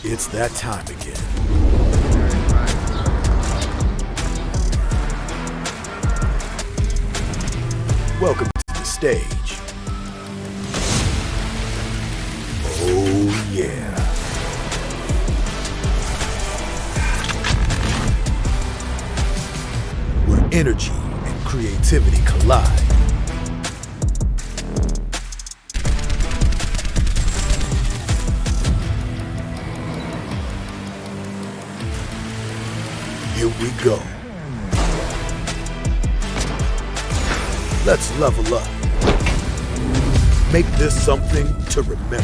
It's that time again. Welcome to the stage. Oh yeah. Where energy and creativity collide. Here we go. Let's level up. Make this something to remember.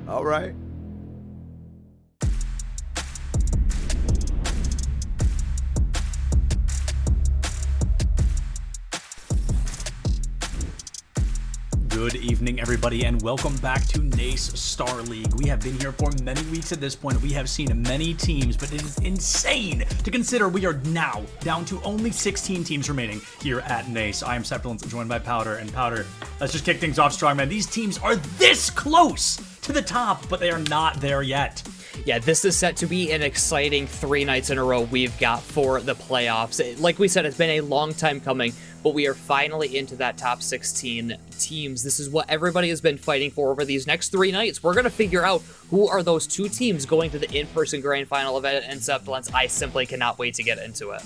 All right. Good evening, everybody, and welcome back to NACE Star League. We have been here for many weeks at this point. We have seen many teams, but it is insane to consider we are now down to only 16 teams remaining here at NACE. I am Sepulence, joined by Powder, and Powder, let's just kick things off strong, man. These teams are this close to the top, but they are not there yet. Yeah, this is set to be an exciting 3 nights in a row we've got for the playoffs. Like we said, it's been a long time coming, but we are finally into that top 16 teams. This is what everybody has been fighting for over these next 3 nights. We're going to figure out who are those 2 teams going to the in-person grand final event, and Sepulence, I simply cannot wait to get into it.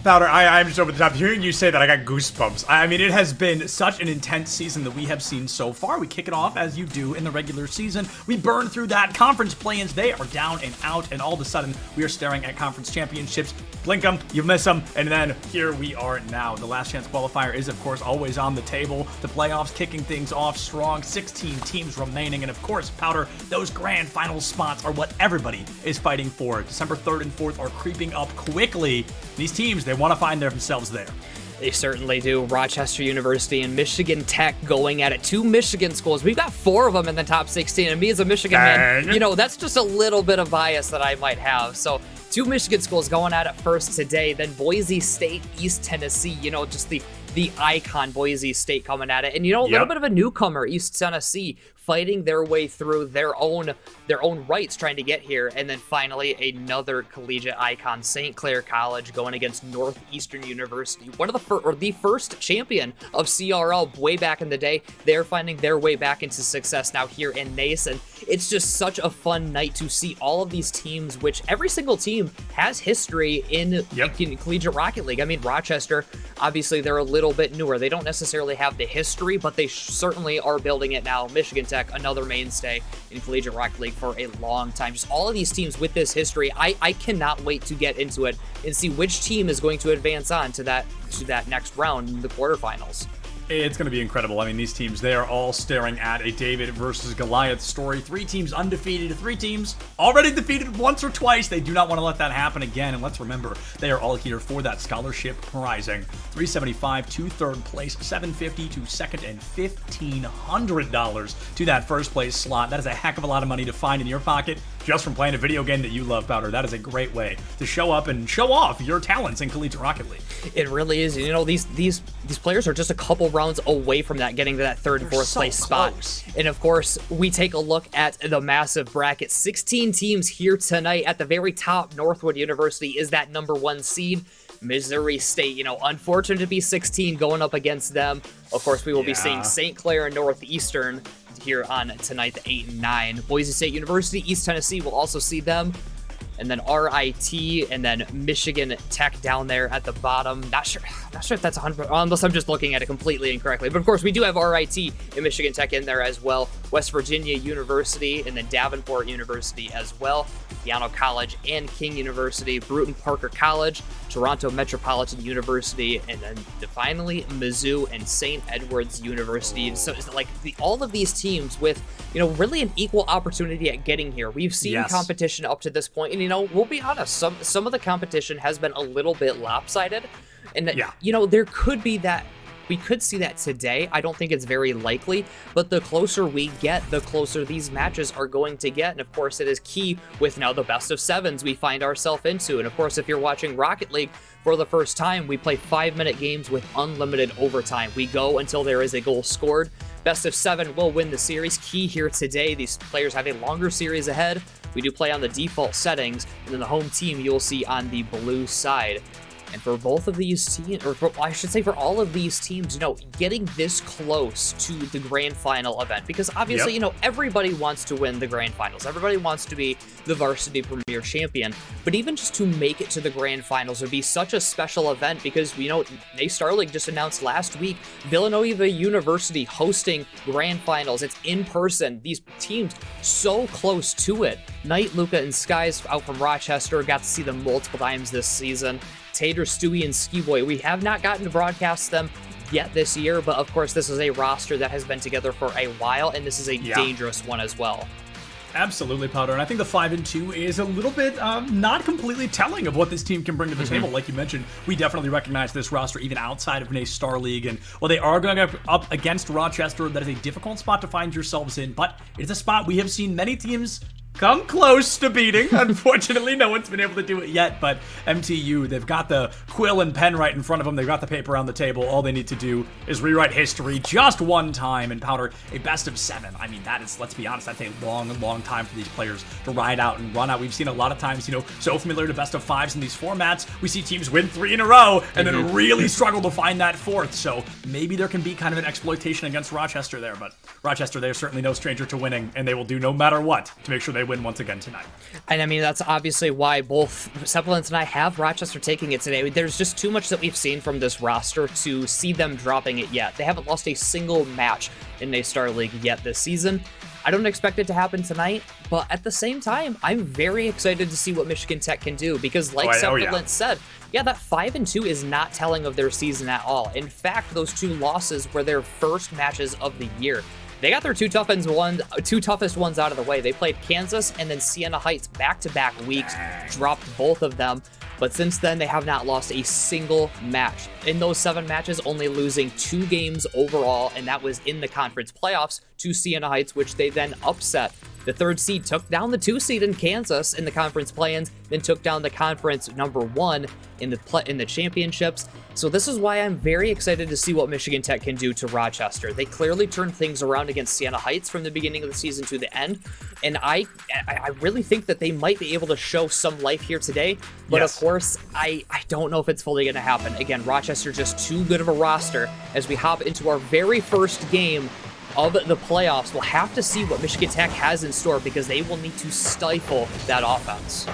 Powder, I'm just over the top. Hearing you say that, I got goosebumps. I mean, it has been such an intense season that we have seen so far. We kick it off as you do in the regular season. We burn through that. Conference play-ins, they are down and out, and all of a sudden, we are staring at conference championships. Blink them, you miss them, and then here we are now. The last chance qualifier is, of course, always on the table. The playoffs kicking things off strong. 16 teams remaining, and of course, Powder, those grand final spots are what everybody is fighting for. December 3rd and 4th are creeping up quickly. These teams, they want to find themselves there. They certainly do. Rochester University and Michigan Tech going at it. 2 Michigan schools. We've got 4 of them in the top 16, and me as a Michigan man, you know, that's just a little bit of bias that I might have. So 2 Michigan schools going at it first today, then Boise State, East Tennessee, you know, just the icon Boise State coming at it. And, you know, a little bit of a newcomer, East Tennessee, fighting their way through their own rights, trying to get here. And then finally, another collegiate icon, St. Clair College, going against Northeastern University, one of the first champion of CRL way back in the day. They're finding their way back into success now here in NACE, and it's just such a fun night to see all of these teams, which every single team has history in Collegiate Rocket League. I mean, Rochester, obviously they're a little bit newer. They don't necessarily have the history, but they certainly are building it now. Michigan Tech, another mainstay in Collegiate Rocket League for a long time. Just all of these teams with this history, I cannot wait to get into it and see which team is going to advance on to that next round in the quarterfinals. It's going to be incredible. I mean, these teams, they are all staring at a David versus Goliath story. 3 teams undefeated, 3 teams already defeated once or twice. They do not want to let that happen again. And let's remember, they are all here for that scholarship prizing. $375 to 3rd place, $750 to 2nd, and $1,500 to that 1st place slot. That is a heck of a lot of money to find in your pocket just from playing a video game that you love, Powder. That is a great way to show up and show off your talents in Collegiate Rocket League. It really is. You know, these players are just a couple rounds away from that, getting to that 3rd and 4th place spot. And of course, we take a look at the massive bracket. 16 teams here tonight. At the very top, Northwood University is that number 1 seed. Missouri State, you know, unfortunate to be 16 going up against them. Of course, we will be seeing St. Clair and Northeastern here on tonight, the 8 and 9. Boise State University, East Tennessee will also see them. And then RIT, and then Michigan Tech down there at the bottom. Not sure if that's 100, unless I'm just looking at it completely incorrectly. But of course, we do have RIT and Michigan Tech in there as well. West Virginia University, and then Davenport University as well. Yano College and King University, Bruton Parker College, Toronto Metropolitan University, and then finally Mizzou and St. Edward's University. So it's like all of these teams with, you know, really an equal opportunity at getting here. We've seen competition up to this point, and you know, we'll be honest, some of the competition has been a little bit lopsided, and that, you know, there could be that We could see that today. I don't think it's very likely, but the closer we get, the closer these matches are going to get. And of course, it is key with now the best of sevens we find ourselves into. And of course, if you're watching Rocket League for the first time, we play 5-minute games with unlimited overtime. We go until there is a goal scored. Best of 7 will win the series. Key here today, these players have a longer series ahead. We do play on the default settings, and then the home team you'll see on the blue side. And for both of these teams, or I should say for all of these teams, you know, getting this close to the grand final event, because obviously, you know, everybody wants to win the grand finals. Everybody wants to be the Varsity Premier Champion. But even just to make it to the grand finals would be such a special event because, you know, Nate Starling just announced last week, Villanova University hosting grand finals. It's in person. These teams so close to it. Knight, Luca, and Skies out from Rochester. Got to see them multiple times this season. Tater, Stewie, and Ski Boy. We have not gotten to broadcast them yet this year, but of course this is a roster that has been together for a while, and this is a dangerous one as well. Absolutely, Powder, and I think the 5-2 is a little bit not completely telling of what this team can bring to the table. Like you mentioned, we definitely recognize this roster even outside of Nate Star League, and while they are going up against Rochester, that is a difficult spot to find yourselves in, but it's a spot we have seen many teams come close to beating. Unfortunately, no one's been able to do it yet, but MTU, they've got the quill and pen right in front of them. They've got the paper on the table. All they need to do is rewrite history just one time and Powder a best of 7. I mean, that is, let's be honest, that's a long time for these players to ride out and run out. We've seen a lot of times, you know, so familiar to best of 5s in these formats. We see teams win 3 in a row and then really struggle to find that 4th. So maybe there can be kind of an exploitation against Rochester there, but Rochester, they're certainly no stranger to winning, and they will do no matter what to make sure they win once again tonight. And I mean, that's obviously why both Supplements and I have Rochester taking it today. There's just too much that we've seen from this roster to see them dropping it yet. They haven't lost a single match in a Star League yet this season. I don't expect it to happen tonight, but at the same time, I'm very excited to see what Michigan Tech can do because like Supplements said, that 5-2 is not telling of their season at all. In fact, those 2 losses were their first matches of the year. They got their two toughest ones out of the way. They played Kansas and then Siena Heights back-to-back weeks, dropped both of them. But since then, they have not lost a single match. In those 7 matches, only losing 2 games overall, and that was in the conference playoffs to Siena Heights, which they then upset. The 3rd seed took down the 2 seed in Kansas in the conference play-ins, then took down the conference number 1 in the championships. So this is why I'm very excited to see what Michigan Tech can do to Rochester. They clearly turned things around against Siena Heights from the beginning of the season to the end, and I really think that they might be able to show some life here today. But of course, I don't know if it's fully going to happen. Again, Rochester just too good of a roster. As we hop into our very first game of the playoffs, we'll have to see what Michigan Tech has in store because they will need to stifle that offense.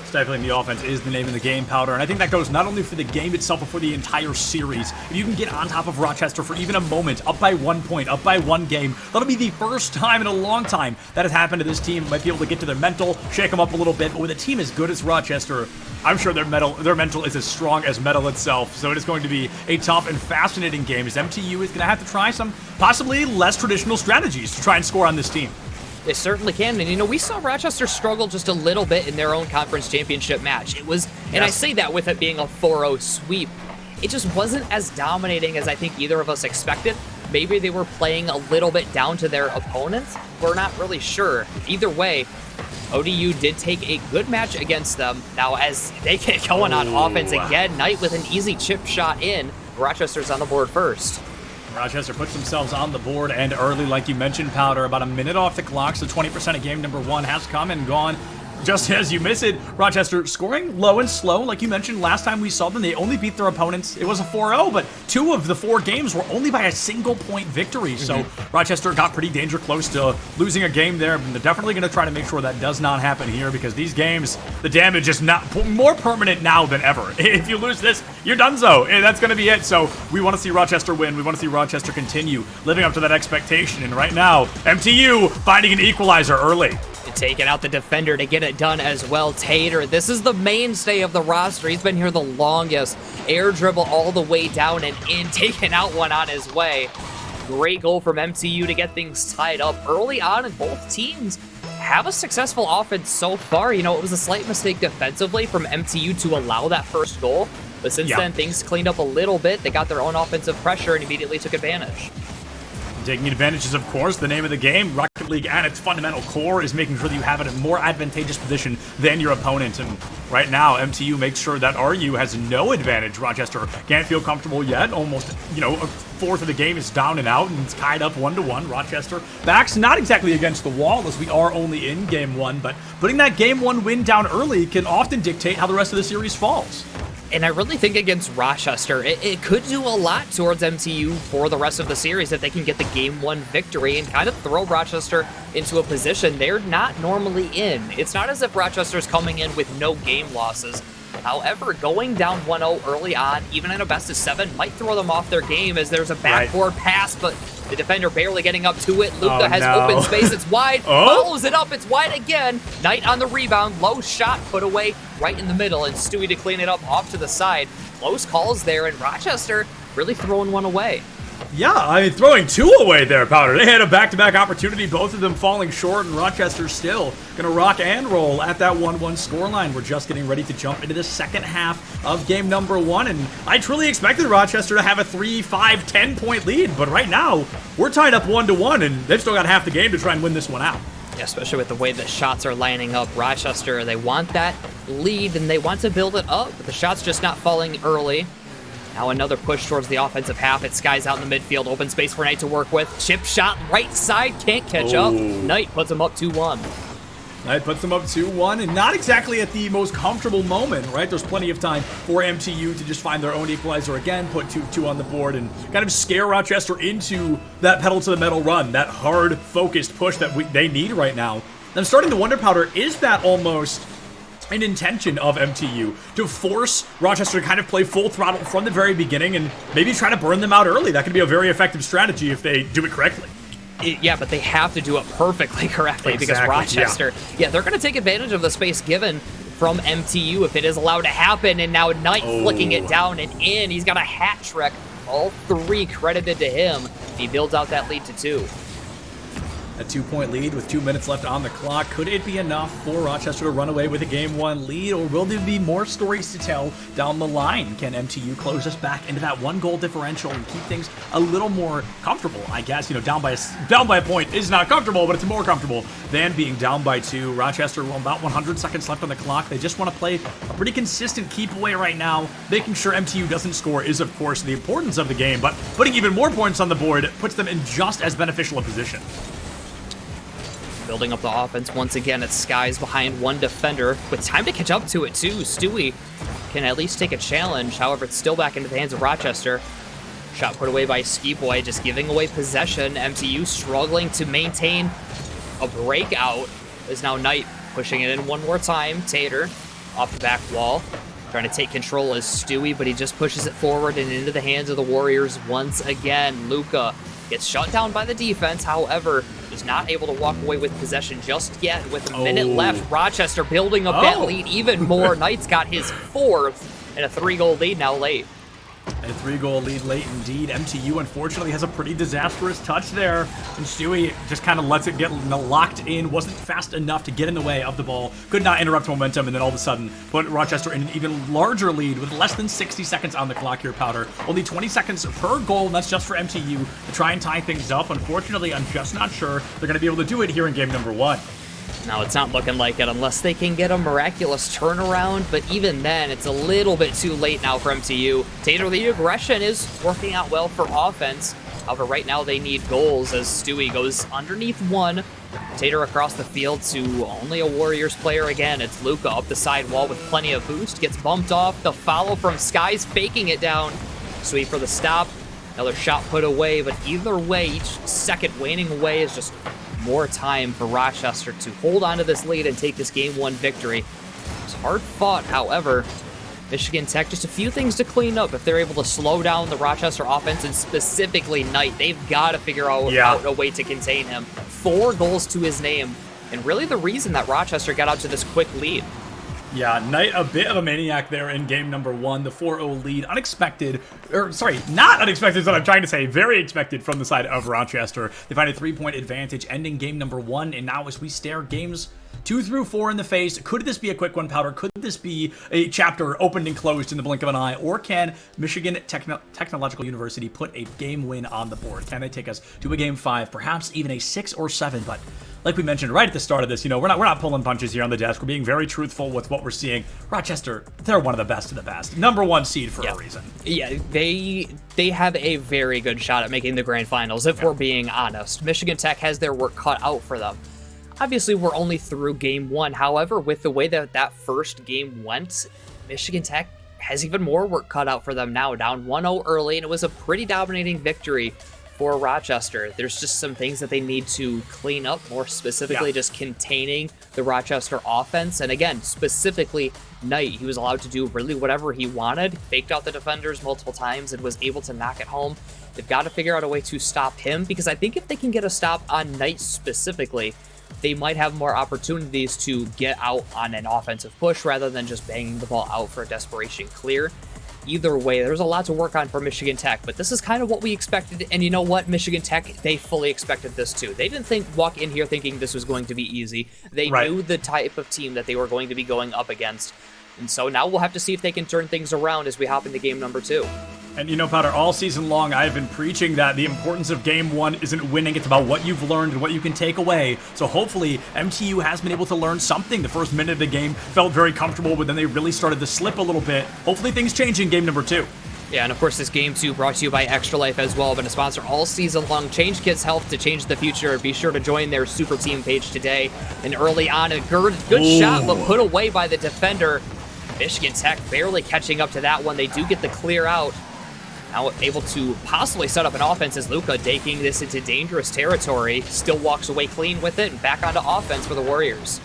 Stifling the offense is the name of the game, Powder, and I think that goes not only for the game itself, but for the entire series. If you can get on top of Rochester for even a moment, up by 1 point, up by 1 game, that'll be the first time in a long time that has happened to this team. Might be able to get to their mental, shake them up a little bit, but with a team as good as Rochester, I'm sure their mental is as strong as metal itself, so it is going to be a tough and fascinating game as MTU is going to have to try some possibly less traditional strategies to try and score on this team. They certainly can, and you know, we saw Rochester struggle just a little bit in their own conference championship match. It was, and I say that with it being a 4-0 sweep, it just wasn't as dominating as I think either of us expected. Maybe they were playing a little bit down to their opponents. We're not really sure. Either way, ODU did take a good match against them. Now, as they get going on offense again, Knight with an easy chip shot in. Rochester's on the board first. Rochester puts themselves on the board and early, like you mentioned, Powder. About a minute off the clock, so 20% of game number 1 has come and gone. Just as you miss it, Rochester scoring low and slow. Like you mentioned, last time we saw them, they only beat their opponents. It was a 4-0, but 2 of the 4 games were only by a single-point victory. So Rochester got pretty danger close to losing a game there. And they're definitely going to try to make sure that does not happen here because these games, the damage is not more permanent now than ever. If you lose this, you're donezo, and that's going to be it. So we want to see Rochester win. We want to see Rochester continue living up to that expectation. And right now, MTU finding an equalizer early. Taking out the defender to get it done as well. Tater, this is the mainstay of the roster. He's been here the longest. Air dribble all the way down and in, taking out one on his way. Great goal from MTU to get things tied up early on, and both teams have a successful offense so far. You know, it was a slight mistake defensively from MTU to allow that first goal, But since then, things cleaned up a little bit. They got their own offensive pressure and immediately took advantage. Taking advantage is, of course, the name of the game. Rocket League at its fundamental core is making sure that you have it in a more advantageous position than your opponent. And right now, MTU makes sure that RU has no advantage. Rochester can't feel comfortable yet. Almost, a fourth of the game is down and out, and it's tied up 1-1. Rochester backs not exactly against the wall, as we are only in Game 1, but putting that Game 1 win down early can often dictate how the rest of the series falls. And I really think against Rochester, it could do a lot towards MTU for the rest of the series if they can get the Game 1 victory and kind of throw Rochester into a position they're not normally in. It's not as if Rochester's coming in with no game losses. However, going down 1-0 early on, even in a best-of-7, might throw them off their game as there's a backboard pass, but the defender barely getting up to it. Luca has open space. It's wide. Follows it up. It's wide again. Knight on the rebound. Low shot put away right in the middle, and Stewie to clean it up off to the side. Close calls there, and Rochester really throwing one away. Yeah, I mean, throwing two away there, Powder. They had a back-to-back opportunity, both of them falling short, and Rochester still going to rock and roll at that 1-1 scoreline. We're just getting ready to jump into the second half of game number 1, and I truly expected Rochester to have a 3, 5, 10-point lead, but right now, we're tied up 1-1, and they've still got half the game to try and win this one out. Yeah, especially with the way the shots are lining up. Rochester, they want that lead, and they want to build it up, but the shot's just not falling early. Now another push towards the offensive half. It skies out in the midfield. Open space for Knight to work with. Chip shot right side. Can't catch up. Knight puts him up 2-1. Knight puts him up 2-1, and not exactly at the most comfortable moment, right? There's plenty of time for MTU to just find their own equalizer again, put 2-2 on the board, and kind of scare Rochester into that pedal-to-the-metal run, that hard, focused push that they need right now. I'm starting to wonder, Powder, is that almost an intention of MTU to force Rochester to kind of play full throttle from the very beginning and maybe try to burn them out early? That could be a very effective strategy if they do it correctly. Yeah, but they have to do it perfectly correctly because Rochester, they're going to take advantage of the space given from MTU if it is allowed to happen. And now Knight flicking it down and in. He's got a hat trick. All three credited to him. He builds out that lead to 2. A 2-point lead with 2 minutes left on the clock. Could it be enough for Rochester to run away with a Game 1 lead, or will there be more stories to tell down the line? Can MTU close us back into that 1-goal differential and keep things a little more comfortable? I guess, down by a point is not comfortable, but it's more comfortable than being down by 2. Rochester, about 100 seconds left on the clock. They just want to play a pretty consistent keep away right now. Making sure MTU doesn't score is, of course, the importance of the game, but putting even more points on the board puts them in just as beneficial a position. Building up the offense once again. It's Skies behind one defender with time to catch up to it too. Stewie can at least take a challenge. However, it's still back into the hands of Rochester. Shot put away by Ski Boy, just giving away possession. MTU struggling to maintain a breakout. Is now Knight pushing it in one more time. Tater off the back wall, trying to take control as Stewie, but he just pushes it forward and into the hands of the Warriors once again. Luca gets shut down by the defense, however, is not able to walk away with possession just yet. With a minute left, Rochester building up that lead even more. Knight's got his 4th and a 3-goal lead now late. And a 3-goal lead late indeed. MTU, unfortunately, has a pretty disastrous touch there. And Stewie just kind of lets it get locked in. Wasn't fast enough to get in the way of the ball. Could not interrupt momentum. And then all of a sudden, put Rochester in an even larger lead with less than 60 seconds on the clock here, Powder. Only 20 seconds per goal, and that's just for MTU to try and tie things up. Unfortunately, I'm just not sure they're going to be able to do it here in game number 1. No, it's not looking like it unless they can get a miraculous turnaround, but even then, it's a little bit too late now for MTU. Tater, the aggression is working out well for offense. However, right now they need goals as Stewie goes underneath one. Tater across the field to only a Warriors player again. It's Luca up the side wall with plenty of boost. Gets bumped off. The follow from Skies faking it down. Sweet for the stop. Another shot put away, but either way, each second waning away is just more time for Rochester to hold on to this lead and take this Game 1 victory. It's hard fought, however. Michigan Tech, just a few things to clean up. If they're able to slow down the Rochester offense, and specifically Knight, they've got to figure out a way to contain him. 4 goals to his name, and really the reason that Rochester got out to this quick lead. Yeah, Knight a bit of a maniac there in game number 1. The 4-0 lead, unexpected, or sorry, not unexpected is what I'm trying to say. Very expected from the side of Rochester. They find a 3-point advantage ending game number 1, and now as we stare games 2 through 4 in the face. Could this be a quick one, Powder? Could this be a chapter opened and closed in the blink of an eye? Or can Michigan Technological University put a game win on the board? Can they take us to a game 5, perhaps even a 6 or 7? But like we mentioned right at the start of this, we're not pulling punches here on the desk. We're being very truthful with what we're seeing. Rochester, they're one of the best of the best. #1 seed for a reason. Yeah, they have a very good shot at making the grand finals, if we're being honest. Michigan Tech has their work cut out for them. Obviously, we're only through game 1. However, with the way that first game went, Michigan Tech has even more work cut out for them now, down 1-0 early, and it was a pretty dominating victory for Rochester. There's just some things that they need to clean up, more specifically just containing the Rochester offense. And again, specifically Knight, he was allowed to do really whatever he wanted, faked out the defenders multiple times and was able to knock it home. They've got to figure out a way to stop him, because I think if they can get a stop on Knight specifically, they might have more opportunities to get out on an offensive push rather than just banging the ball out for a desperation clear. Either way, there's a lot to work on for Michigan Tech, but this is kind of what we expected. And you know what? Michigan Tech, they fully expected this too. They didn't walk in here thinking this was going to be easy. They knew the type of team that they were going to be going up against. And so now we'll have to see if they can turn things around as we hop into game number 2. And Powder, all season long, I've been preaching that the importance of game 1 isn't winning. It's about what you've learned and what you can take away. So hopefully, MTU has been able to learn something. The first minute of the game felt very comfortable, but then they really started to slip a little bit. Hopefully, things change in game number 2. Yeah, and of course, this game 2 brought to you by Extra Life as well. Been a sponsor all season long. Change kids' health to change the future. Be sure to join their super team page today. And early on, a good shot, but put away by the defender. Michigan Tech barely catching up to that one. They do get the clear out. Now able to possibly set up an offense as Luka taking this into dangerous territory. Still walks away clean with it and back onto offense for the Warriors.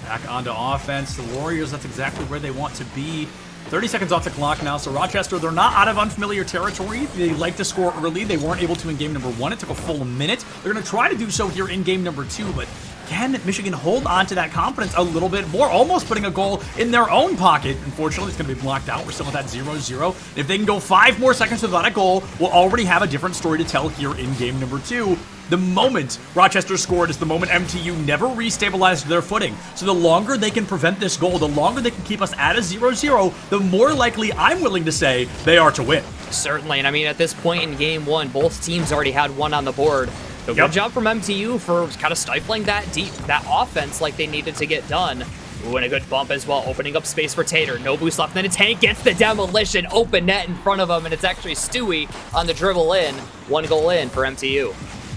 Back onto offense. The Warriors, that's exactly where they want to be. 30 seconds off the clock now, so Rochester, they're not out of unfamiliar territory. They like to score early. They weren't able to in game number 1. It took a full minute. They're going to try to do so here in game number 2, but can Michigan hold on to that confidence a little bit more, almost putting a goal in their own pocket? Unfortunately, it's going to be blocked out. We're still at that 0-0. If they can go 5 more seconds without a goal, we'll already have a different story to tell here in game number 2. The moment Rochester scored is the moment MTU never restabilized their footing. So the longer they can prevent this goal, the longer they can keep us at a 0-0, the more likely I'm willing to say they are to win. Certainly, and I mean, at this point in game 1, both teams already had one on the board. So good job from MTU for kind of stifling that offense like they needed to get done. Ooh, and a good bump as well, opening up space for Tater. No boost left, and then a tank gets the demolition. Open net in front of him, and it's actually Stewie on the dribble in. 1 goal in for MTU.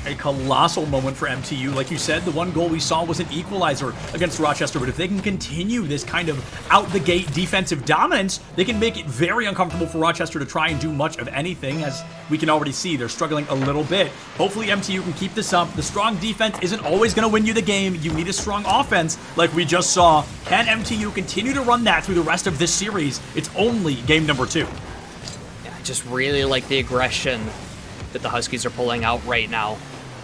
A colossal moment for MTU. Like you said, the 1 goal we saw was an equalizer against Rochester, but if they can continue this kind of out-the-gate defensive dominance, they can make it very uncomfortable for Rochester to try and do much of anything. As we can already see, they're struggling a little bit. Hopefully MTU can keep this up. The strong defense isn't always going to win you the game. You need a strong offense like we just saw. Can MTU continue to run that through the rest of this series? It's only game number 2. Yeah, I just really like the aggression that the Huskies are pulling out right now.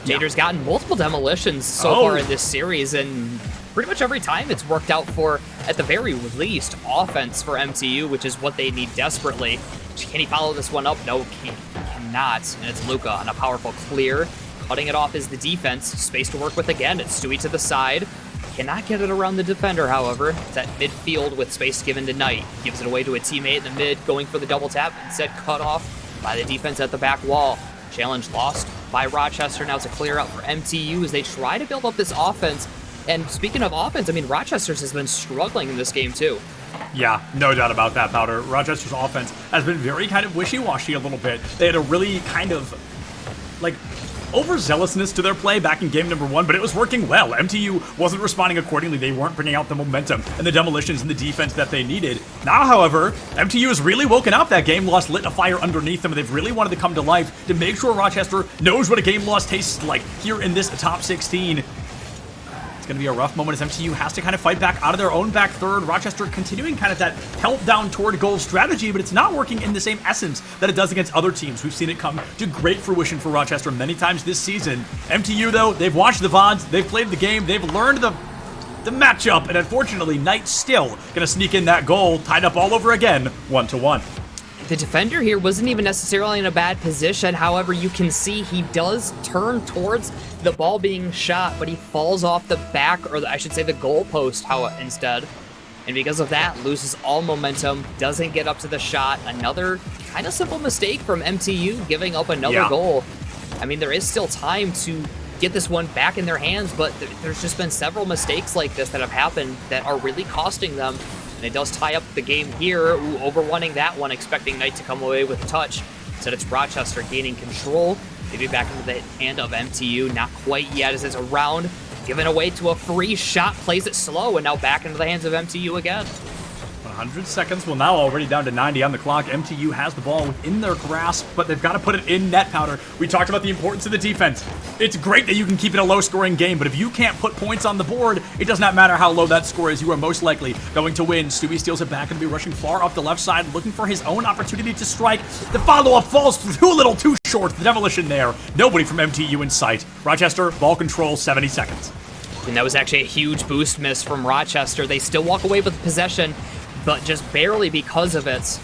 Tater's gotten multiple demolitions so far in this series, and pretty much every time it's worked out for, at the very least, offense for MTU, which is what they need desperately. Can he follow this one up? No, he cannot. And it's Luka on a powerful clear. Cutting it off is the defense. Space to work with again. It's Stewie to the side. Cannot get it around the defender, however. It's at midfield with space given to Knight. Gives it away to a teammate in the mid, going for the double tap. Instead, cut off by the defense at the back wall. Challenge lost by Rochester. Now it's a clear out for MTU as they try to build up this offense. And speaking of offense, I mean, Rochester's has been struggling in this game too. Yeah, no doubt about that, Powder. Rochester's offense has been very kind of wishy-washy a little bit. They had a really kind of, like, overzealousness to their play back in game number 1, but it was working well. MTU wasn't responding accordingly. They weren't bringing out the momentum and the demolitions and the defense that they needed. Now, however, MTU has really woken up. That game loss lit a fire underneath them, and they've really wanted to come to life to make sure Rochester knows what a game loss tastes like here in this top 16. It's going to be a rough moment as MTU has to kind of fight back out of their own back third. Rochester continuing kind of that help down toward goal strategy, but it's not working in the same essence that it does against other teams. We've seen it come to great fruition for Rochester many times this season. MTU, though, they've watched the VODs, they've played the game, they've learned the matchup, and unfortunately, Knight's still going to sneak in that goal, tied up all over again, 1-1. The defender here wasn't even necessarily in a bad position. However, you can see he does turn towards the ball being shot, but he falls off the back, or I should say the goal post instead. And because of that, loses all momentum, doesn't get up to the shot. Another kind of simple mistake from MTU, giving up another goal. I mean, there is still time to get this one back in their hands, but there's just been several mistakes like this that have happened that are really costing them. And it does tie up the game here. Ooh, overrunning that one, expecting Knight to come away with a touch. Instead, it's Rochester gaining control. Maybe back into the hand of MTU. Not quite yet, as it's a round given away to a free shot. Plays it slow, and now back into the hands of MTU again. 100 seconds. Well, now already down to 90 on the clock. MTU has the ball within their grasp, but they've got to put it in net, Powder. We talked about the importance of the defense. It's great that you can keep it a low-scoring game, but if you can't put points on the board, it does not matter how low that score is. You are most likely going to win. Stewie steals it back and be rushing far up the left side, looking for his own opportunity to strike. The follow-up falls too little, too short. The demolition there. Nobody from MTU in sight. Rochester, ball control, 70 seconds. And that was actually a huge boost miss from Rochester. They still walk away with possession, but just barely because of it.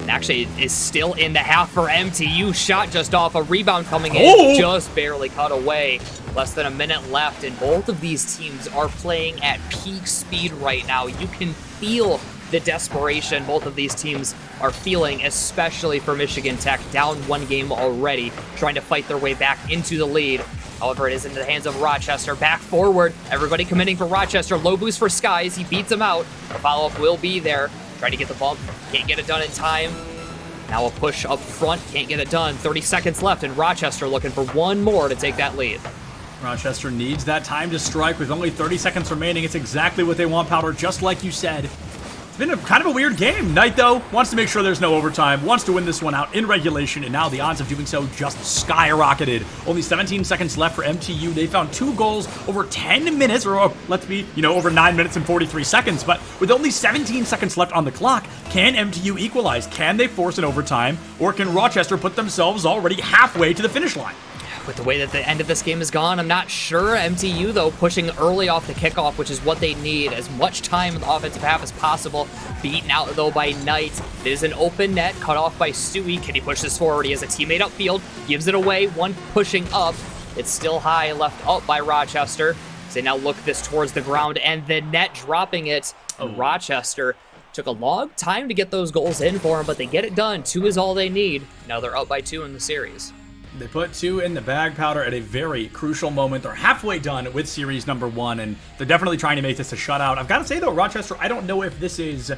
And actually, it is still in the half for MTU. Shot just off, a rebound coming in, just barely cut away. Less than a minute left, and both of these teams are playing at peak speed right now. You can feel the desperation both of these teams are feeling, especially for Michigan Tech, down one game already, trying to fight their way back into the lead. However, it is into the hands of Rochester. Back forward, everybody committing for Rochester. Low boost for Skies, he beats him out. The follow-up will be there. Trying to get the bump, can't get it done in time. Now a push up front, can't get it done. 30 seconds left, and Rochester looking for one more to take that lead. Rochester needs that time to strike with only 30 seconds remaining. It's exactly what they want, Powder, just like you said. It's been kind of a weird game. Knight, though, wants to make sure there's no overtime, wants to win this one out in regulation, and now the odds of doing so just skyrocketed. Only 17 seconds left for MTU. They found 2 goals over 10 minutes, or let's be, over 9 minutes and 43 seconds. But with only 17 seconds left on the clock, can MTU equalize? Can they force an overtime? Or can Rochester put themselves already halfway to the finish line? With the way that the end of this game is gone, I'm not sure. MTU, though, pushing early off the kickoff, which is what they need. As much time in the offensive half as possible. Beaten out, though, by Knight. It is an open net, cut off by Stewie. Can he push this forward? He has a teammate upfield, gives it away. One pushing up. It's still high, left up by Rochester. They now look this towards the ground, and the net dropping it. Rochester took a long time to get those goals in for him, but they get it done. 2 is all they need. Now they're up by 2 in the series. They put 2 in the bag, Powder, at a very crucial moment. They're halfway done with series number 1, and they're definitely trying to make this a shutout. I've got to say, though, Rochester, I don't know if this is...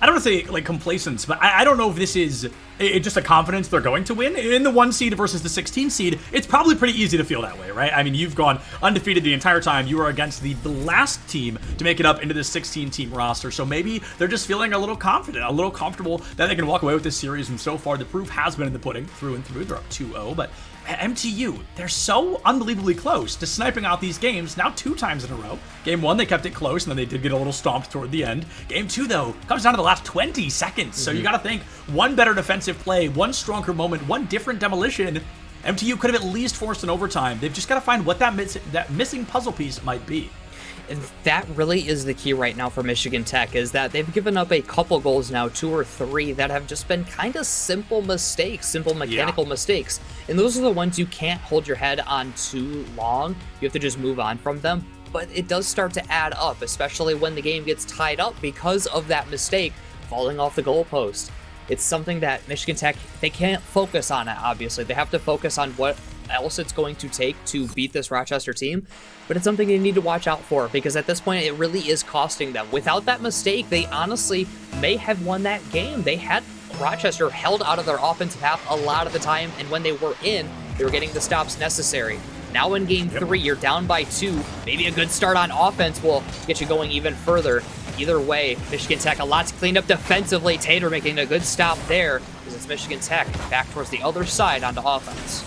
I don't want to say, like, complacence, but I don't know if this is just a confidence they're going to win. In the 1 seed versus the 16 seed, it's probably pretty easy to feel that way, right? I mean, you've gone undefeated the entire time. You are against the last team to make it up into the 16-team roster, so maybe they're just feeling a little confident, a little comfortable that they can walk away with this series, and so far the proof has been in the pudding, through and through. They're up 2-0, but MTU, they're so unbelievably close to sniping out these games now 2 times in a row. Game 1, they kept it close, and then they did get a little stomped toward the end. Game 2, though, comes down to the last 20 seconds, so you got to think one better defensive play, one stronger moment, one different demolition. MTU could have at least forced an overtime. They've just got to find what that missing puzzle piece might be. And that really is the key right now for Michigan Tech, is that they've given up a couple goals now, 2 or 3, that have just been kind of simple mistakes, simple mechanical mistakes. And those are the ones you can't hold your head on too long. You have to just move on from them. But it does start to add up, especially when the game gets tied up because of that mistake falling off the goalpost. It's something that Michigan Tech, they can't focus on it, obviously. They have to focus on what else it's going to take to beat this Rochester team, but it's something you need to watch out for, because at this point it really is costing them. Without that mistake, they honestly may have won that game. They had Rochester held out of their offensive half a lot of the time, and when they were in, they were getting the stops necessary. Now in game 3, you're down by 2. Maybe a good start on offense will get you going even further. Either way, Michigan Tech, a lot to clean up defensively. Tater making a good stop there, because it's Michigan Tech back towards the other side onto offense.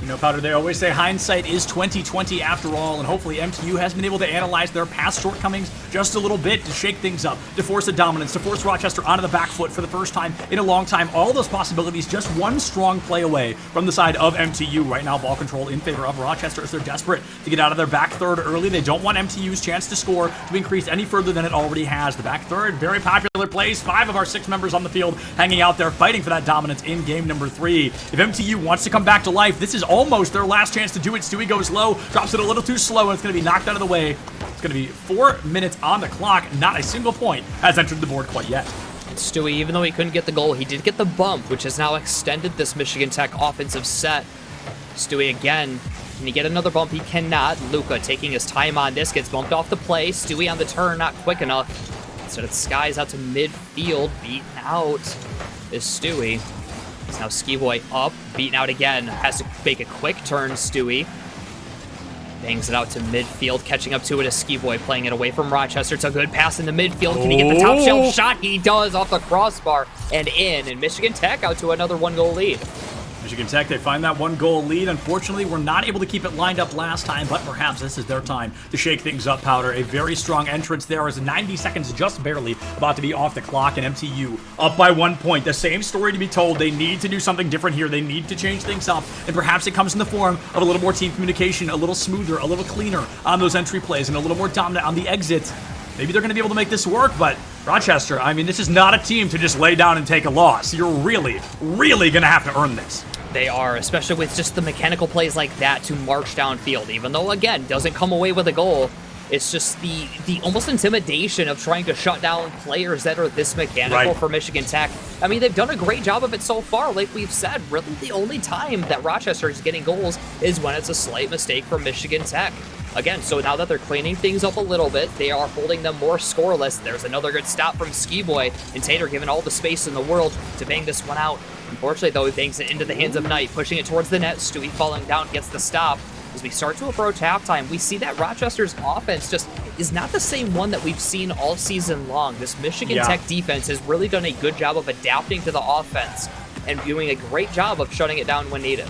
You know, Powder, they always say hindsight is 20/20 after all, and hopefully MTU has been able to analyze their past shortcomings just a little bit to shake things up, to force a dominance, to force Rochester onto the back foot for the first time in a long time. All those possibilities just one strong play away from the side of MTU. Right now, ball control in favor of Rochester as they're desperate to get out of their back third early. They don't want MTU's chance to score to increase any further than it already has. The back third, very popular plays. 5 of our 6 members on the field hanging out there fighting for that dominance in game number 3. If MTU wants to come back to life, this is almost their last chance to do it. Stewie goes low, drops it a little too slow, and it's going to be knocked out of the way. It's going to be 4 minutes on the clock. Not a single point has entered the board quite yet. And Stewie, even though he couldn't get the goal, he did get the bump, which has now extended this Michigan Tech offensive set. Stewie again. Can he get another bump? He cannot. Luca taking his time on this, gets bumped off the play. Stewie on the turn, not quick enough. Instead, it skies out to midfield. Beaten out is Stewie. It's now Ski Boy up, beaten out again. Has to make a quick turn, Stewie. Bangs it out to midfield, catching up to it as Ski Boy playing it away from Rochester. It's a good pass in the midfield. Can he get the top shelf shot? He does, off the crossbar and in. And Michigan Tech out to another 1-goal lead. Michigan Tech, they find that 1-goal lead. Unfortunately, we're not able to keep it lined up last time, but perhaps this is their time to shake things up, Powder. A very strong entrance there as 90 seconds just barely about to be off the clock, and MTU up by 1 point. The same story to be told. They need to do something different here. They need to change things up, and perhaps it comes in the form of a little more team communication, a little smoother, a little cleaner on those entry plays, and a little more dominant on the exits. Maybe they're going to be able to make this work, but Rochester, I mean, this is not a team to just lay down and take a loss. You're really, really going to have to earn this. They are, especially with just the mechanical plays like that to march downfield. Even though, again, doesn't come away with a goal, it's just the almost intimidation of trying to shut down players that are this mechanical for Michigan Tech. I mean, they've done a great job of it so far. Like we've said, really the only time that Rochester is getting goals is when it's a slight mistake from Michigan Tech. Again, so now that they're cleaning things up a little bit, they are holding them more scoreless. There's another good stop from Ski Boy, and Tater given all the space in the world to bang this one out. Unfortunately, though, he bangs it into the hands of Knight, pushing it towards the net. Stewie falling down gets the stop. As we start to approach halftime, we see that Rochester's offense just is not the same one that we've seen all season long. This Michigan Tech defense has really done a good job of adapting to the offense and doing a great job of shutting it down when needed.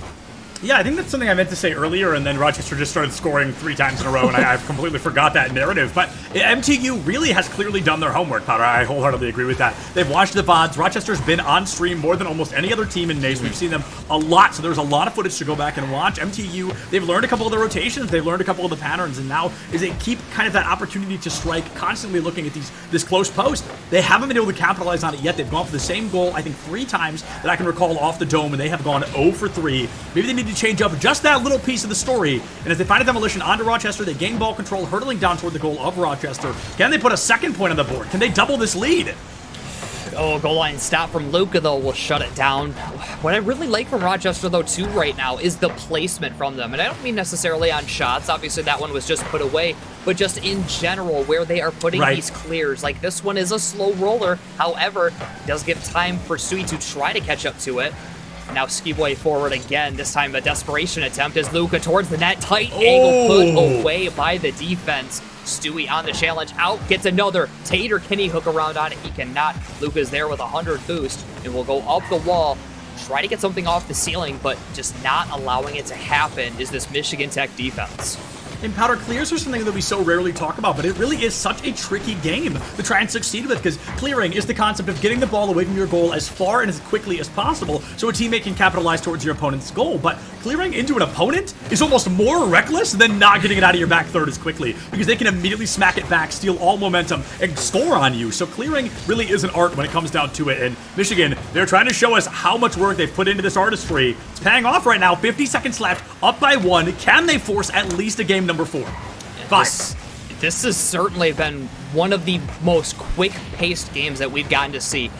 Yeah, I think that's something I meant to say earlier, and then Rochester just started scoring 3 times in a row, and I've completely forgot that narrative. But MTU really has clearly done their homework, Powder. I wholeheartedly agree with that. They've watched the VODs. Rochester's been on stream more than almost any other team in NACE. We've seen them a lot, so there's a lot of footage to go back and watch. MTU, they've learned a couple of the rotations, they've learned a couple of the patterns, and now is they keep kind of that opportunity to strike, constantly looking at this close post. They haven't been able to capitalize on it yet. They've gone for the same goal, I think, 3 times that I can recall off the dome, and they have gone 0 for 3. Maybe they need to change up just that little piece of the story, and as they find a demolition onto Rochester, they gain ball control, hurtling down toward the goal of Rochester. Can they put a second point on the board? Can they double this lead? Oh, goal line stop from Luca, though, will shut it down. What I really like from Rochester, though, too, right now is the placement from them. And I don't mean necessarily on shots. Obviously, that one was just put away. But just in general, where they are putting these clears. Like, this one is a slow roller. However, it does give time for Stewie to try to catch up to it. Now Ski Boy forward again, this time a desperation attempt as Luca towards the net. Tight angle put away by the defense. Stewie on the challenge, out, gets another. Tater, can he hook around on it? He cannot. Luca's there with 100 boost and will go up the wall, try to get something off the ceiling, but just not allowing it to happen is this Michigan Tech defense. And Powder, clears are something that we so rarely talk about, but it really is such a tricky game to try and succeed with, because clearing is the concept of getting the ball away from your goal as far and as quickly as possible so a teammate can capitalize towards your opponent's goal. But clearing into an opponent is almost more reckless than not getting it out of your back third as quickly, because they can immediately smack it back, steal all momentum, and score on you. So clearing really is an art when it comes down to it. And Michigan, they're trying to show us how much work they've put into this artistry. It's paying off right now. 50 seconds left, up by 1. Can they force at least a game number 4? 5. This has certainly been one of the most quick-paced games that we've gotten to see.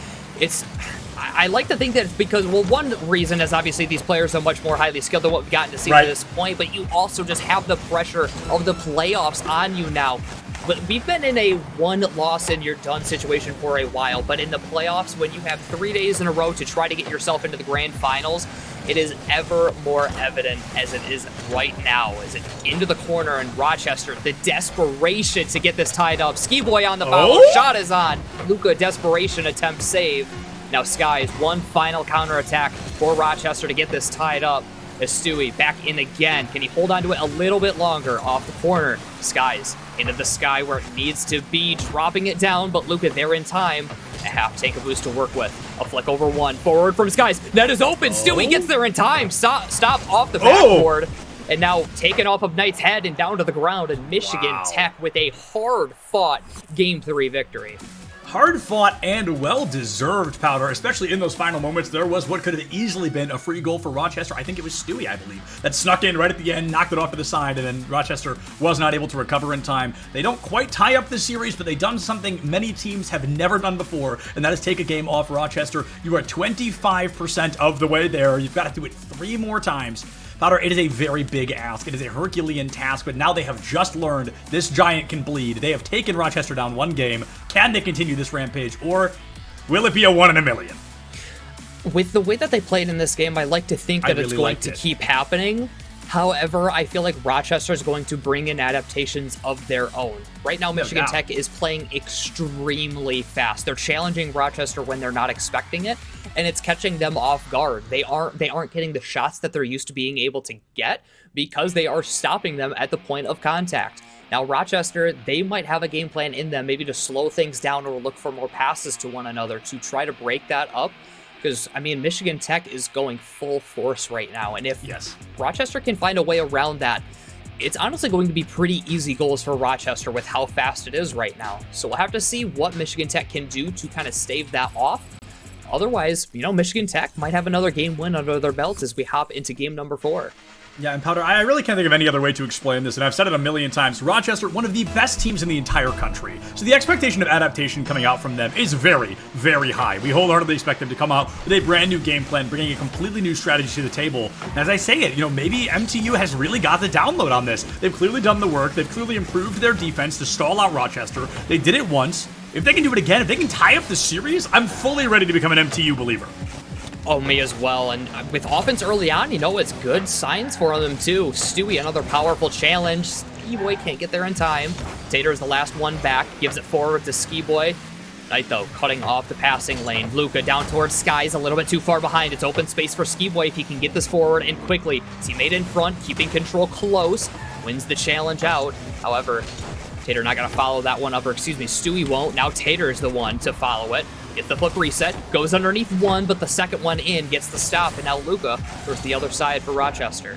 I like to think that it's because, well, one reason is obviously these players are much more highly skilled than what we've gotten to see to this point, but you also just have the pressure of the playoffs on you now. But we've been in a one-loss-and-you're-done situation for a while, but in the playoffs, when you have 3 days in a row to try to get yourself into the grand finals, it is ever more evident as it is right now. As it into the corner in Rochester, the desperation to get this tied up. Ski Boy on the foul, shot is on. Luca, desperation attempt save. Now Skies, one final counterattack for Rochester to get this tied up. as Stewie back in again. Can he hold on to it a little bit longer? Off the corner, Skies into the sky where it needs to be, dropping it down, but Luka there in time. A half tank of boost to work with. A flick over one, forward from Skies. Net is open. Stewie gets there in time. Stop off the backboard. And now taken off of Knight's head and down to the ground. And Michigan Tech with a hard-fought Game 3 victory. Hard-fought and well-deserved, Powder, especially in those final moments. There was what could have easily been a free goal for Rochester. I think it was Stewie, I believe, that snuck in right at the end, knocked it off to the side, and then Rochester was not able to recover in time. They don't quite tie up the series, but they've done something many teams have never done before, and that is take a game off Rochester. You are 25% of the way there. You've got to do it 3 more times. Powder, it is a very big ask. It is a Herculean task, but now they have just learned this giant can bleed. They have taken Rochester down 1 game. Can they continue this rampage, or will it be a 1 in a million? With the way that they played in this game, I like to think that it's going to keep happening. However, I feel like Rochester is going to bring in adaptations of their own. Right now, Michigan Tech is playing extremely fast. They're challenging Rochester when they're not expecting it, and it's catching them off guard. They aren't getting the shots that they're used to being able to get because they are stopping them at the point of contact. Now, Rochester, they might have a game plan in them, maybe to slow things down or look for more passes to one another to try to break that up. Because, I mean, Michigan Tech is going full force right now, and if Rochester can find a way around that, it's honestly going to be pretty easy goals for Rochester with how fast it is right now. So we'll have to see what Michigan Tech can do to kind of stave that off. Otherwise, you know, Michigan Tech might have another game win under their belts as we hop into game number 4. Yeah, and Powder, I really can't think of any other way to explain this, and I've said it a million times. Rochester, one of the best teams in the entire country. So the expectation of adaptation coming out from them is very, very high. We wholeheartedly expect them to come out with a brand new game plan, bringing a completely new strategy to the table. And as I say it, you know, maybe MTU has really got the download on this. They've clearly done the work. They've clearly improved their defense to stall out Rochester. They did it once. If they can do it again, if they can tie up the series, I'm fully ready to become an MTU believer. Oh, me as well. And with offense early on, you know, it's good signs for them too. Stewie, another powerful challenge. Ski Boy can't get there in time. Tater is the last one back, gives it forward to Ski Boy. Knight, though, cutting off the passing lane. Luka down towards Skies, a little bit too far behind. It's open space for Ski Boy if he can get this forward and quickly. Teammate in front, keeping control close. Wins the challenge out. However, Tater not going to follow that one up, or excuse me, Stewie won't. Now Tater is the one to follow it. Gets the flip reset, goes underneath one, but the second one in gets the stop, and now Luka goes the other side for Rochester.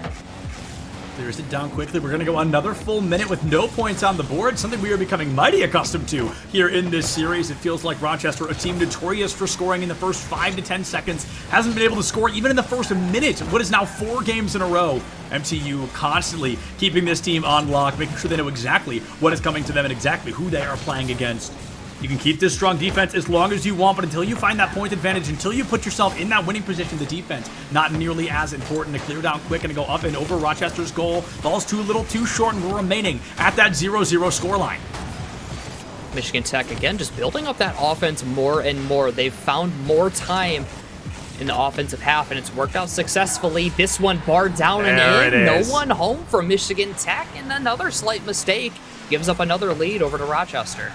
Clears it down quickly. We're going to go another full minute with no points on the board, something we are becoming mighty accustomed to here in this series. It feels like Rochester, a team notorious for scoring in the first 5 to 10 seconds, hasn't been able to score even in the first minute. What is now 4 games in a row? MTU constantly keeping this team on lock, making sure they know exactly what is coming to them and exactly who they are playing against. You can keep this strong defense as long as you want, but until you find that point advantage, until you put yourself in that winning position, the defense, not nearly as important to clear down quick and to go up and over Rochester's goal. Ball's too little, too short, and we're remaining at that 0-0 scoreline. Michigan Tech, again, just building up that offense more and more. They've found more time in the offensive half, and it's worked out successfully. This one barred down and in. No one home from Michigan Tech, and another slight mistake gives up another lead over to Rochester.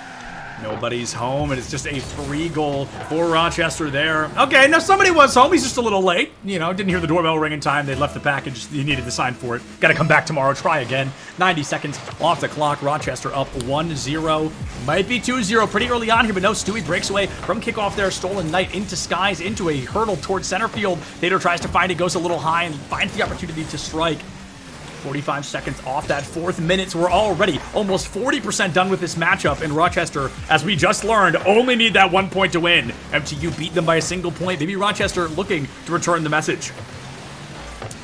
Nobody's home, and it's just a free goal for Rochester there. Okay, now somebody was home. He's just a little late. You know, didn't hear the doorbell ring in time. They left the package. You needed to sign for it. Got to come back tomorrow. Try again. 90 seconds off the clock. Rochester up 1-0. Might be 2-0 pretty early on here, but no. Stewie breaks away from kickoff there. Stolen Knight into Skies, into a hurdle towards center field. Tater tries to find it, goes a little high, and finds the opportunity to strike. 45 seconds off that 4th minute, so we're already almost 40% done with this matchup, and Rochester, as we just learned, only need that 1 point to win. MTU beat them by a single point. Maybe Rochester looking to return the message.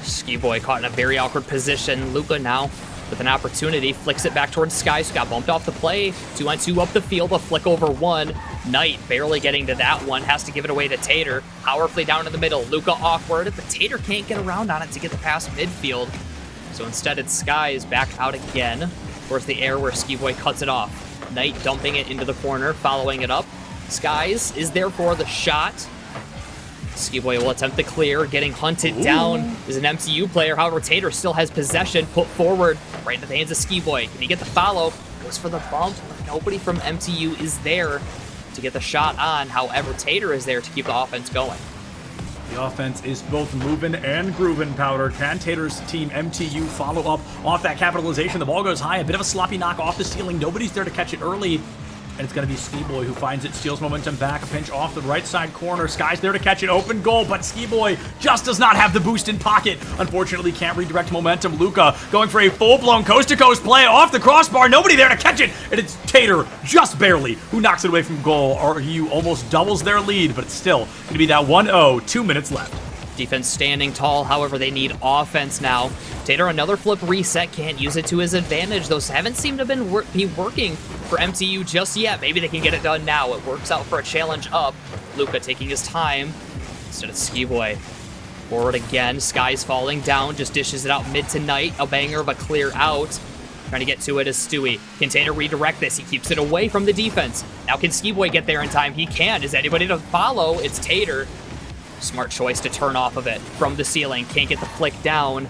Ski Boy caught in a very awkward position. Luka now with an opportunity, flicks it back towards Skies, who got bumped off the play. 2-on-2 up the field, a flick over one. Knight barely getting to that one, has to give it away to Tater. Powerfully down in the middle, Luka awkward, but Tater can't get around on it to get the pass midfield. So instead, it's Skies back out again towards the air where Ski Boy cuts it off. Knight dumping it into the corner, following it up. Skies is there for the shot. Ski Boy will attempt the clear, getting hunted down is an MTU player. However, Tater still has possession, put forward right into the hands of Ski Boy. Can he get the follow? Goes for the bump, but nobody from MTU is there to get the shot on. However, Tater is there to keep the offense going. The offense is both moving and grooving, Powder. Can Tater's team, MTU, follow up off that capitalization? The ball goes high, a bit of a sloppy knock off the ceiling. Nobody's there to catch it early. And it's going to be Skiboy who finds it, steals momentum back, a pinch off the right side corner. Sky's there to catch it, open goal, but Skiboy just does not have the boost in pocket. Unfortunately, can't redirect momentum. Luca going for a full-blown coast-to-coast play off the crossbar. Nobody there to catch it, and it's Tater, just barely, who knocks it away from goal. RU almost doubles their lead, but it's still going to be that 1-0, 2 minutes left. Defense standing tall, however, they need offense now. Tater, another flip reset, can't use it to his advantage. Those haven't seemed to be working for MTU just yet. Maybe they can get it done now. It works out for a challenge up. Luca taking his time instead of Skiboy. Forward again, Sky's falling down, just dishes it out mid to night. A banger of a clear out. Trying to get to it is Stewie. Can Tater redirect this? He keeps it away from the defense. Now can Skiboy get there in time? He can. Is anybody to follow? It's Tater. Smart choice to turn off of it from the ceiling. Can't get the flick down.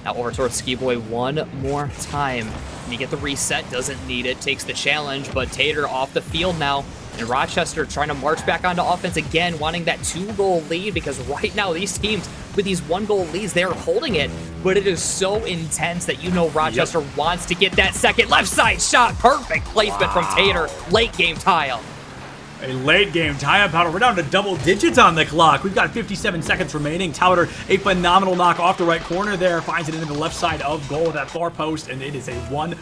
Now over towards Skiboy one more time. Can he get the reset? Doesn't need it. Takes the challenge, but Tater off the field now. And Rochester trying to march back onto offense again, wanting that 2-goal lead, because right now these teams with these 1-goal leads, they're holding it, but it is so intense that you know Rochester wants to get that second left side shot. Perfect placement from Tater. Late game tie-up. A late game tie-up, Powder. We're down to double digits on the clock. We've got 57 seconds remaining. Powder, a phenomenal knock off the right corner there. Finds it into the left side of goal at that far post, and it is a 1-1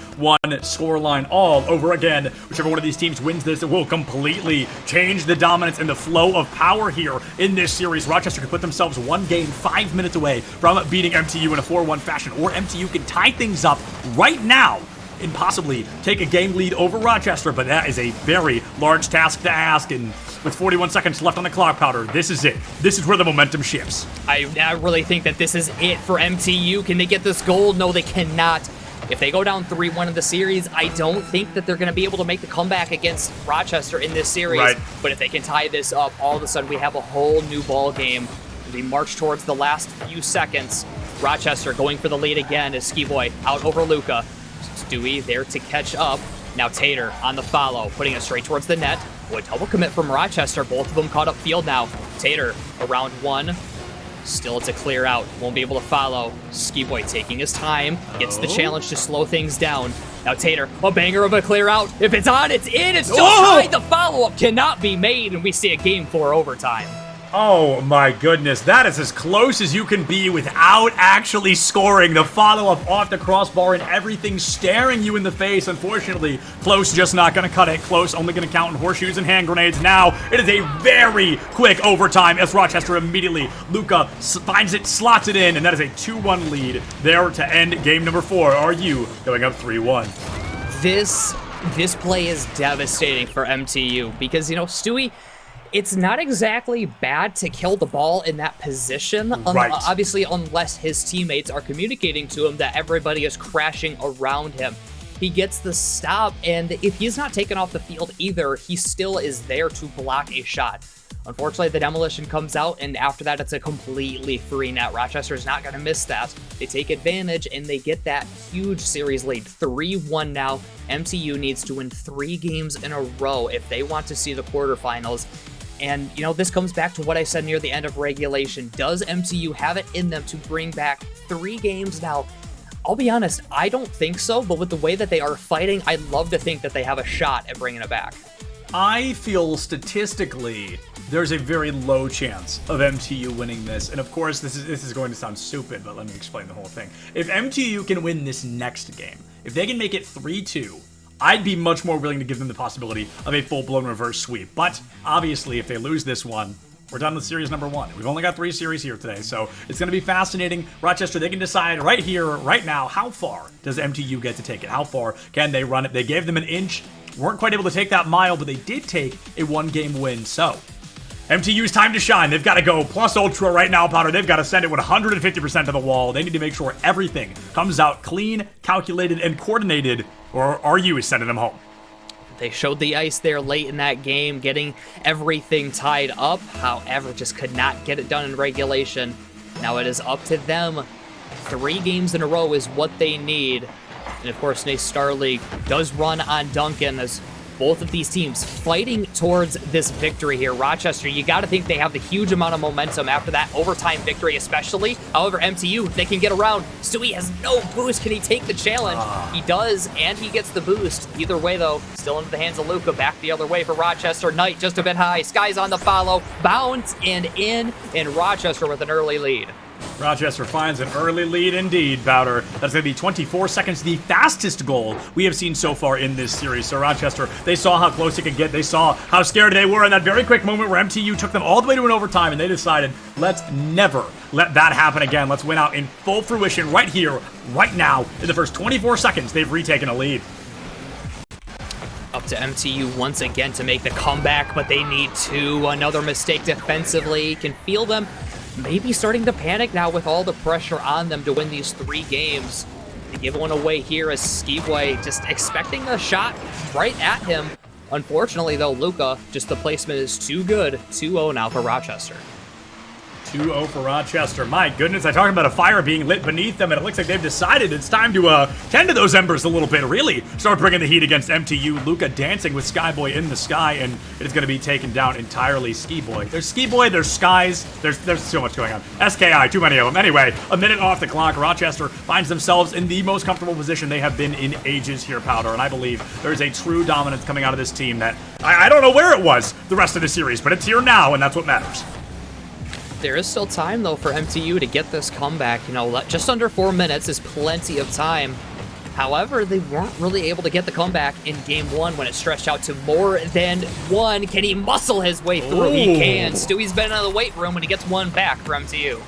scoreline all over again. Whichever one of these teams wins this, it will completely change the dominance and the flow of power here in this series. Rochester could put themselves one game 5 minutes away from beating MTU in a 4-1 fashion, or MTU can tie things up right now and possibly take a game lead over Rochester, but that is a very large task to ask, and with 41 seconds left on the clock, Powder, this is it. This is where the momentum shifts. I really think that this is it for MTU. Can they get this goal? No, they cannot. If they go down 3-1 in the series, I don't think that they're going to be able to make the comeback against Rochester in this series, right. But if they can tie this up, all of a sudden we have a whole new ball game. As we march towards the last few seconds, Rochester going for the lead again as Skiboy out over Luca. Stewie there to catch up. Now Tater on the follow, putting it straight towards the net. Boy, double commit from Rochester. Both of them caught up field now. Tater around one. Still it's a clear out. Won't be able to follow. Skiboy taking his time. Gets the challenge to slow things down. Now Tater, a banger of a clear out. If it's on, it's in. It's just high. The follow-up cannot be made, and we see a Game 4 overtime. Oh my goodness, that is as close as you can be without actually scoring. The follow-up off the crossbar and everything staring you in the face. Unfortunately, close just not going to cut it. Close only going to count in horseshoes and hand grenades. Now, it is a very quick overtime as Rochester immediately, Luca finds it, slots it in, and that is a 2-1 lead there to end game number 4. RU going up 3-1. This play is devastating for MTU because, you know, Stewie, it's not exactly bad to kill the ball in that position, right. Obviously, unless his teammates are communicating to him that everybody is crashing around him. He gets the stop, and if he's not taken off the field either, he still is there to block a shot. Unfortunately, the demolition comes out, and after that, it's a completely free net. Rochester's not going to miss that. They take advantage, and they get that huge series lead. 3-1 now. MTU needs to win 3 games in a row if they want to see the quarterfinals. And, you know, this comes back to what I said near the end of regulation. Does MTU have it in them to bring back 3 games now? I'll be honest, I don't think so, but with the way that they are fighting, I'd love to think that they have a shot at bringing it back. I feel statistically there's a very low chance of MTU winning this. And of course, this is going to sound stupid, but let me explain the whole thing. If MTU can win this next game, if they can make it 3-2, I'd be much more willing to give them the possibility of a full-blown reverse sweep. But obviously, if they lose this one, we're done with series number 1. We've only got 3 series here today, so it's going to be fascinating. Rochester, they can decide right here, right now, how far does MTU get to take it? How far can they run it? They gave them an inch, weren't quite able to take that mile, but they did take a 1-game win. So MTU's time to shine. They've got to go plus ultra right now, Powder. They've got to send it with 150% to the wall. They need to make sure everything comes out clean, calculated, and coordinated, or RU is sending them home. They showed the ice there late in that game, getting everything tied up. However, just could not get it done in regulation. Now it is up to them. 3 games in a row is what they need. And of course, Nate Starley does run on Duncan as both of these teams fighting towards this victory here. Rochester, you got to think they have the huge amount of momentum after that overtime victory, especially. However, MTU, they can get around. Stewie has no boost. Can he take the challenge? He does, and he gets the boost. Either way, though, still into the hands of Luca. Back the other way for Rochester. Knight just a bit high. Sky's on the follow. Bounce and in, and Rochester with an early lead. Rochester finds an early lead indeed, Bowder. That's going to be 24 seconds, the fastest goal we have seen so far in this series. So Rochester, they saw how close it could get. They saw how scared they were in that very quick moment where MTU took them all the way to an overtime, and they decided, let's never let that happen again. Let's win out in full fruition right here, right now. In the first 24 seconds, they've retaken a lead. Up to MTU once again to make the comeback, but they need to. Another mistake defensively. Can feel them maybe starting to panic now with all the pressure on them to win these 3 games. They give one away here as Skiboy just expecting a shot right at him. Unfortunately, though, Luca, just the placement is too good. 2-0 now for Rochester. 2-0 for Rochester. My goodness, I talked about a fire being lit beneath them, and it looks like they've decided it's time to tend to those embers a little bit, really start bringing the heat against MTU. Luca dancing with Skyboy in the sky, and it is going to be taken down entirely. Skiboy. There's Skiboy, there's Skies, there's so much going on. SKI, too many of them. Anyway, a minute off the clock. Rochester finds themselves in the most comfortable position they have been in ages here, Powder, and I believe there is a true dominance coming out of this team that I don't know where it was the rest of the series, but it's here now, and that's what matters. There is still time, though, for MTU to get this comeback. You know, just under 4 minutes is plenty of time. However, they weren't really able to get the comeback in Game 1 when it stretched out to more than 1. Can he muscle his way through? Ooh. He can. Stewie's been in the weight room when he gets 1 back for MTU.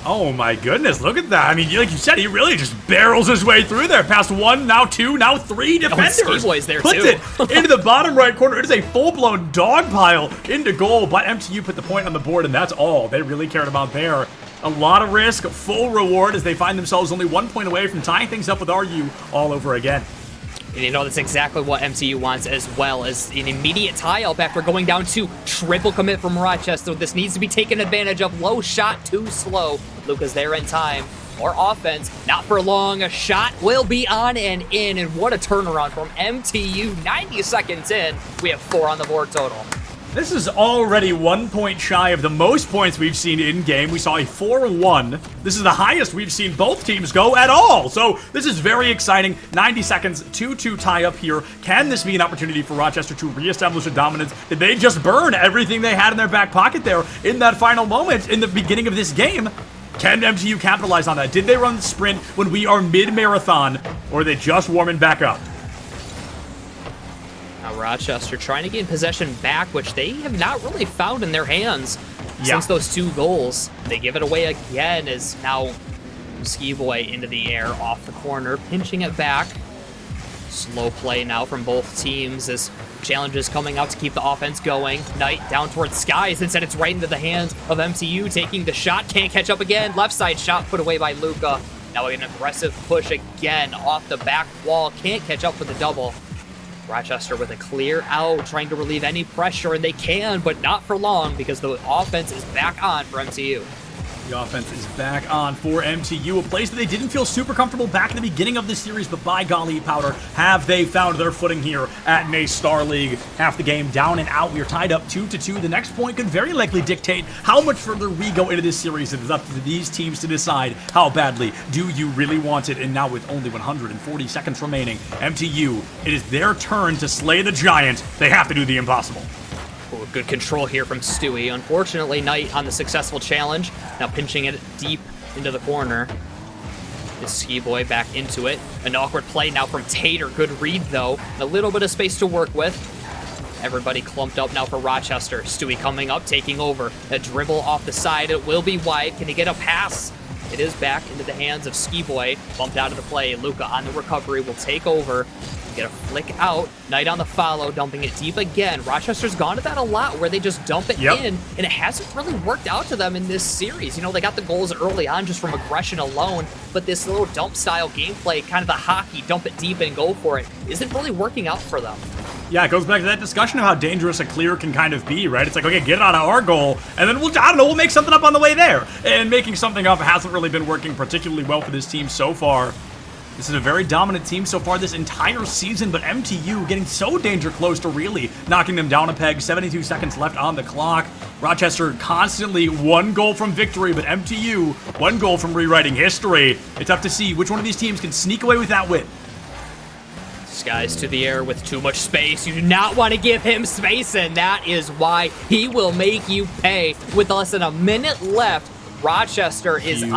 Oh my goodness, look at that. I mean, like you said, he really just barrels his way through there. Past 1, now 2, now 3 defenders. Skiboy's there Puts too. it into the bottom right corner. It is a full-blown dog pile into goal, but MTU put the point on the board, and that's all they really cared about there. A lot of risk, full reward as they find themselves only 1 point away from tying things up with RU all over again. And you know, that's exactly what MTU wants, as well as an immediate tie-up after going down to triple commit from Rochester. This needs to be taken advantage of. Low shot, too slow. Luca's there in time. More offense, not for long. A shot will be on and in, and what a turnaround from MTU. 90 seconds in, we have 4 on the board total. This is already 1 point shy of the most points we've seen in-game. We saw a 4-1. This is the highest we've seen both teams go at all. So this is very exciting. 90 seconds, 2-2 tie-up here. Can this be an opportunity for Rochester to reestablish a dominance? Did they just burn everything they had in their back pocket there in that final moment in the beginning of this game? Can MTU capitalize on that? Did they run the sprint when we are mid-marathon, or are they just warming back up? Now Rochester trying to gain possession back, which they have not really found in their hands since those 2 goals. They give it away again as now Skiboy into the air off the corner, pinching it back. Slow play now from both teams as challenges coming out to keep the offense going. Knight down towards Skies. Instead, it's right into the hands of MTU, taking the shot. Can't catch up again. Left side shot put away by Luca. Now an aggressive push again off the back wall. Can't catch up for the double. Rochester with a clear out, trying to relieve any pressure, and they can, but not for long because the offense is back on for MTU. The offense is back on for MTU, a place that they didn't feel super comfortable back in the beginning of this series, but by golly, Powder, have they found their footing here at NA Star League. Half the game down and out. We are tied up 2-2. The next point could very likely dictate how much further we go into this series. It is up to these teams to decide how badly do you really want it. And now with only 140 seconds remaining, MTU, it is their turn to slay the giant. They have to do the impossible. Ooh, good control here from Stewie. Unfortunately, Knight on the successful challenge. Now pinching it deep into the corner. Is Skiboy back into it. An awkward play now from Tater. Good read, though. A little bit of space to work with. Everybody clumped up now for Rochester. Stewie coming up, taking over. A dribble off the side. It will be wide. Can he get a pass? It is back into the hands of Skiboy. Bumped out of the play. Luca on the recovery will take over. Get a flick out. Knight on the follow, dumping it deep again. Rochester's gone to that a lot where they just dump it in, and it hasn't really worked out to them in this series. You know, they got the goals early on just from aggression alone, but this little dump style gameplay, kind of the hockey, dump it deep and go for it, isn't really working out for them. Yeah, it goes back to that discussion of how dangerous a clear can kind of be, right? It's like, okay, get it out of our goal, and then we'll make something up on the way there. And making something up hasn't really been working particularly well for this team so far. This is a very dominant team so far this entire season, but MTU getting so danger close to really knocking them down a peg. 72 seconds left on the clock. Rochester constantly one goal from victory, but MTU one goal from rewriting history. It's tough to see which one of these teams can sneak away with that win. Skies to the air with too much space. You do not want to give him space, and that is why he will make you pay. With less than a minute left, Rochester is in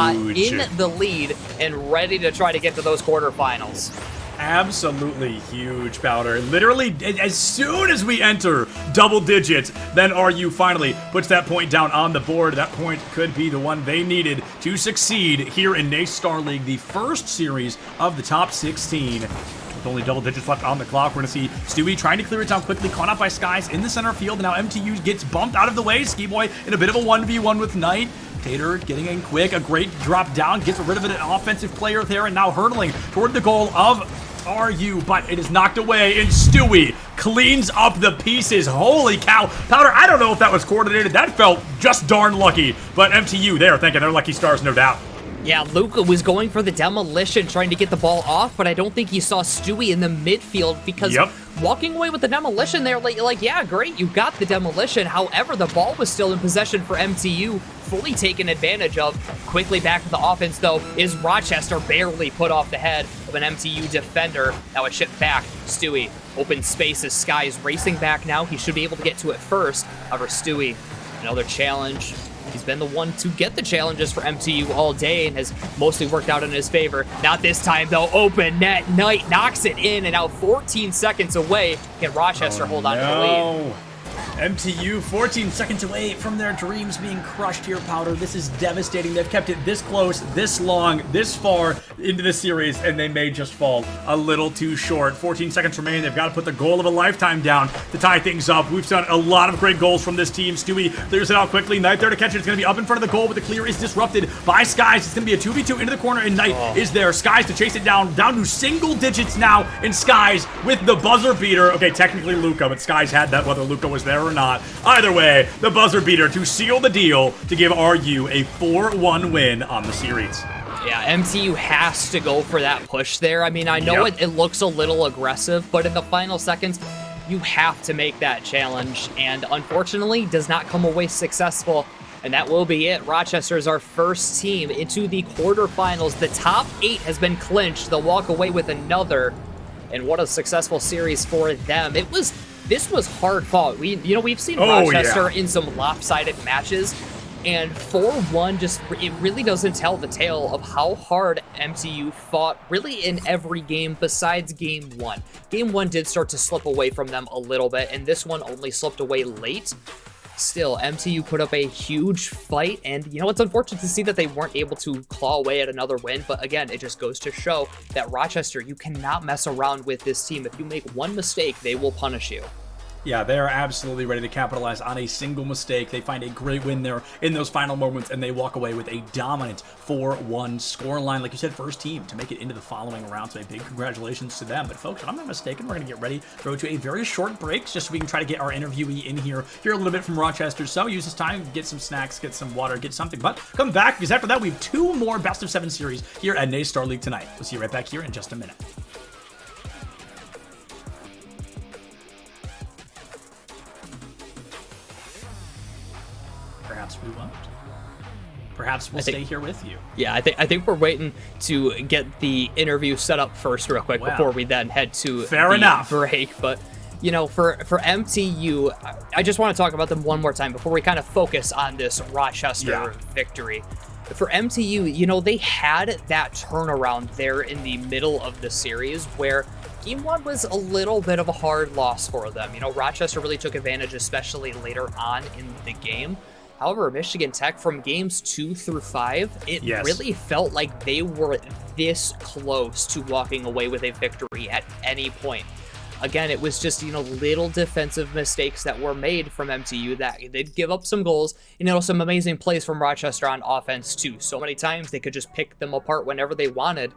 the lead and ready to try to get to those quarterfinals. Absolutely huge, Powder. Literally, as soon as we enter double digits, then RU finally puts that point down on the board. That point could be the one they needed to succeed here in NA Star League, the first series of the top 16. With only double digits left on the clock, we're going to see Stewie trying to clear it down quickly, caught out by Skies in the center field, and now MTU gets bumped out of the way. Ski Boy in a bit of a 1v1 with Knight. Tater getting in quick, a great drop down, gets rid of an offensive player there, and now hurtling toward the goal of RU, but it is knocked away, and Stewie cleans up the pieces. Holy cow. Powder, I don't know if that was coordinated. That felt just darn lucky, but MTU there thinking they're lucky stars, no doubt. Yeah, Luca was going for the demolition, trying to get the ball off, but I don't think he saw Stewie in the midfield because walking away with the demolition there, like, yeah, great, you got the demolition. However, the ball was still in possession for MTU, fully taken advantage of. Quickly back to the offense, though, is Rochester barely put off the head of an MTU defender. Now it's shipped back. Stewie, open space as Sky's racing back now. He should be able to get to it first. However, Stewie, another challenge. He's been the one to get the challenges for MTU all day and has mostly worked out in his favor. Not this time, though. Open net. Knight knocks it in, and now 14 seconds away. Can Rochester hold on to the lead? MTU 14 seconds away from their dreams being crushed here, Powder. This is devastating. They've kept it this close, this long, this far into the series, and they may just fall a little too short. 14 seconds remaining. They've got to put the goal of a lifetime down to tie things up. We've seen a lot of great goals from this team. Stewie clears it out quickly. Knight there to catch it. It's going to be up in front of the goal, but the clear is disrupted by Skies. It's going to be a 2v2 into the corner, and Knight is there. Skies to chase it down to single digits now, and Skies with the buzzer beater. Okay, technically Luca, but Skies had that whether Luca was there or not. Either way, the buzzer beater to seal the deal to give RU a 4-1 win on the series. Yeah, MTU has to go for that push there. I mean, I know it looks a little aggressive, but in the final seconds, you have to make that challenge, and unfortunately, does not come away successful. And that will be it. Rochester is our first team into the quarterfinals. The top 8 has been clinched. They'll walk away with another, and what a successful series for them. This was hard fought. We've seen Rochester in some lopsided matches, and 4-1 it really doesn't tell the tale of how hard MTU fought really in every game besides game 1. Game 1 did start to slip away from them a little bit, and this one only slipped away late. Still, MTU put up a huge fight, and it's unfortunate to see that they weren't able to claw away at another win, but again, it just goes to show that Rochester, you cannot mess around with this team. If you make one mistake, they will punish you. Yeah, they are absolutely ready to capitalize on a single mistake. They find a great win there in those final moments, and they walk away with a dominant 4-1 scoreline. Like you said, first team to make it into the following round, so a big congratulations to them. But folks, if I'm not mistaken, we're going to get ready to go to a very short break just so we can try to get our interviewee in here, hear a little bit from Rochester. So use this time, get some snacks, get some water, get something. But come back, because after that, we have 2 more Best of 7 series here at NA Star League tonight. We'll see you right back here in just a minute. Perhaps we won't. Perhaps we'll stay here with you. Yeah, I think we're waiting to get the interview set up first real quick before we then head to the break. But, for MTU, I just want to talk about them one more time before we kind of focus on this Rochester victory. For MTU, they had that turnaround there in the middle of the series where Game 1 was a little bit of a hard loss for them. Rochester really took advantage, especially later on in the game. However, Michigan Tech, from games 2 through 5, it really felt like they were this close to walking away with a victory at any point. Again, it was just, little defensive mistakes that were made from MTU that they'd give up some goals. Some amazing plays from Rochester on offense, too. So many times they could just pick them apart whenever they wanted.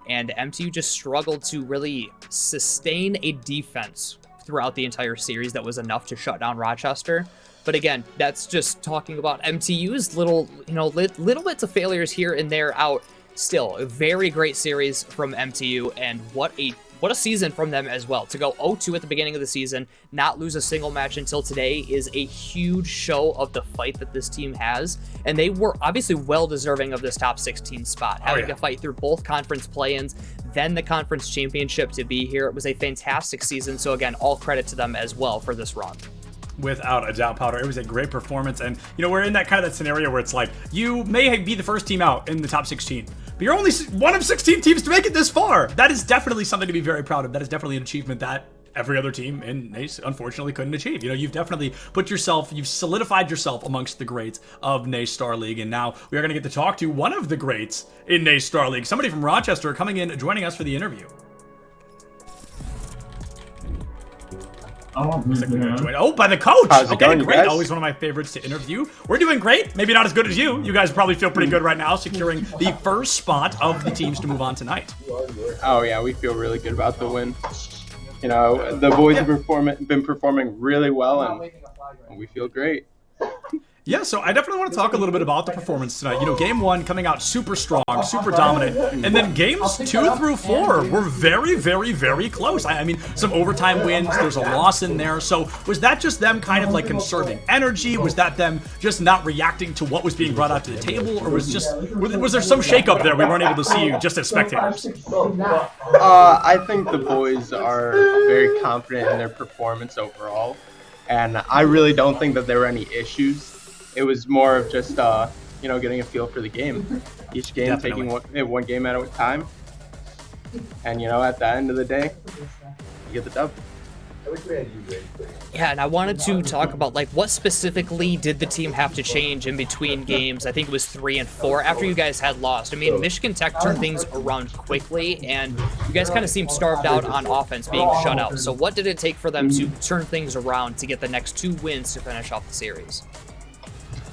And MTU just struggled to really sustain a defense throughout the entire series that was enough to shut down Rochester. But again, that's just talking about MTU's little bits of failures here and there out. still a very great series from MTU, and what a season from them as well. To go 0-2 at the beginning of the season, not lose a single match until today is a huge show of the fight that this team has, and they were obviously well deserving of this top 16 spot, having to fight through both conference play-ins, then the conference championship to be here. It was a fantastic season, so again, all credit to them as well for this run. Without a doubt, Powder. It was a great performance, and we're in that kind of that scenario where it's like, you may be the first team out in the top 16, but you're only one of 16 teams to make it this far. That is definitely something to be very proud of. That is definitely an achievement that every other team in NACE unfortunately couldn't achieve. You've definitely you've solidified yourself amongst the greats of NACE Star League, and now we are going to get to talk to one of the greats in NACE Star League, somebody from Rochester coming in, joining us for the interview. Oh, by the coach. How's it going, great. guys? Always one of my favorites to interview. We're doing great. Maybe not as good as you. You guys probably feel pretty good right now, securing the first spot of the teams to move on tonight. Oh yeah, we feel really good about the win. The boys have been performing really well, and we feel great. Yeah, so I definitely want to talk a little bit about the performance tonight. Game 1 coming out super strong, super dominant, and then games 2 through 4 were very, very, very close. I mean, some overtime wins, there's a loss in there. So was that just them kind of like conserving energy? Was that them just not reacting to what was being brought out to the table? Or was there some shakeup there we weren't able to see just as spectators? I think the boys are very confident in their performance overall, and I really don't think that there were any issues. It was more of just, getting a feel for the game. Each game taking one game at a time. And, at the end of the day, you get the dub. Yeah, and I wanted to talk about, what specifically did the team have to change in between games? I think it was 3 and 4 after you guys had lost. I mean, Michigan Tech turned things around quickly, and you guys kind of seemed starved out on offense, being shut out. So what did it take for them to turn things around to get the next 2 wins to finish off the series?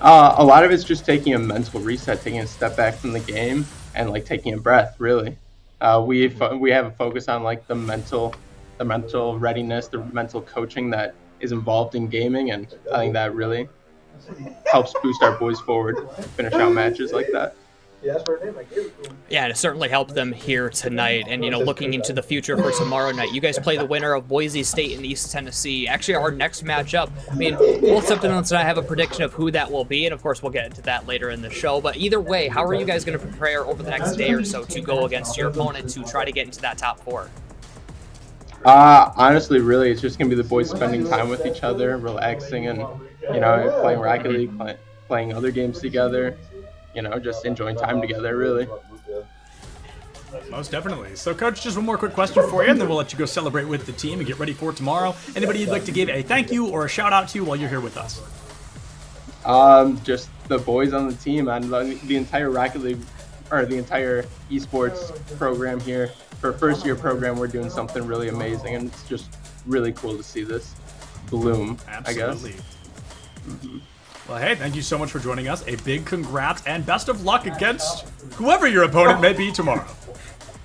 A lot of it's just taking a mental reset, taking a step back from the game, and taking a breath. Really, we have a focus on the mental readiness, the mental coaching that is involved in gaming, and I think that really helps boost our boys forward, finish out matches like that. Yeah, and it certainly helped them here tonight. And, looking into the future for tomorrow night, you guys play the winner of Boise State and East Tennessee. Actually, our next matchup, both Septimus and I have a prediction of who that will be. And, of course, we'll get into that later in the show. But either way, how are you guys going to prepare over the next day or so to go against your opponent to try to get into that top 4? Honestly, really, it's just going to be the boys spending time with each other, relaxing, and, playing Rocket League, playing other games together. Just enjoying time together, really. Most definitely. So, Coach, just one more quick question for you, and then we'll let you go celebrate with the team and get ready for tomorrow. Anybody you'd like to give a thank you or a shout out to while you're here with us? Just the boys on the team and the entire Rocket League, or the entire esports program here. For a first-year program, we're doing something really amazing, and it's just really cool to see this bloom, Absolutely. I guess. Mm-hmm. Well, hey, thank you so much for joining us. A big congrats and best of luck against whoever your opponent may be tomorrow.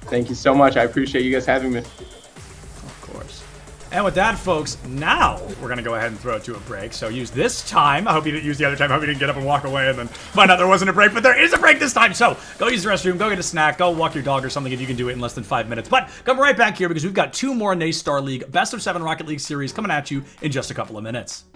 Thank you so much. I appreciate you guys having me. Of course. And with that, folks, now we're going to go ahead and throw it to a break. So use this time. I hope you didn't use the other time. I hope you didn't get up and walk away and then find out there wasn't a break. But there is a break this time. So go use the restroom, go get a snack, go walk your dog or something if you can do it in less than 5 minutes. But come right back here because we've got 2 more NACE Star League Best of 7 Rocket League series coming at you in just a couple of minutes.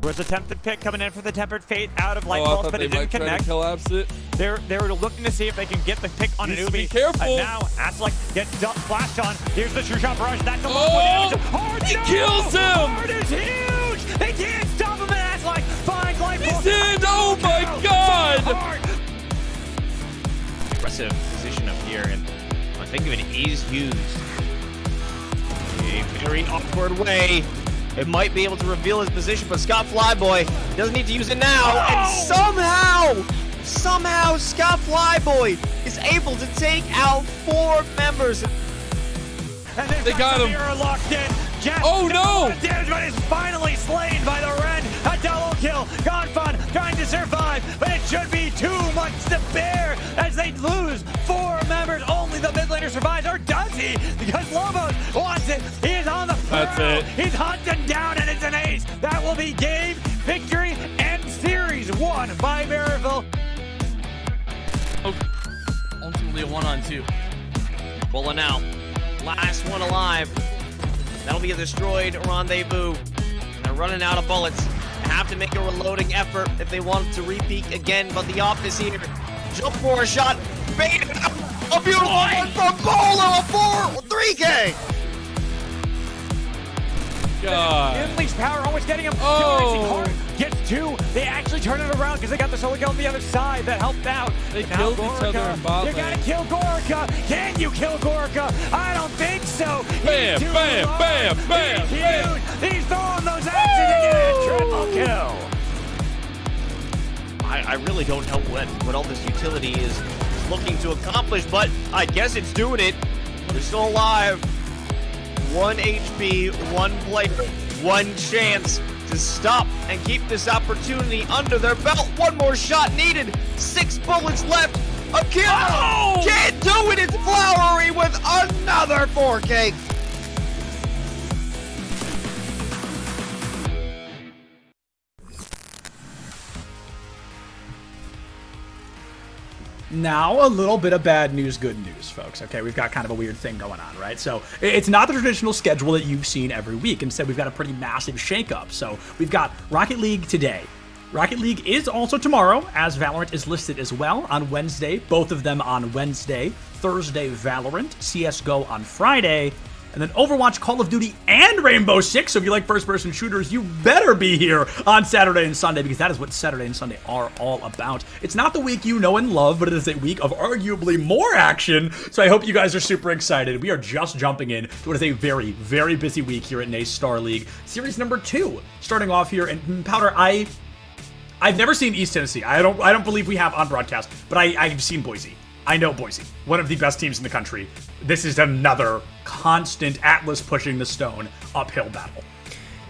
was attempted pick coming in for the Tempered Fate out of Light I Pulse, thought but they it might didn't try to connect. collapse it. They were looking to see if they can get the pick on an Needs to be Ubi. careful. And now Aslick gets flashed on. Here's the true shot barrage. That's a lot Oh, more damage. Hard, he no! kills him! Hard is huge! They can't stop him, and Aslick finds Light Pulse. He did! Oh my god! Hard. Aggressive position up here, and I think of it is used a very awkward way. It might be able to reveal his position, but Scott Flyboy doesn't need to use it now, and somehow Scott Flyboy is able to take out 4 members. And They got him. Mirror locked in. Jeff Oh, no! Damage, but is finally slain by the Ren. A double kill. Gonfun trying to survive, but it should be too much to bear as they lose 4 members. Only the mid laner survives, or does he? Because Lobos wants it. He is on the prowl. That's it. He's hunting down, and it's an ace. That will be game, victory, and series won by Maryville. Ultimately a 1-on-2. Rolling out. Last one alive. That'll be a destroyed rendezvous. And they're running out of bullets. They have to make a reloading effort if they want to repeat again, but the op is here. Jump for a shot. Bait it up. A beautiful one from Bolo. A 3K. God. Unleash power, almost getting him. Oh. Gets 2. They actually turn it around because they got the solo kill on the other side that helped out. They And now killed each other in bot You lane. gotta kill Gorka. Can you kill Gorka? I don't think so. Bam, He's too bam, large. bam, bam, He's bam. huge. He's throwing those axes to get a triple kill. I really don't know what all this utility is looking to accomplish, but I guess it's doing it. They're still alive. 1 HP, 1 player, 1 chance to stop and keep this opportunity under their belt. 1 more shot needed. 6 bullets left. A kill. Oh! Can't do it. It's Flowery with another 4K. Now, a little bit of bad news, good news, folks. Okay, we've got kind of a weird thing going on, right? So it's not the traditional schedule that you've seen every week. Instead, we've got a pretty massive shakeup. So we've got Rocket League today. Rocket League is also tomorrow, as Valorant is listed as well on Wednesday. Both of them on Wednesday. Thursday, Valorant. CSGO on Friday. And then Overwatch, Call of Duty, and Rainbow Six. So if you like first-person shooters, you better be here on Saturday and Sunday, because that is what Saturday and Sunday are all about. It's not the week you know and love, but it is a week of arguably more action. So I hope you guys are super excited. We are just jumping in to what is a very, very busy week here at NACE Star League. Series number 2, starting off here. And Powder, I've never seen East Tennessee. I don't believe we have on broadcast, but I've seen Boise. I know Boise, one of the best teams in the country. This is another constant Atlas pushing the stone uphill battle.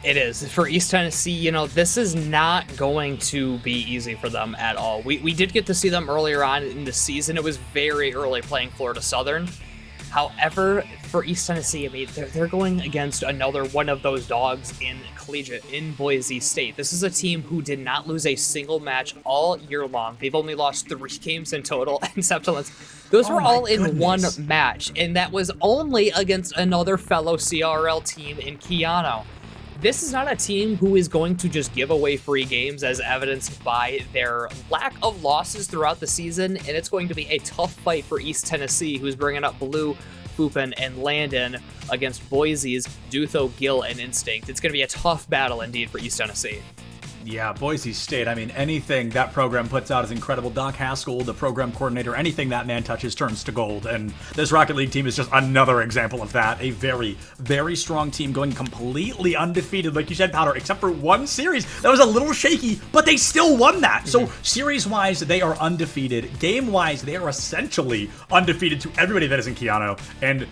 It is. For East Tennessee, you know, this is not going to be easy for them at all. We did get to see them earlier on in the season. It was very early playing Florida Southern. However, for East Tennessee, I mean, they're going against another one of those dogs in collegiate in Boise State. This is a team who did not lose a single match all year long. They've only lost 3 games in total, except those were all in one match, and that was only against another fellow CRL team in Keanu. This is not a team who is going to just give away free games, as evidenced by their lack of losses throughout the season, and it's going to be a tough fight for East Tennessee, who's bringing up Blue, Fupin, and Landon against Boise's Dutho, Gill, and Instinct. It's going to be a tough battle indeed for East Tennessee. Yeah, Boise State, I mean, anything that program puts out is incredible. Doc Haskell, the program coordinator, anything that man touches turns to gold, and this Rocket League team is just another example of that. A very, very strong team going completely undefeated, like you said, Powder, except for one series that was a little shaky, but they still won that. So series-wise, they are undefeated. Game-wise, they are essentially undefeated to everybody that is in Keanu, and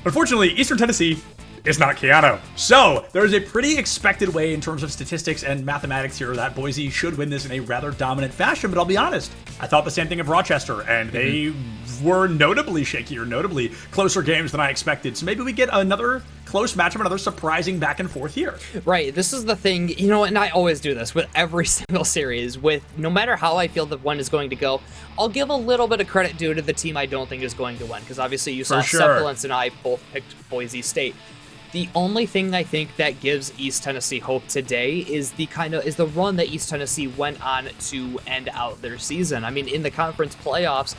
unfortunately, Eastern Tennessee is not Keanu. So there is a pretty expected way in terms of statistics and mathematics here that Boise should win this in a rather dominant fashion, but I'll be honest, I thought the same thing of Rochester, and they were notably shakier, notably closer games than I expected. So maybe we get another close matchup, another surprising back and forth here. Right, this is the thing, you know, and I always do this with every single series, with no matter how I feel that one is going to go, I'll give a little bit of credit due to the team I don't think is going to win, because obviously you saw sure. Semblance and I both picked Boise State. The only thing I think that gives East Tennessee hope today is the run that East Tennessee went on to end out their season. I mean, in the conference playoffs,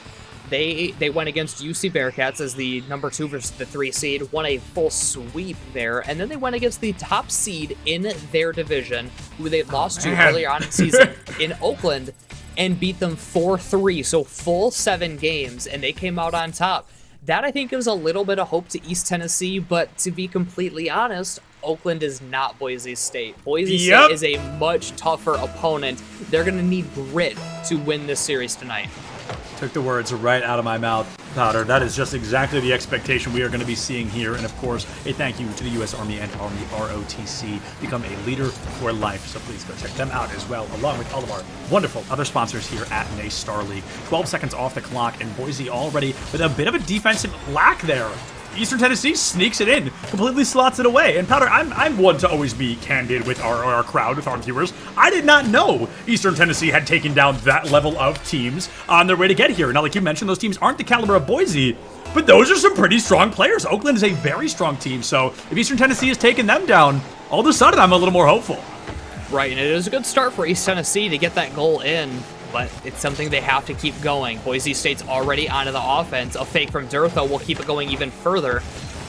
they went against UC Bearcats as the number 2 versus the 3 seed, won a full sweep there, and then they went against the top seed in their division, who they lost to earlier on in the season in Oakland, and beat them 4-3, so full 7 games, and they came out on top. That, I think, gives a little bit of hope to East Tennessee, but to be completely honest, Oakland is not Boise State. Boise State is a much tougher opponent. They're going to need grit to win this series tonight. Took the words right out of my mouth, Powder. That is just exactly the expectation we are going to be seeing here. And of course, a thank you to the U.S. Army and Army ROTC. Become a leader for life. So please go check them out as well, along with all of our wonderful other sponsors here at NA Star League. 12 seconds off the clock, and Boise already with a bit of a defensive lack there. Eastern Tennessee sneaks it in, completely slots it away. And Powder, I'm one to always be candid with our crowd, with our viewers. I did not know Eastern Tennessee had taken down that level of teams on their way to get here. Now, like you mentioned, those teams aren't the caliber of Boise, but those are some pretty strong players. Oakland is a very strong team, so if Eastern Tennessee has taken them down, all of a sudden I'm a little more hopeful. Right, and it is a good start for East Tennessee to get that goal in, but it's something they have to keep going. Boise State's already onto the offense. A fake from Durtho will keep it going even further.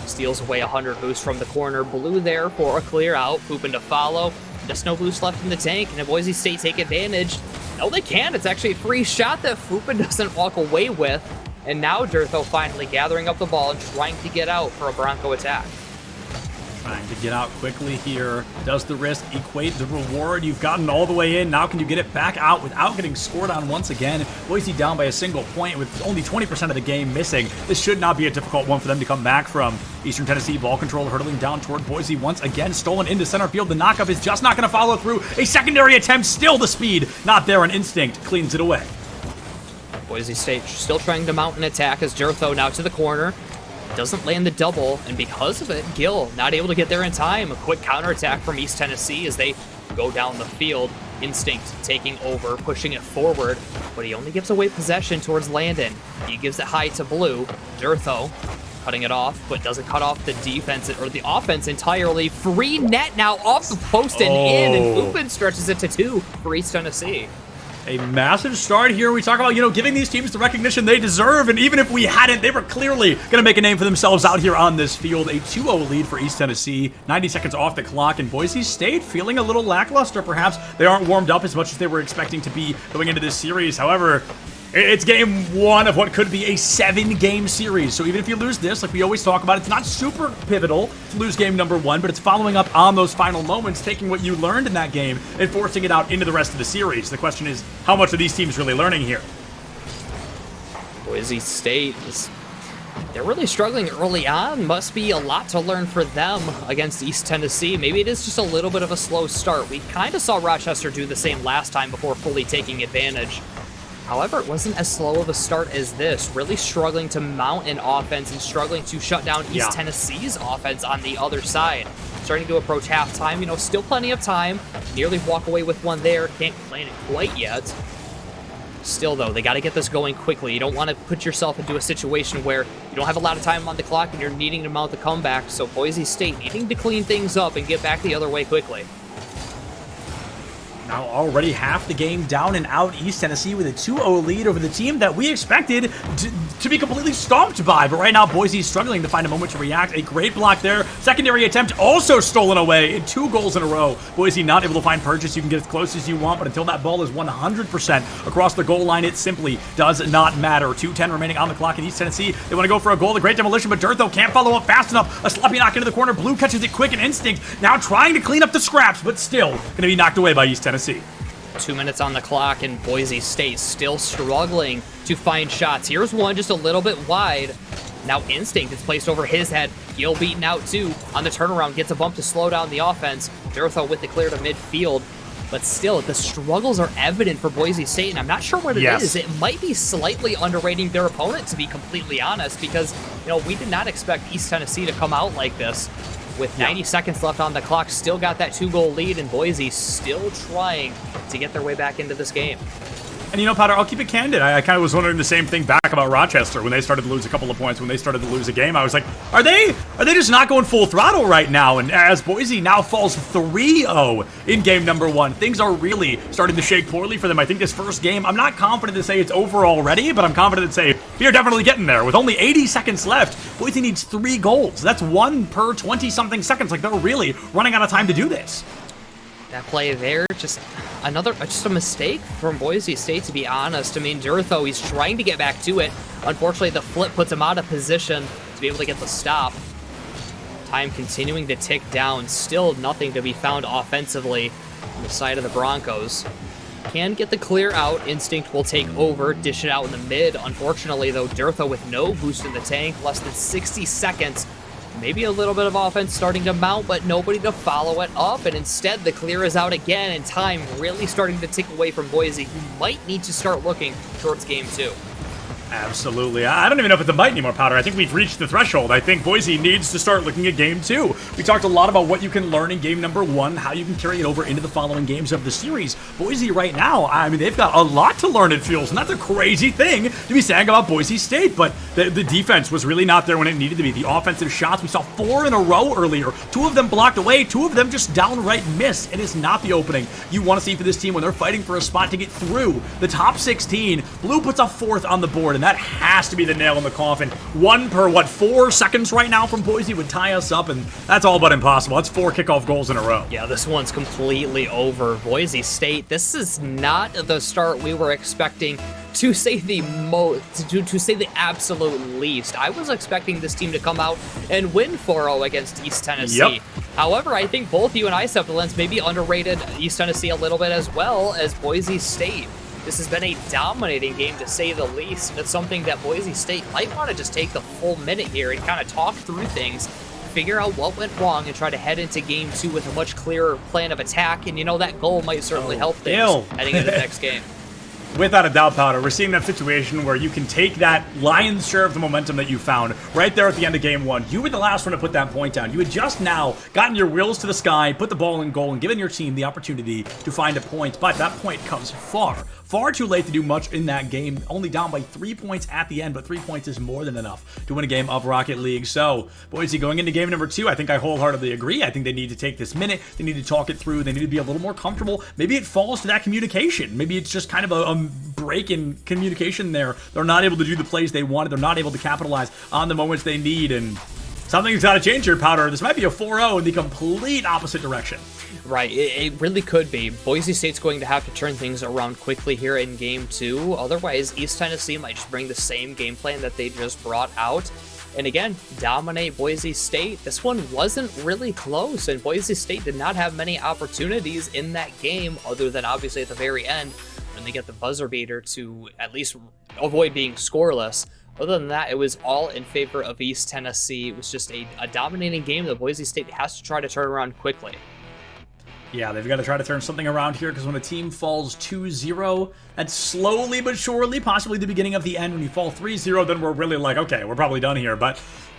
Steals away 100 boost from the corner. Blue there for a clear out. Pooping to follow. Just no boost left in the tank, and if Boise State take advantage, no, they can. It's actually a free shot that Fupin doesn't walk away with. And now Durtho finally gathering up the ball and trying to get out for a Bronco attack. Trying to get out quickly here. Does the risk equate the reward? You've gotten all the way in. Now can you get it back out without getting scored on once again? Boise down by a single point with only 20% of the game missing. This should not be a difficult one for them to come back from. Eastern Tennessee ball control hurtling down toward Boise once again. Stolen into center field. The knockup is just not going to follow through. A secondary attempt. Still the speed. Not there. An instinct cleans it away. Boise State still trying to mount an attack as Durtho now to the corner. Doesn't land the double, and because of it, Gill not able to get there in time. A quick counterattack from East Tennessee as they go down the field. Instinct taking over, pushing it forward, but he only gives away possession towards Landon. He gives it high to Blue. Durtho cutting it off, but doesn't cut off the defense or the offense entirely. Free net now off the post and in, and Fupin stretches it to 2 for East Tennessee. A massive start here. We talk about, giving these teams the recognition they deserve, and even if we hadn't, they were clearly going to make a name for themselves out here on this field. A 2-0 lead for East Tennessee, 90 seconds off the clock, and Boise State feeling a little lackluster, perhaps. They aren't warmed up as much as they were expecting to be going into this series. However, it's game 1 of what could be a 7-game series. So even if you lose this, like we always talk about, it's not super pivotal to lose game number 1, but it's following up on those final moments, taking what you learned in that game and forcing it out into the rest of the series. The question is, how much are these teams really learning here? Boise State they're really struggling early on. Must be a lot to learn for them against East Tennessee. Maybe it is just a little bit of a slow start. We kind of saw Rochester do the same last time before fully taking advantage. However, it wasn't as slow of a start as this. Really struggling to mount an offense and struggling to shut down East Tennessee's offense on the other side. Starting to approach halftime, still plenty of time. Nearly walk away with one there. Can't land it quite yet. Still, though, they got to get this going quickly. You don't want to put yourself into a situation where you don't have a lot of time on the clock and you're needing to mount the comeback. So Boise State needing to clean things up and get back the other way quickly. Now already half the game down and out. East Tennessee with a 2-0 lead over the team that we expected to be completely stomped by. But right now, Boise is struggling to find a moment to react. A great block there. Secondary attempt also stolen away in 2 goals in a row. Boise not able to find purchase. You can get as close as you want, but until that ball is 100% across the goal line, it simply does not matter. 2:10 remaining on the clock in East Tennessee. They want to go for a goal. The great demolition, but Durtho can't follow up fast enough. A sloppy knock into the corner. Blue catches it quick and instinct. Now trying to clean up the scraps, but still going to be knocked away by East Tennessee. 2 minutes on the clock, and Boise State still struggling to find shots. Here's one just a little bit wide. Now Instinct is placed over his head. Gill beaten out too. On the turnaround, gets a bump to slow down the offense. Durtho with the clear to midfield. But still, the struggles are evident for Boise State, and I'm not sure what it is. It might be slightly underrating their opponent, to be completely honest, because, we did not expect East Tennessee to come out like this. With 90 seconds left on the clock, still got that 2-goal lead, and Boise still trying to get their way back into this game. And you know, Powder, I'll keep it candid. I kind of was wondering the same thing back about Rochester when they started to lose a couple of points, when they started to lose a game. I was like, are they just not going full throttle right now? And as Boise now falls 3-0 in game number 1, things are really starting to shake poorly for them. I think this first game, I'm not confident to say it's over already, but I'm confident to say we are definitely getting there. With only 80 seconds left, Boise needs 3 goals. That's 1 per 20-something seconds. Like, they're really running out of time to do this. That play there, just a mistake from Boise State, to be honest. I mean, Durtho, he's trying to get back to it. Unfortunately, the flip puts him out of position to be able to get the stop. Time continuing to tick down. Still nothing to be found offensively on the side of the Broncos. Can get the clear out. Instinct will take over, dish it out in the mid. Unfortunately, though, Durtho with no boost in the tank, less than 60 seconds. Maybe a little bit of offense starting to mount, but nobody to follow it up. And instead, the clear is out again, and time really starting to tick away from Boise, who might need to start looking towards game 2. Absolutely. I don't even know if it's a might anymore, Powder. I think we've reached the threshold. I think Boise needs to start looking at game 2. We talked a lot about what you can learn in game number 1, how you can carry it over into the following games of the series. Boise right now, I mean, they've got a lot to learn, it feels, and that's a crazy thing to be saying about Boise State, but the defense was really not there when it needed to be. The offensive shots, we saw 4 in a row earlier. 2 of them blocked away, 2 of them just downright missed. It is not the opening you want to see for this team when they're fighting for a spot to get through the top 16. Blue puts a 4th on the board, and that has to be the nail in the coffin. 1 per, 4 seconds right now from Boise would tie us up, and that's all but impossible. That's 4 kickoff goals in a row. Yeah, this one's completely over. Boise State, this is not the start we were expecting, to say the to say the absolute least. I was expecting this team to come out and win 4-0 against East Tennessee. Yep. However, I think both you and I, Sepulence, maybe underrated East Tennessee a little bit as well as Boise State. This has been a dominating game, to say the least, and it's something that Boise State might want to just take the full minute here and kind of talk through things, figure out what went wrong, and try to head into game 2 with a much clearer plan of attack. And you know, that goal might certainly help things heading into the next game. Without a doubt, Powder, we're seeing that situation where you can take that lion's share of the momentum that you found right there at the end of game 1. You were the last one to put that point down. You had just now gotten your wheels to the sky, put the ball in goal, and given your team the opportunity to find a point. But that point comes far too late to do much in that game. Only down by 3 points at the end, but 3 points is more than enough to win a game of Rocket League. So, Boise, going into game number 2, I think I wholeheartedly agree. I think they need to take this minute. They need to talk it through. They need to be a little more comfortable. Maybe it falls to that communication. Maybe it's just kind of a break in communication there. They're not able to do the plays they wanted. They're not able to capitalize on the moments they need, and something's got to change here, Powder. This might be a 4-0 in the complete opposite direction. Right, it really could be. Boise State's going to have to turn things around quickly here in game 2. Otherwise, East Tennessee might just bring the same game plan that they just brought out, and again, dominate Boise State. This one wasn't really close, and Boise State did not have many opportunities in that game, other than obviously at the very end when they get the buzzer beater to at least avoid being scoreless. Other than that, it was all in favor of East Tennessee. It was just a dominating game that Boise State has to try to turn around quickly. Yeah, they've got to try to turn something around here, because when a team falls 2-0, that's slowly but surely, possibly the beginning of the end. When you fall 3-0, then we're really like, okay, we're probably done here. But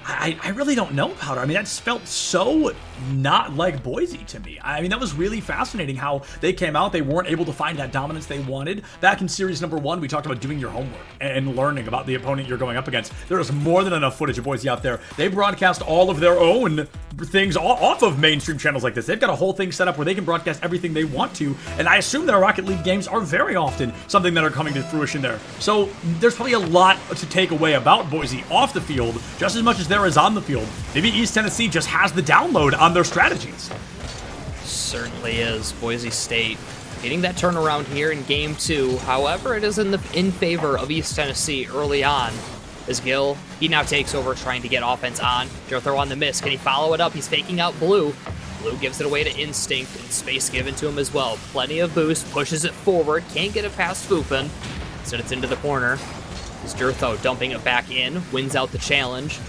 I really don't know, Powder. I mean, that felt so not like Boise to me. I mean, that was really fascinating how they came out. They weren't able to find that dominance they wanted. Back in series number 1, we talked about doing your homework and learning about the opponent you're going up against. There is more than enough footage of Boise out there. They broadcast all of their own things off of mainstream channels like this. They've got a whole thing set up where they can broadcast everything they want to, and I assume their Rocket League games are very often something that are coming to fruition there. So there's probably a lot to take away about Boise off the field, just as much as there is on the field. Maybe East Tennessee just has the download on their strategies. Certainly is. Boise State getting that turnaround here in game 2. However, it is in favor of East Tennessee early on. As Gill, he now takes over trying to get offense on. Throw on the miss. Can he follow it up? He's faking out Blue. Blue gives it away to Instinct, and space given to him as well. Plenty of boost, pushes it forward, can't get it past Fupin. Instead it's into the corner. It's Durtho dumping it back in, wins out the challenge.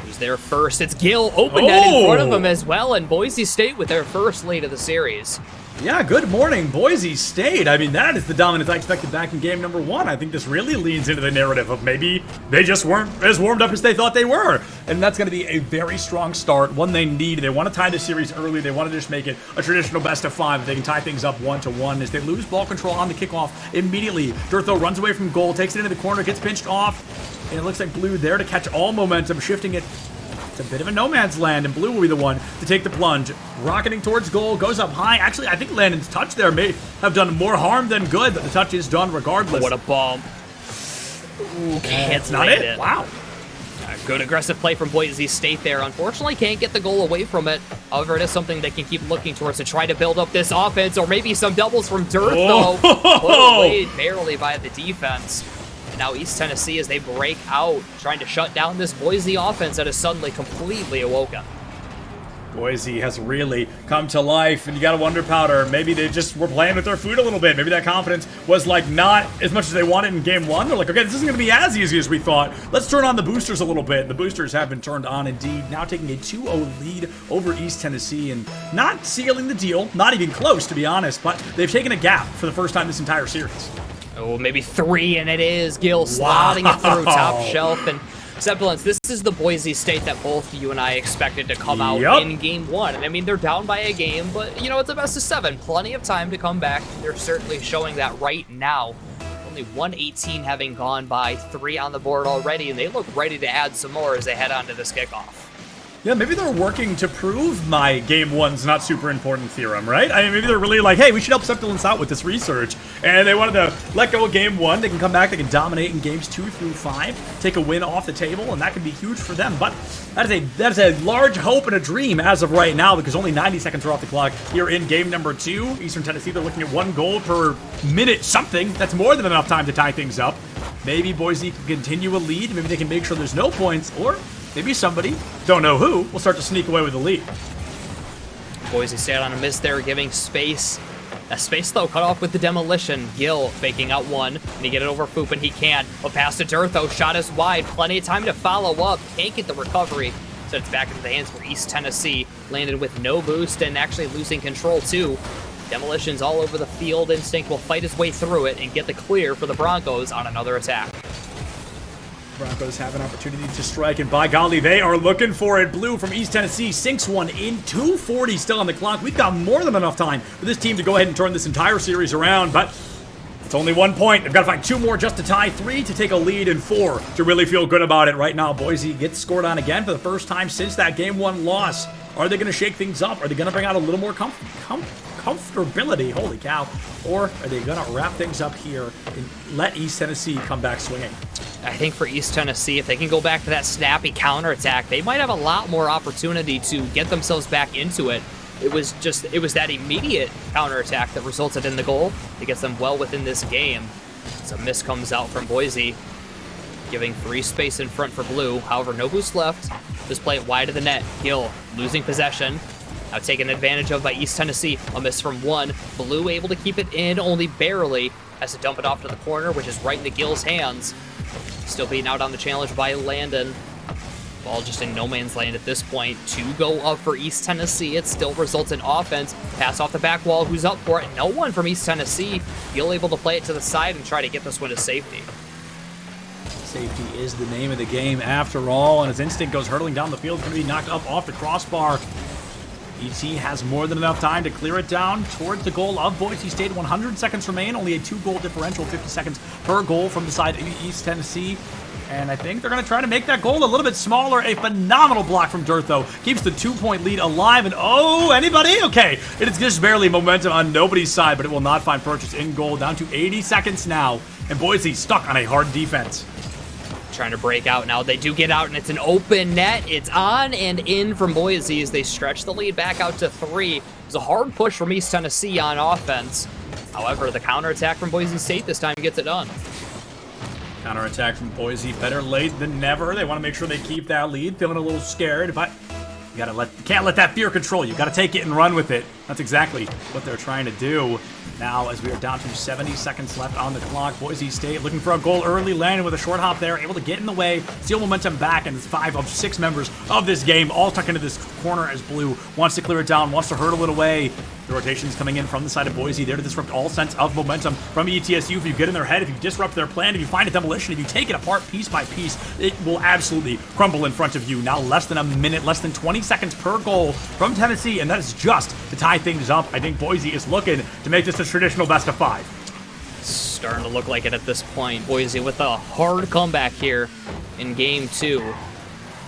Who's there first? It's Gill, open net in front of him as well, and Boise State with their first lead of the series. Yeah, good morning, Boise State. I mean, that is the dominance I expected back in game number 1. I think this really leans into the narrative of maybe they just weren't as warmed up as they thought they were. And that's going to be a very strong start, one they need. They want to tie the series early. They want to just make it a traditional best of 5. If they can tie things up 1-1 as they lose ball control on the kickoff immediately. Durtho runs away from goal, takes it into the corner, gets pinched off. And it looks like Blue there to catch all momentum, shifting it. It's a bit of a no man's land, and Blue will be the one to take the plunge. Rocketing towards goal, goes up high. Actually, I think Landon's touch there may have done more harm than good, but the touch is done regardless. What a bump. Ooh, can't That's not land it. Wow. Good aggressive play from Boise State there. Unfortunately, can't get the goal away from it. However, it is something they can keep looking towards to try to build up this offense, or maybe some doubles from Durtho. Put away barely by the defense. And now East Tennessee, as they break out, trying to shut down this Boise offense that is suddenly completely awoken. Boise has really come to life, and you gotta wonder, Powder, maybe they just were playing with their food a little bit. Maybe that confidence was like not as much as they wanted in game 1. They're like, okay, this isn't gonna be as easy as we thought. Let's turn on the boosters a little bit. The boosters have been turned on indeed, now taking a 2-0 lead over East Tennessee and not sealing the deal, not even close to be honest, but they've taken a gap for the first time this entire series. Oh, maybe 3, and it is. Gil slotting it through top shelf. And Semblance, this is the Boise State that both you and I expected to come out in game 1. And I mean, they're down by a game, but you know, it's a best of 7. Plenty of time to come back. They're certainly showing that right now. Only 1:18 having gone by, 3 on the board already, and they look ready to add some more as they head on to this kickoff. Yeah, maybe they're working to prove my game 1's not super important theorem, right? I mean, maybe they're really like, hey, we should help Semblance out with this research. And they wanted to let go of game 1. They can come back, they can dominate in games 2 through 5, take a win off the table, and that can be huge for them. But that is a large hope and a dream as of right now, because only 90 seconds are off the clock here in game number 2. Eastern Tennessee, they're looking at 1 goal per minute something. That's more than enough time to tie things up. Maybe Boise can continue a lead. Maybe they can make sure there's no points, or maybe somebody, don't know who, will start to sneak away with the lead. Boise State on a miss there, giving space. That space, though, cut off with the demolition. Gil faking out 1. Can he get it over Foop? And he can. But pass to Durtho. Shot is wide. Plenty of time to follow up. Can't get the recovery. So it's back into the hands for East Tennessee. Landed with no boost and actually losing control, too. Demolition's all over the field. Instinct will fight his way through it and get the clear for the Broncos on another attack. Broncos have an opportunity to strike, and by golly, they are looking for it. Blue from East Tennessee sinks one in. 2:40 still on the clock. We've got more than enough time for this team to go ahead and turn this entire series around, but it's only 1 point. They've got to find 2 more just to tie, 3 to take a lead, and 4 to really feel good about it right now. Boise gets scored on again for the first time since that game 1 loss. Are they going to shake things up? Are they going to bring out a little more comfortability? Holy cow. Or are they going to wrap things up here and let East Tennessee come back swinging? I think for East Tennessee, if they can go back to that snappy counterattack, they might have a lot more opportunity to get themselves back into it. It was that immediate counterattack that resulted in the goal. It gets them well within this game. So a miss comes out from Boise, giving free space in front for Blue. However, no boost left. Just play it wide of the net. Gil losing possession. Now taken advantage of by East Tennessee. A miss from 1. Blue able to keep it in, only barely. Has to dump it off to the corner, which is right into Gil's hands. Still being out on the challenge by Landon. Ball just in no man's land at this point. 2 go up for East Tennessee. It still results in offense. Pass off the back wall. Who's up for it? No one from East Tennessee. Gil able to play it to the side and try to get this one to safety. Safety is the name of the game after all, and his instinct goes hurtling down the field. It's going to be knocked up off the crossbar. ET has more than enough time to clear it down towards the goal of Boise State. 100 seconds remain, only a 2-goal differential, 50 seconds per goal from the side of East Tennessee. And I think they're going to try to make that goal a little bit smaller. A phenomenal block from Durtho keeps the 2-point lead alive. And oh, anybody? Okay, it is just barely momentum on nobody's side, but it will not find purchase in goal. Down to 80 seconds now, and Boise stuck on a hard defense. Trying to break out now. They do get out, and it's an open net. It's on and in from Boise as they stretch the lead back out to 3. It was a hard push from East Tennessee on offense. However, the counterattack from Boise State this time gets it done. Counterattack from Boise, better late than never. They want to make sure they keep that lead. Feeling a little scared, but you can't let that fear control you. Got to take it and run with it. That's exactly what they're trying to do. Now, as we are down to 70 seconds left on the clock, Boise State looking for a goal early, landing with a short hop there, able to get in the way, steal momentum back, and it's 5 of 6 members of this game all tucked into this corner as Blue wants to clear it down, wants to hurdle it away. The rotations coming in from the side of Boise there to disrupt all sense of momentum from ETSU. If you get in their head, if you disrupt their plan, if you find a demolition, if you take it apart piece by piece, it will absolutely crumble in front of you. Now less than a minute, less than 20 seconds per goal from Tennessee, and that is just to tie things up. I think Boise is looking to make this a traditional best of 5. Starting to look like it at this point. Boise with a hard comeback here in game 2.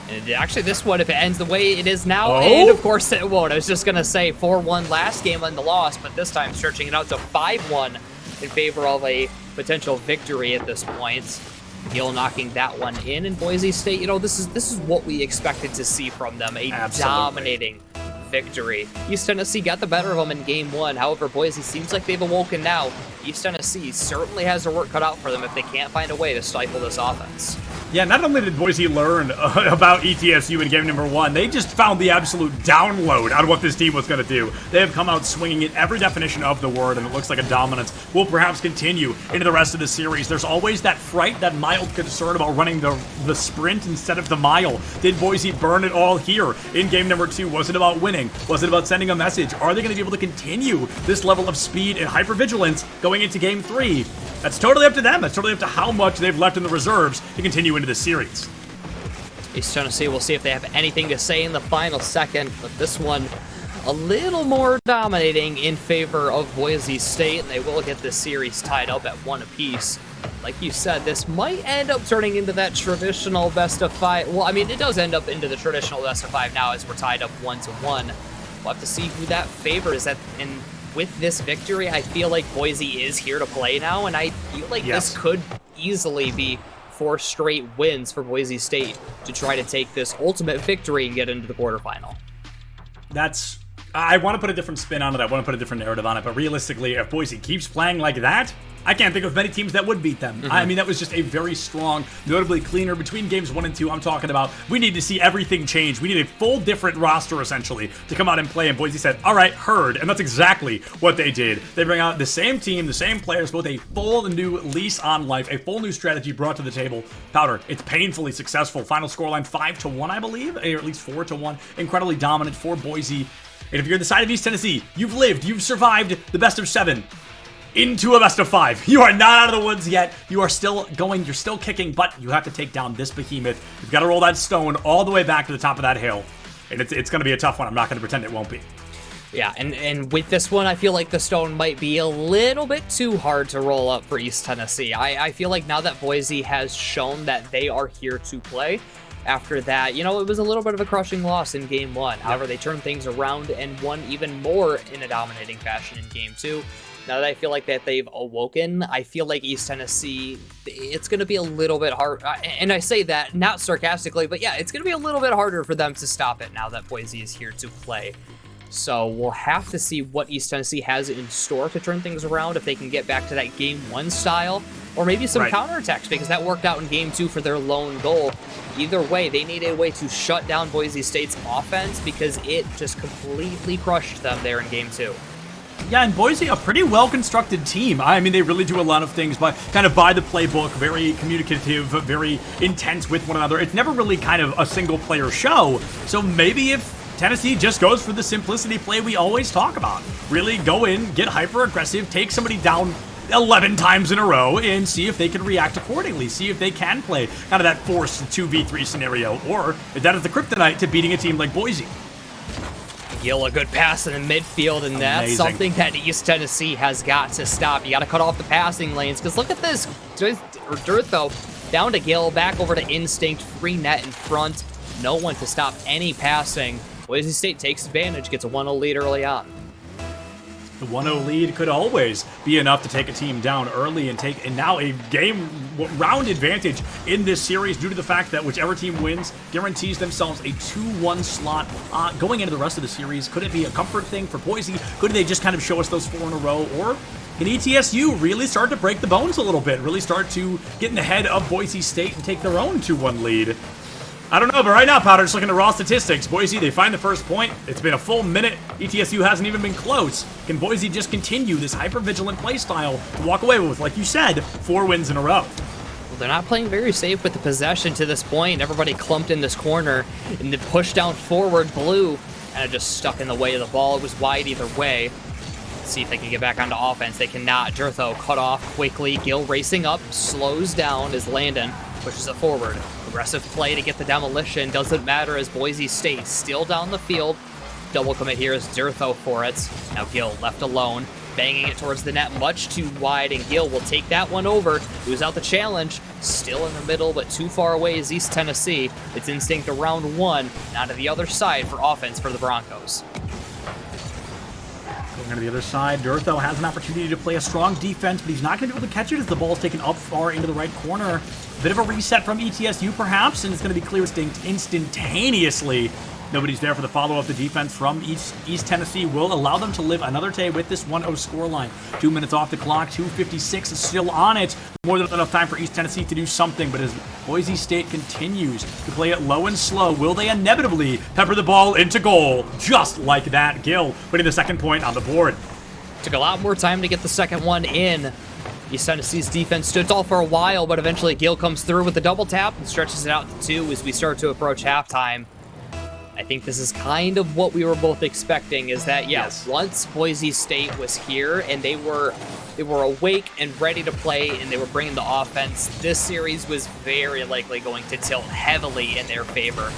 And actually, this one, if it ends the way it is now, and of course it won't. I was just going to say 4-1 last game on the loss, but this time stretching it out to 5-1 in favor of a potential victory at this point. Gill knocking that one in, and Boise State, you know, this is what we expected to see from them, a dominating victory. East Tennessee got the better of them in game 1. However, Boise seems like they've awoken now. East Tennessee certainly has their work cut out for them if they can't find a way to stifle this offense. Yeah, not only did Boise learn about ETSU in game number 1, they just found the absolute download on what this team was going to do. They have come out swinging in every definition of the word, and it looks like a dominance will perhaps continue into the rest of the series. There's always that fright, that mild concern about running the sprint instead of the mile. Did Boise burn it all here in game number 2? Was it about winning? Was it about sending a message? Are they going to be able to continue this level of speed and hypervigilance going into game 3? That's totally up to them. That's totally up to how much they've left in the reserves to continue into the series. East Tennessee, we'll see if they have anything to say in the final second, but this one a little more dominating in favor of Boise State, and they will get this series tied up at 1 apiece. Like you said, this might end up turning into that traditional best of 5. Well, I mean, it does end up into the traditional best of 5 now as we're tied up 1-1. We'll have to see who that favors. And with this victory, I feel like Boise is here to play now, and I feel like this could easily be 4 straight wins for Boise State to try to take this ultimate victory and get into the quarterfinal. I want to put a different spin on it. I want to put a different narrative on it. But realistically, if Boise keeps playing like that, I can't think of many teams that would beat them. I mean, that was just a very strong, notably cleaner between games 1 and 2. I'm talking about we need to see everything change. We need a full different roster, essentially, to come out and play. And Boise said, all right, heard. And that's exactly what they did. They bring out the same team, the same players, both a full new lease on life, a full new strategy brought to the table. Powder, it's painfully successful. Final scoreline 5-1, I believe, or at least 4-1. Incredibly dominant for Boise. And if you're the side of East Tennessee, you've lived, you've survived the best of 7 into a best of 5. You are not out of the woods yet. You are still going, you're still kicking, but you have to take down this behemoth. You've got to roll that stone all the way back to the top of that hill. And it's going to be a tough one. I'm not going to pretend it won't be. Yeah, and with this one, I feel like the stone might be a little bit too hard to roll up for East Tennessee. I feel like now that Boise has shown that they are here to play, after that, you know, it was a little bit of a crushing loss in game 1. However, they turned things around and won even more in a dominating fashion in game 2. Now that I feel like that they've awoken, I feel like East Tennessee, it's going to be a little bit hard. And I say that not sarcastically, but yeah, it's going to be a little bit harder for them to stop it now that Boise is here to play. So we'll have to see what East Tennessee has in store to turn things around, if they can get back to that game 1 style, or maybe some counterattacks, because that worked out in game 2 for their lone goal. Either way, they need a way to shut down Boise State's offense, because it just completely crushed them there in game 2. Yeah, and Boise, a pretty well-constructed team. I mean, they really do a lot of things by the playbook, very communicative, very intense with one another. It's never really kind of a single-player show. So maybe if Tennessee just goes for the simplicity play we always talk about, really go in, get hyper-aggressive, take somebody down 11 times in a row, and see if they can react accordingly. See if they can play kind of that forced 2v3 scenario, or if that is the kryptonite to beating a team like Boise. Gill, a good pass in the midfield, and that's something that East Tennessee has got to stop. You got to cut off the passing lanes, because look at this. Dirt, though, down to Gill, back over to Instinct, free net in front. No one to stop any passing. Boise State takes advantage, gets a 1-0 lead early on. The 1-0 lead could always be enough to take a team down early and now a game round advantage in this series, due to the fact that whichever team wins guarantees themselves a 2-1 slot going into the rest of the series. Could it be a comfort thing for Boise? Could they just kind of show us those 4 in a row? Or can ETSU really start to break the bones a little bit, really start to get in the head of Boise State and take their own 2-1 lead? I don't know, but right now, Powder, just looking at raw statistics, Boise, they find the first point. It's been a full minute. ETSU hasn't even been close. Can Boise just continue this hyper-vigilant play style to walk away with, like you said, 4 wins in a row? Well, they're not playing very safe with the possession to this point. Everybody clumped in this corner, and the push down forward, Blue kind of just stuck in the way of the ball. It was wide either way. See if they can get back onto offense. They cannot. Durtho cut off quickly. Gil racing up, slows down as Landon pushes it forward. Aggressive play to get the demolition. Doesn't matter as Boise State still down the field. Double commit here is Durtho for it. Now Gil left alone, banging it towards the net much too wide, and Gil will take that one over. Lose out the challenge. Still in the middle, but too far away is East Tennessee. It's Instinct around 1. Now to the other side for offense for the Broncos. Going to the other side, Durtho has an opportunity to play a strong defense, but he's not going to be able to catch it as the ball is taken up far into the right corner. Bit of a reset from ETSU perhaps, and it's going to be clear instantaneously. Nobody's there for the follow-up. The defense from East Tennessee will allow them to live another day with this 1-0 scoreline. 2 minutes off the clock, 2:56 is still on it. More than enough time for East Tennessee to do something, but as Boise State continues to play it low and slow, will they inevitably pepper the ball into goal? Just like that, Gil putting the second point on the board. Took a lot more time to get the second one in. East Tennessee's defense stood tall for a while, but eventually Gil comes through with the double tap and stretches it out to 2 as we start to approach halftime. I think this is kind of what we were both expecting, is that, yes, once Boise State was here and they were awake and ready to play and they were bringing the offense, this series was very likely going to tilt heavily in their favor.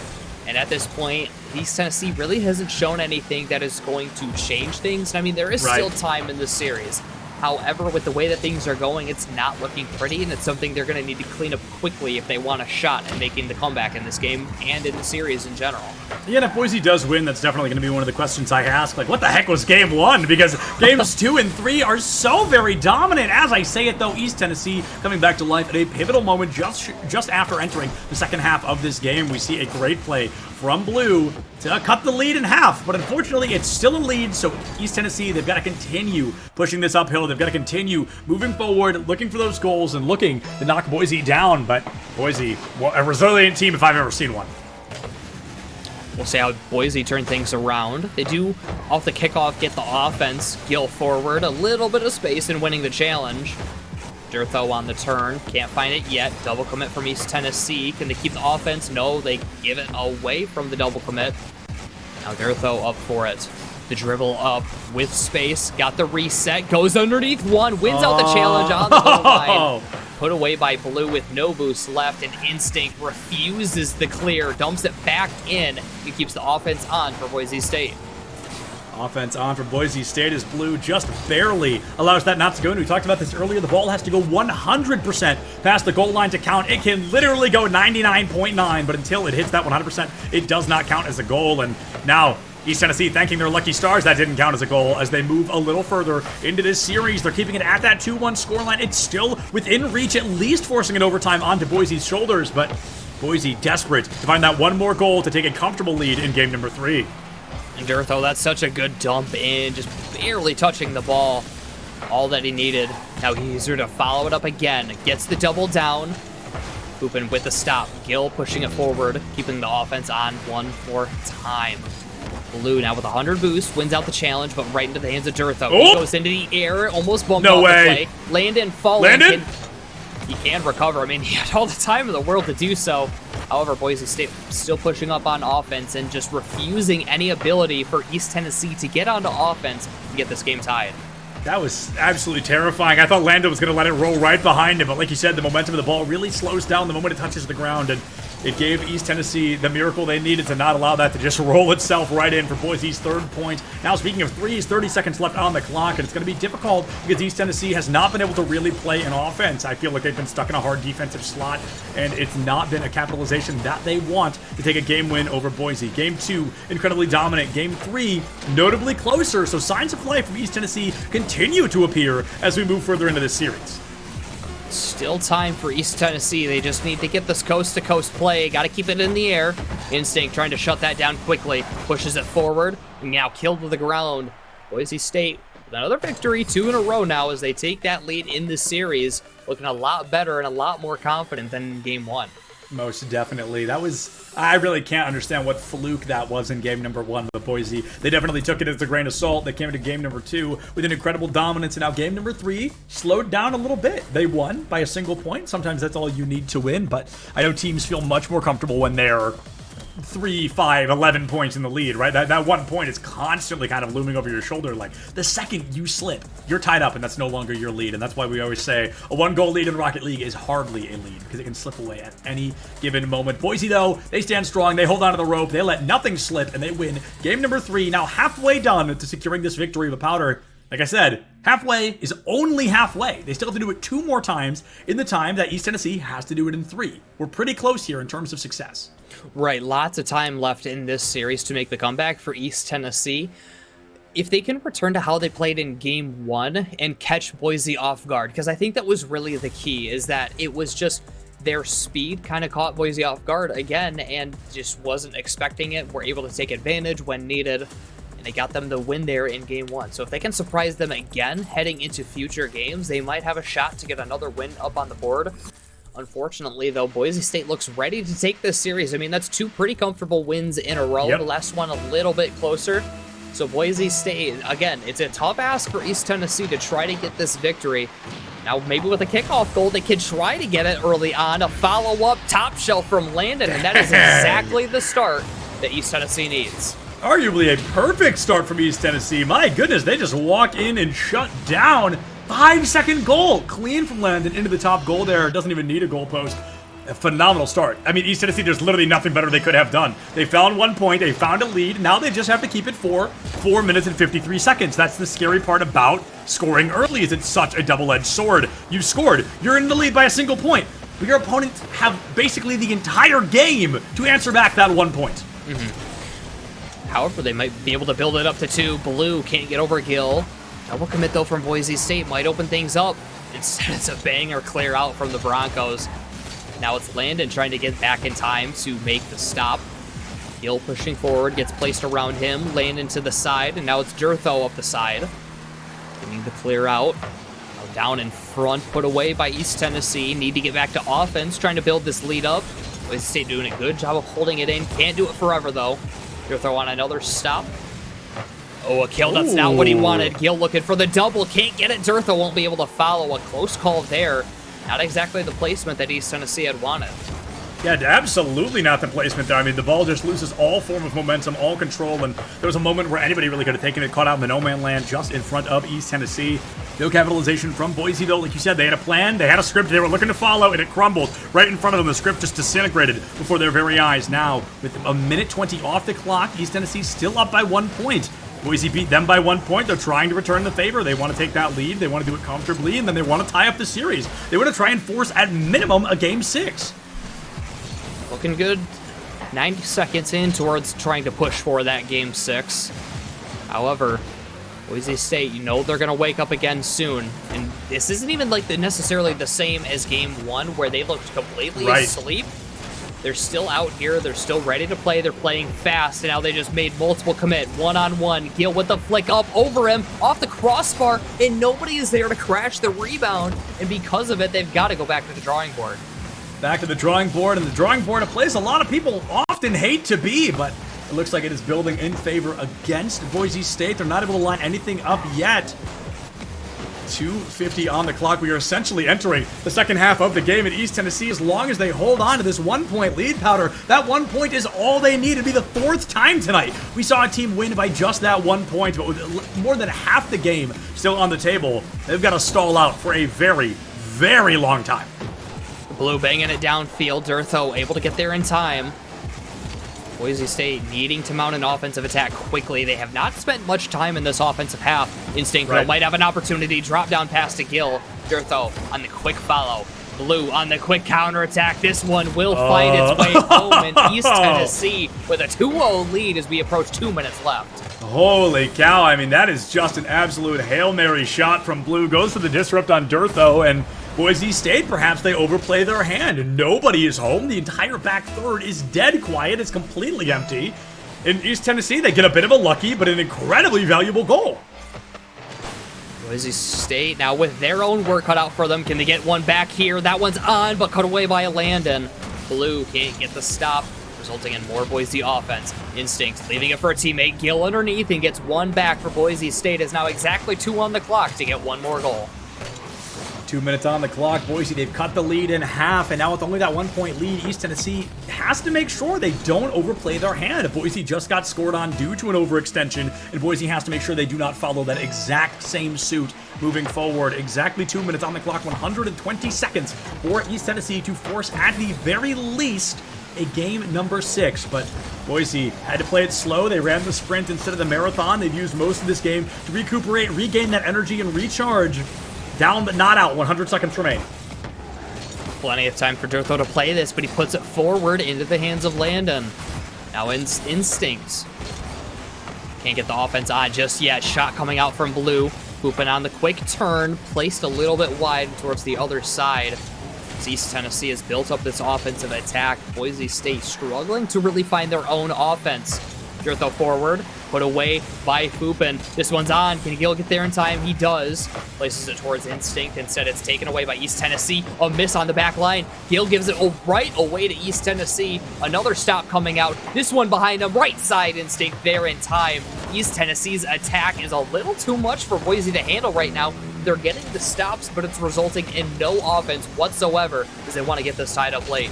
And at this point, East Tennessee really hasn't shown anything that is going to change things. I mean, there is still time in this series. However, with the way that things are going, it's not looking pretty, and it's something they're going to need to clean up quickly if they want a shot at making the comeback in this game and in the series in general. Yeah, and if Boise does win, that's definitely going to be one of the questions I ask. Like, what the heck was game 1? Because games 2 and 3 are so very dominant. As I say it, though, East Tennessee coming back to life at a pivotal moment just after entering the second half of this game. We see a great play from Blue to cut the lead in half, but unfortunately it's still a lead, so East Tennessee, they've got to continue pushing this uphill. They've got to continue moving forward, looking for those goals and looking to knock Boise down, but Boise, well, a resilient team if I've ever seen one. We'll see how Boise turn things around. They do, off the kickoff, get the offense. Gil forward, a little bit of space in winning the challenge. Durtho on the turn, can't find it yet. Double commit from East Tennessee. Can they keep the offense? No, they give it away from the double commit. Now Durtho up for it. The dribble up with space, got the reset, goes underneath one, wins out the challenge on the goal line. Put away by Blue with no boost left, and Instinct refuses the clear, dumps it back in, and keeps the offense on for Boise State. Offense on for Boise State as Blue just barely allows that not to go. And we talked about this earlier. The ball has to go 100% past the goal line to count. It can literally go 99.9, but until it hits that 100%, it does not count as a goal. And now East Tennessee thanking their lucky stars that didn't count as a goal as they move a little further into this series. They're keeping it at that 2-1 scoreline. It's still within reach, at least forcing an overtime onto Boise's shoulders, but Boise desperate to find that one more goal to take a comfortable lead in game number 3. And Durtho, that's such a good dump in, just barely touching the ball. All that he needed. Now he's here to follow it up again. Gets the double down. Hoopin with the stop. Gil pushing it forward, keeping the offense on one more time. Blue now with 100 boost, wins out the challenge, but right into the hands of Durtho. He goes into the air, almost bumped off the play. Landon falling. He can recover. I mean, he had all the time in the world to do so. However, Boise State still pushing up on offense and just refusing any ability for East Tennessee to get onto offense and get this game tied. That was absolutely terrifying. I thought Lando was going to let it roll right behind him, but like you said, the momentum of the ball really slows down the moment it touches the ground, and it gave East Tennessee the miracle they needed to not allow that to just roll itself right in for Boise's third point. Now, speaking of threes, 30 seconds left on the clock, and it's going to be difficult because East Tennessee has not been able to really play an offense. I feel like they've been stuck in a hard defensive slot, and it's not been a capitalization that they want to take a game win over Boise. Game 2, incredibly dominant. Game 3, notably closer, so signs of life from East Tennessee continue to appear as we move further into this series. Still time for East Tennessee. They just need to get this coast-to-coast play. Got to keep it in the air. Instinct trying to shut that down quickly. Pushes it forward. And now killed to the ground. Boise State with another victory, 2 in a row now as they take that lead in this series. Looking a lot better and a lot more confident than in Game 1. Most definitely. I really can't understand what fluke that was in game number 1 with Boise. They definitely took it as a grain of salt. They came into game number 2 with an incredible dominance, and now game number 3 slowed down a little bit. They won by a single point. Sometimes that's all you need to win, but I know teams feel much more comfortable when they're 3, 5, 11 points in the lead, right? That 1 point is constantly kind of looming over your shoulder. Like, the second you slip, you're tied up, and that's no longer your lead. And that's why we always say a 1-goal lead in Rocket League is hardly a lead, because it can slip away at any given moment. Boise, though, they stand strong. They hold onto the rope. They let nothing slip, and they win game number 3. Now halfway done to securing this victory. But Powder, like I said, halfway is only halfway. They still have to do it 2 more times in the time that East Tennessee has to do it in 3. We're pretty close here in terms of success. Right, lots of time left in this series to make the comeback for East Tennessee. If they can return to how they played in game 1 and catch Boise off guard, because I think that was really the key, is that it was just their speed kind of caught Boise off guard again and just wasn't expecting it. Were able to take advantage when needed, and they got them the win there in game 1. So if they can surprise them again heading into future games, they might have a shot to get another win up on the board. Unfortunately, though, Boise State looks ready to take this series. I mean, that's 2 pretty comfortable wins in a row. Yep. The last one a little bit closer. So Boise State, again, it's a tough ask for East Tennessee to try to get this victory. Now, maybe with a kickoff goal, they could try to get it early on. A follow-up top shelf from Landon, and that is exactly the start that East Tennessee needs. Arguably a perfect start from East Tennessee. My goodness, they just walk in and shut down. 5-second goal, clean from Landon into the top goal there. Doesn't even need a goal post. A phenomenal start. I mean, East Tennessee, there's literally nothing better they could have done. They found 1 point, they found a lead. Now they just have to keep it for 4 minutes and 53 seconds. That's the scary part about scoring early, is it's such a double-edged sword. You've scored, you're in the lead by a single point, but your opponents have basically the entire game to answer back that 1 point. However, they might be able to build it up to 2. Blue can't get over Gill. Double commit, though, from Boise State might open things up. Instead, it's a banger clear out from the Broncos. Now it's Landon trying to get back in time to make the stop. Gill pushing forward, gets placed around him. Landon to the side, and now it's Durtho up the side. Getting the clear out. Now down in front, put away by East Tennessee. Need to get back to offense, trying to build this lead up. Boise State doing a good job of holding it in. Can't do it forever, though. Durtho on another stop. Oh, a kill. That's not what he wanted. Gill looking for the double. Can't get it. Durtho won't be able to follow. A close call there. Not exactly the placement that East Tennessee had wanted. Yeah, absolutely not the placement there. I mean, the ball just loses all form of momentum, all control, and there was a moment where anybody really could have taken it, caught out in the no-man land just in front of East Tennessee. No capitalization from Boise, though. Like you said, they had a plan, they had a script they were looking to follow, and it crumbled right in front of them. The script just disintegrated before their very eyes. Now, with a minute 20 off the clock, East Tennessee still up by 1 point. Boise beat them by 1 point. They're trying to return the favor. They want to take that lead. They want to do it comfortably, and then they want to tie up the series. They want to try and force, at minimum, a Game 6. Looking good. 90 seconds in towards trying to push for that Game 6. However, Boise State, you know they're going to wake up again soon. And this isn't even like necessarily the same as Game 1, where they looked completely asleep. They're still out here. They're still ready to play. They're playing fast, and now they just made multiple commit. One-on-one. Gill with the flick up over him, off the crossbar, and nobody is there to crash the rebound. And because of it, they've got to go back to the drawing board. Back to the drawing board, and the drawing board, a place a lot of people often hate to be, but it looks like it is building in favor against Boise State. They're not able to line anything up yet. 2:50 on the clock. We are essentially entering the second half of the game, and East Tennessee, as long as they hold on to this 1 point lead, Powder, that 1 point is all they need. It'd be the 4th time tonight we saw a team win by just that 1 point, but with more than half the game still on the table, they've got to stall out for a very, very long time. Blue banging it downfield. Durtho able to get there in time. Boise State needing to mount an offensive attack quickly. They have not spent much time in this offensive half. Instinct might have an opportunity. Drop down pass to Gill. Durtho on the quick follow. Blue on the quick counterattack. This one will find its way home. And East Tennessee with a 2-0 lead as we approach 2 minutes left. Holy cow. I mean, that is just an absolute Hail Mary shot from Blue. Goes for the disrupt on Durtho, and Boise State, perhaps they overplay their hand. Nobody is home. The entire back third is dead quiet. It's completely empty. In East Tennessee, they get a bit of a lucky, but an incredibly valuable goal. Boise State now with their own work cut out for them. Can they get one back here? That one's on, but cut away by Landon. Blue can't get the stop, resulting in more Boise offense. Instinct leaving it for a teammate. Gill underneath and gets one back for Boise State. Is now exactly 2 on the clock to get one more goal. 2 minutes on the clock. Boise, they've cut the lead in half, and now with only that 1 point lead, East Tennessee has to make sure they don't overplay their hand. Boise just got scored on due to an overextension, and Boise has to make sure they do not follow that exact same suit moving forward. Exactly 2 minutes on the clock, 120 seconds for East Tennessee to force, at the very least, a game number 6, but Boise had to play it slow. They ran the sprint instead of the marathon. They've used most of this game to recuperate, regain that energy, and recharge. Down but not out, 100 seconds remain. Plenty of time for Dirtho to play this, but he puts it forward into the hands of Landon. Now Instinct. Can't get the offense on just yet. Shot coming out from Blue. Hooping on the quick turn, placed a little bit wide towards the other side. East Tennessee has built up this offensive attack. Boise State struggling to really find their own offense. Dirtho forward, put away by Foopin. This one's on. Can Gil get there in time? He does. Places it towards Instinct. Instead, it's taken away by East Tennessee. A miss on the back line. Gil gives it right away to East Tennessee. Another stop coming out. This one behind him. Right side Instinct there in time. East Tennessee's attack is a little too much for Boise to handle right now. They're getting the stops, but it's resulting in no offense whatsoever as they want to get this tied up late.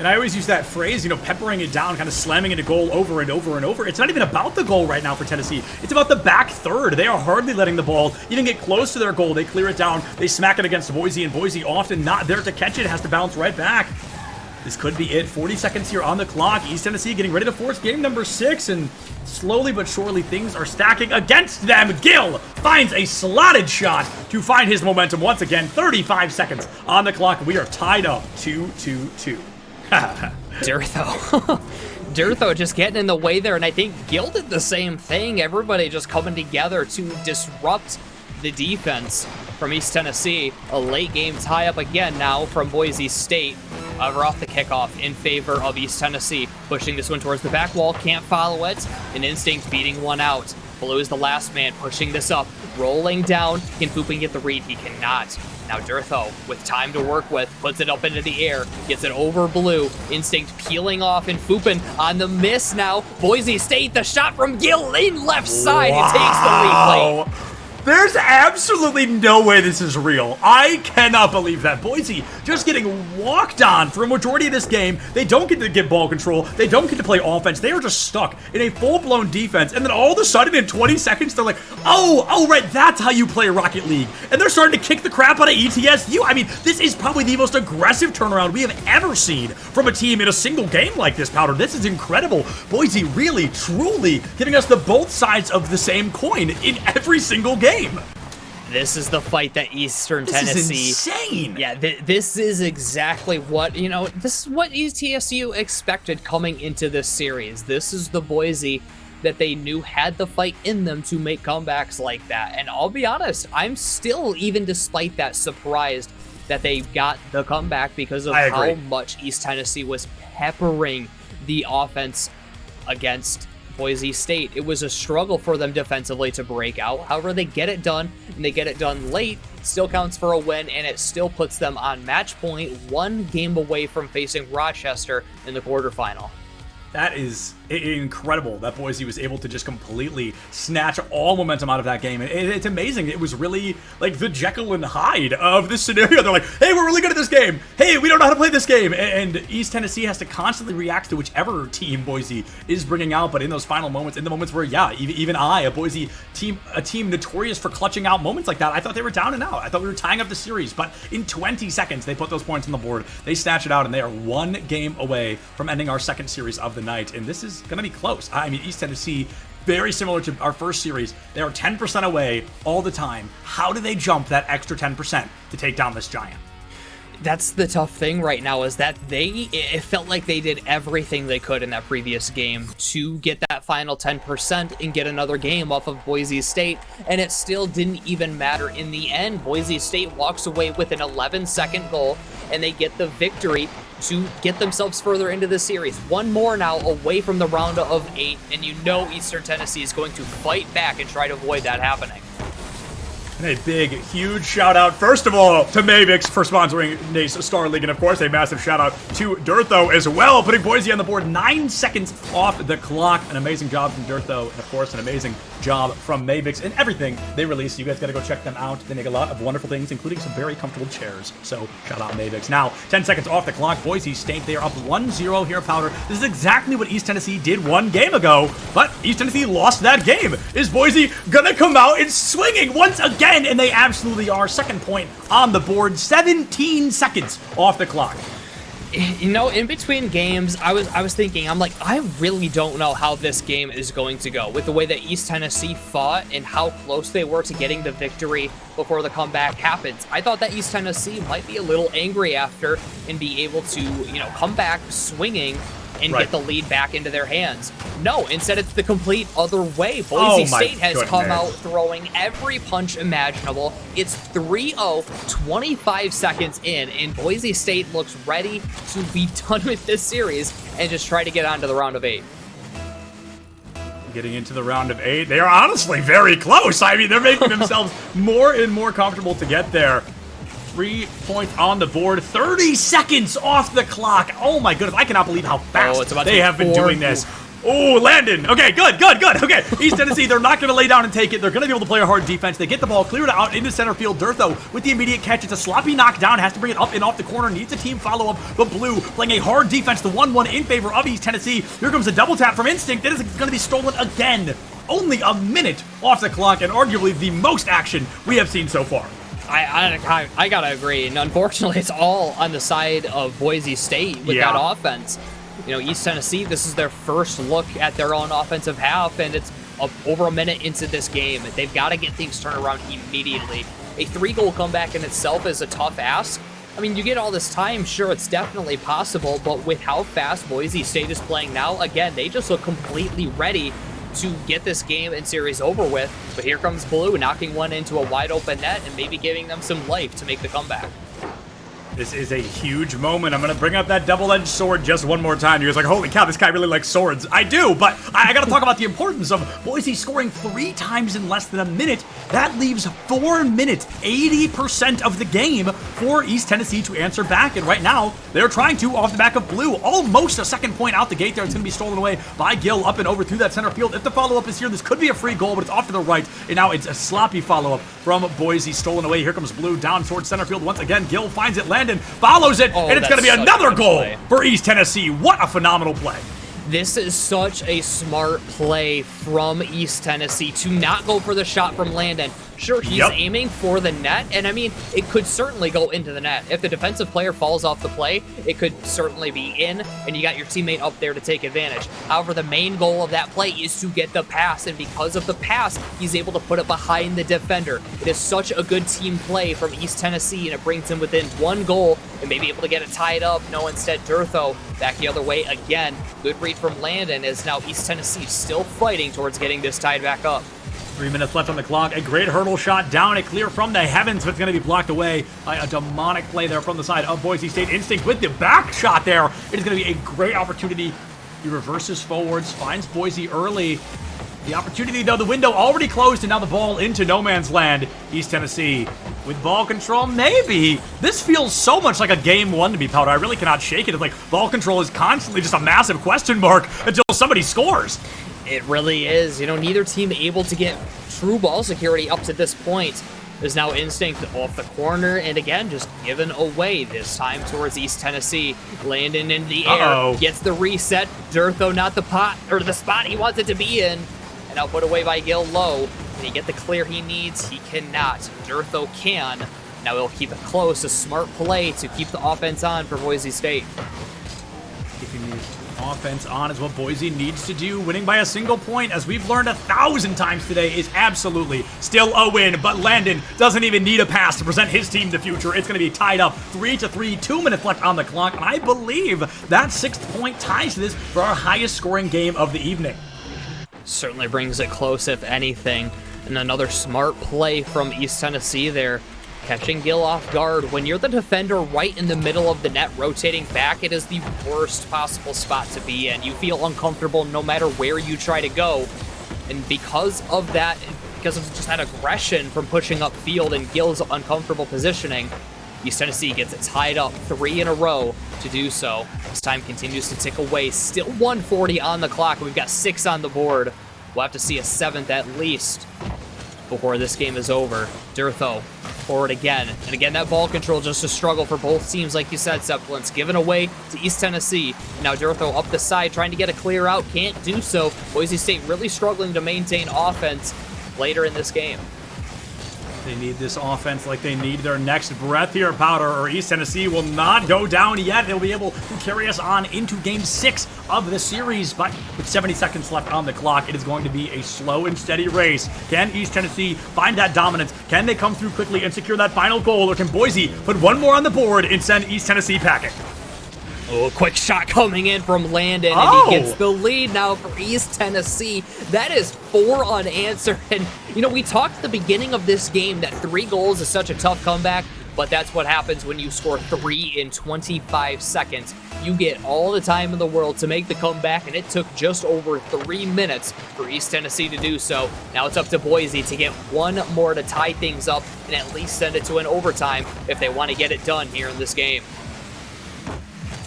And I always use that phrase, peppering it down, kind of slamming into goal over and over and over. It's not even about the goal right now for Tennessee. It's about the back third. They are hardly letting the ball even get close to their goal. They clear it down. They smack it against Boise, and Boise often not there to catch it. Has to bounce right back. This could be it. 40 seconds here on the clock. East Tennessee getting ready to force game number 6, and slowly but surely things are stacking against them. Gil finds a slotted shot to find his momentum once again. 35 seconds on the clock. We are tied up 2-2-2. Dirtho. Dirtho just getting in the way there, and I think Gil did the same thing. Everybody just coming together to disrupt the defense from East Tennessee. A late game tie-up again now from Boise State. We're off the kickoff in favor of East Tennessee. Pushing this one towards the back wall, can't follow it. An Instinct beating one out. Blue is the last man pushing this up. Rolling down. Can Foopin get the read? He cannot. Now Dirtho, with time to work with, puts it up into the air, gets it over Blue. Instinct peeling off, and Foopin on the miss now. Boise State, the shot from Gil in left side. It takes the replay. There's absolutely no way this is real. I cannot believe that. Boise just getting walked on for a majority of this game. They don't get to get ball control. They don't get to play offense. They are just stuck in a full-blown defense. And then all of a sudden, in 20 seconds, they're like, oh, right, that's how you play Rocket League. And they're starting to kick the crap out of ETSU. I mean, this is probably the most aggressive turnaround we have ever seen from a team in a single game like this, Powder. This is incredible. Boise really, truly giving us the both sides of the same coin in every single game. This is the fight that Eastern Tennessee... This is insane! Yeah, this is exactly what, this is what ETSU expected coming into this series. This is the Boise that they knew had the fight in them to make comebacks like that. And I'll be honest, I'm still, even despite that, surprised that they got the comeback because of how much East Tennessee was peppering the offense against Boise State. It was a struggle for them defensively to break out. However, they get it done, and they get it done late. Still counts for a win, and it still puts them on match point, 1 game away from facing Rochester in the quarterfinal. That is incredible that Boise was able to just completely snatch all momentum out of that game. And it's amazing. It was really like the Jekyll and Hyde of this scenario. They're like, hey, we're really good at this game. Hey, we don't know how to play this game. And East Tennessee has to constantly react to whichever team Boise is bringing out. But in those final moments, in the moments where, yeah, even a Boise team, a team notorious for clutching out moments like that, I thought they were down and out. I thought we were tying up the series. But in 20 seconds, they put those points on the board. They snatch it out, and they are 1 game away from ending our second series of the night. And this is going to be close. I mean, East Tennessee, very similar to our first series, they are 10% away all the time. How do they jump that extra 10% to take down this giant? That's the tough thing right now, is that it felt like they did everything they could in that previous game to get that final 10% and get another game off of Boise State, and it still didn't even matter in the end. Boise State walks away with an 11-second goal, and they get the victory to get themselves further into the series. 1 more now away from the round of 8, and Eastern Tennessee is going to fight back and try to avoid that happening. And a big, huge shout out, first of all, to Mavix for sponsoring Nace Star League, and of course, a massive shout out to Dirtho as well, putting Boise on the board 9 seconds off the clock. An amazing job from Dirtho, and of course, an amazing job from Mavix and everything they release. You guys gotta go check them out. They make a lot of wonderful things, including some very comfortable chairs. So, shout out Mavix. Now, 10 seconds off the clock. Boise State, they are up 1-0 here, Powder. This is exactly what East Tennessee did 1 game ago, but East Tennessee lost that game. Is Boise gonna come out and swinging once again? And they absolutely are. Second point on the board, 17 seconds off the clock. You know, in between games, I was thinking, I'm like, I really don't know how this game is going to go with the way that East Tennessee fought and how close they were to getting the victory before the comeback happens. I thought that East Tennessee might be a little angry after and be able to, you know, come back swinging and get the lead back into their hands. No, instead it's the complete other way. Boise State has come out throwing every punch imaginable. It's 3-0, 25 seconds in, and Boise State looks ready to be done with this series and just try to get on to the round of 8. Getting into the round of 8, they are honestly very close. I mean, they're making themselves more and more comfortable to get there. 3 points on the board, 30 seconds off the clock. Oh my goodness, I cannot believe how fast they have been doing this. Oh, Landon. Okay, good. Okay, East Tennessee, they're not going to lay down and take it. They're going to be able to play a hard defense. They get the ball cleared out into center field. Dirtho with the immediate catch. It's a sloppy knockdown. Has to bring it up and off the corner. Needs a team follow-up. But Blue playing a hard defense. The 1-1 in favor of East Tennessee. Here comes a double tap from Instinct. That is going to be stolen again. Only a minute off the clock, and arguably the most action we have seen so far. I gotta agree, and unfortunately, it's all on the side of Boise State with that offense. You know, East Tennessee, this is their first look at their own offensive half, and it's over a minute into this game. They've got to get things turned around immediately. A 3-goal comeback in itself is a tough ask. I mean, you get all this time, sure, it's definitely possible, but with how fast Boise State is playing now, again, they just look completely ready to get this game and series over with. But here comes Blue knocking one into a wide open net and maybe giving them some life to make the comeback. This is a huge moment. I'm going to bring up that double-edged sword just one more time. You're just like, holy cow, this guy really likes swords. I do, but I got to talk about the importance of Boise scoring 3 times in less than a minute. That leaves 4 minutes, 80% of the game for East Tennessee to answer back. And right now, they're trying to off the back of Blue. Almost a second point out the gate there. It's going to be stolen away by Gill up and over through that center field. If the follow-up is here, this could be a free goal, but it's off to the right. And now it's a sloppy follow-up from Boise, stolen away. Here comes Blue down towards center field once again. Gill finds it. Landon follows it, and it's going to be another goal for East Tennessee. What a phenomenal play. This is such a smart play from East Tennessee to not go for the shot from Landon. Sure, he's aiming for the net, and I mean, it could certainly go into the net. If the defensive player falls off the play, it could certainly be in, and you got your teammate up there to take advantage. However, the main goal of that play is to get the pass, and because of the pass, he's able to put it behind the defender. It is such a good team play from East Tennessee, and it brings him within 1 goal, and maybe able to get it tied up. No, instead, Dirtho back the other way again. Good read from Landon, as now East Tennessee still fighting towards getting this tied back up. 3 minutes left on the clock. A great hurdle shot down it clear from the heavens, but it's going to be blocked away by a demonic play there from the side of Boise State. Instinct with the back shot there. It is going to be a great opportunity. He reverses forwards, finds Boise early. The opportunity, though, the window already closed, and now the ball into no man's land. East Tennessee with ball control, maybe. This feels so much like a game 1 to me, Powder. I really cannot shake it. It's like ball control is constantly just a massive question mark until somebody scores. It really is. You know, neither team able to get true ball security up to this point. There's now Instinct off the corner, and again, just given away this time towards East Tennessee. Landon in the air, gets the reset. Dirtho not the spot he wants it to be in. And now put away by Gill low. Can he get the clear he needs? He cannot. Dirtho can. Now he'll keep it close. A smart play to keep the offense on for Boise State. Keeping the offense on is what Boise needs to do. Winning by a single point, as we've learned 1,000 times today, is absolutely still a win. But Landon doesn't even need a pass to present his team the future. It's going to be tied up 3-3, 2 minutes left on the clock. And I believe that 6th point ties this for our highest scoring game of the evening. Certainly brings it close, if anything. And another smart play from East Tennessee there. Catching Gill off guard. When you're the defender right in the middle of the net rotating back, it is the worst possible spot to be in. You feel uncomfortable no matter where you try to go. And because of that because of just that aggression from pushing up field and Gil's uncomfortable positioning. East Tennessee gets it tied up 3 in a row to do so. As time continues to tick away, still 1:40 on the clock. We've got 6 on the board. We'll have to see a 7th at least before this game is over. Durtho forward again. And again, that ball control just a struggle for both teams, like you said, Sepulence. Given away to East Tennessee. Now Durtho up the side, trying to get a clear out. Can't do so. Boise State really struggling to maintain offense later in this game. They need this offense like they need their next breath here, Powder, or East Tennessee will not go down yet. They'll be able to carry us on into Game 6 of the series, but with 70 seconds left on the clock, it is going to be a slow and steady race. Can East Tennessee find that dominance? Can they come through quickly and secure that final goal, or can Boise put one more on the board and send East Tennessee packing? Oh, a quick shot coming in from Landon, and he gets the lead now for East Tennessee. That is 4 unanswered. And, you know, we talked at the beginning of this game that 3 goals is such a tough comeback, but that's what happens when you score 3 in 25 seconds. You get all the time in the world to make the comeback, and it took just over 3 minutes for East Tennessee to do so. Now it's up to Boise to get 1 more to tie things up and at least send it to an overtime if they want to get it done here in this game.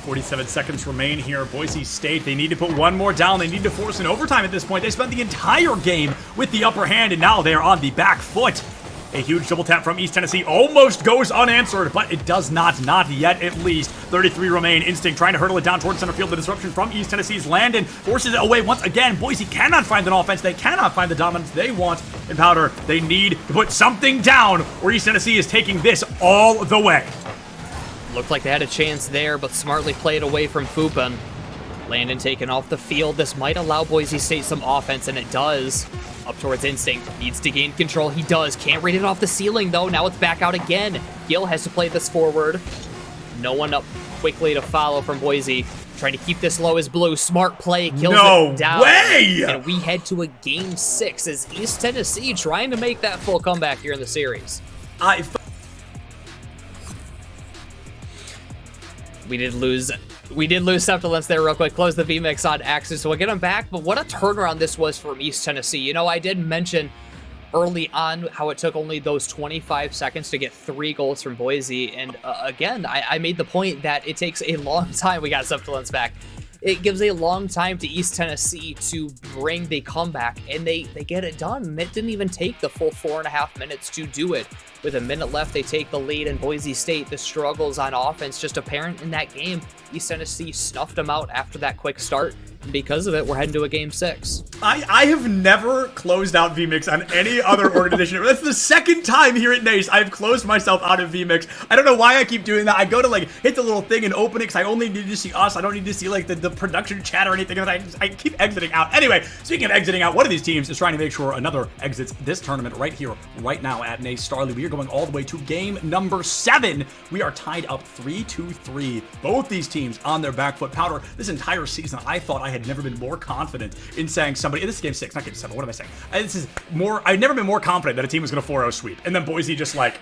47 seconds remain here. Boise State, they need to put 1 more down. They need to force an overtime at this point. They spent the entire game with the upper hand, and now they are on the back foot. A huge double tap from East Tennessee almost goes unanswered, but it does not yet at least. 33 remain. Instinct trying to hurdle it down towards center field. The disruption from East Tennessee's Landon forces it away once again. Boise cannot find an offense. They cannot find the dominance they want in Powder. They need to put something down, or East Tennessee is taking this all the way. Looked like they had a chance there, but smartly played away from Fupan. Landon taken off the field. This might allow Boise State some offense, and it does. Up towards Instinct. Needs to gain control. He does. Can't read it off the ceiling, though. Now it's back out again. Gil has to play this forward. No one up quickly to follow from Boise. Trying to keep this low as Blue. Smart play. Kills it down. No way! And we head to a Game 6 as East Tennessee trying to make that full comeback here in the series. We did lose Sepulence there real quick. Close the VMix on Axis, so we'll get him back. But what a turnaround this was from East Tennessee. You know, I did mention early on how it took only those 25 seconds to get 3 goals from Boise. And again, I made the point that it takes a long time. We got Sepulence back. It gives a long time to East Tennessee to bring the comeback, and they get it done. It didn't even take the full 4.5 minutes to do it. With a minute left, they take the lead, and Boise State, the struggles on offense just apparent in that game. East Tennessee snuffed them out after that quick start, and because of it, we're heading to a Game 6. I have never closed out VMix on any other organization. That's the second time here at NACE I've closed myself out of VMix. I don't know why I keep doing that. I go to like hit the little thing and open it because I only need to see us. I don't need to see like the production chat or anything. I keep exiting out. Anyway, speaking of exiting out, one of these teams is trying to make sure another exits this tournament right here, right now at NACE Starly. We are going all the way to game number 7. We are tied up 3-3. Both these teams on their back foot. Powder, this entire season, I thought I had never been more confident in saying somebody, this is game 6, not game 7, what am I saying? This is more, I've never been more confident that a team was going to 4-0 sweep, and then Boise just like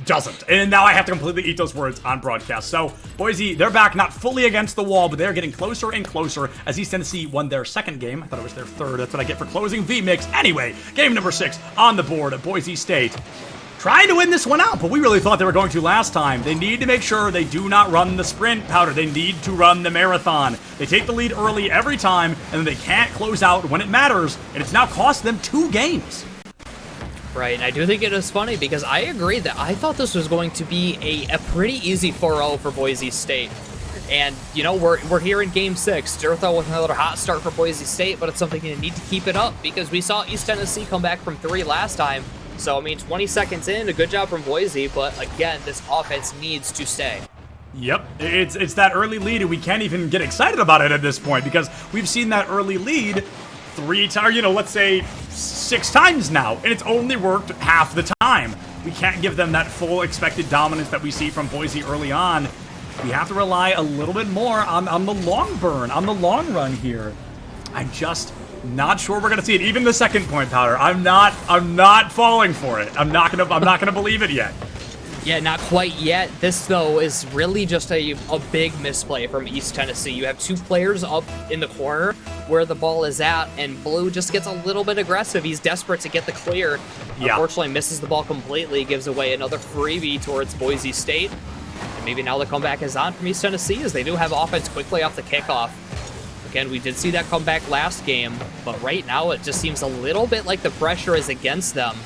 doesn't. And now I have to completely eat those words on broadcast. So Boise, they're back, not fully against the wall, but they're getting closer and closer as East Tennessee won their second game. I thought it was their third. That's what I get for closing VMix. Anyway, game number 6 on the board at Boise State. Trying to win this one out, but we really thought they were going to last time. They need to make sure they do not run the sprint, Powder. They need to run the marathon. They take the lead early every time, and then they can't close out when it matters, and it's now cost them 2 games. Right, and I do think it is funny because I agree that I thought this was going to be a pretty easy 4-0 for Boise State. And, you know, we're here in Game 6. Durtho with another hot start for Boise State, but it's something they need to keep it up because we saw East Tennessee come back from 3 last time. So, I mean, 20 seconds in, a good job from Boise, but again, this offense needs to stay. Yep, it's that early lead, and we can't even get excited about it at this point because we've seen that early lead 3 times, you know, let's say 6 times now, and it's only worked half the time. We can't give them that full expected dominance that we see from Boise early on. We have to rely a little bit more on the long burn, on the long run here. I'm just not sure we're gonna see it. Even the second point, Powder, I'm not falling for it. I'm not gonna believe it yet. Yeah, not quite yet. This, though, is really just a big misplay from East Tennessee. You have 2 players up in the corner where the ball is at, and Blue just gets a little bit aggressive. He's desperate to get the clear. Yeah. Unfortunately, misses the ball completely, gives away another freebie towards Boise State. And maybe now the comeback is on from East Tennessee, as they do have offense quickly off the kickoff. Again, we did see that comeback last game, but right now it just seems a little bit like the pressure is against them.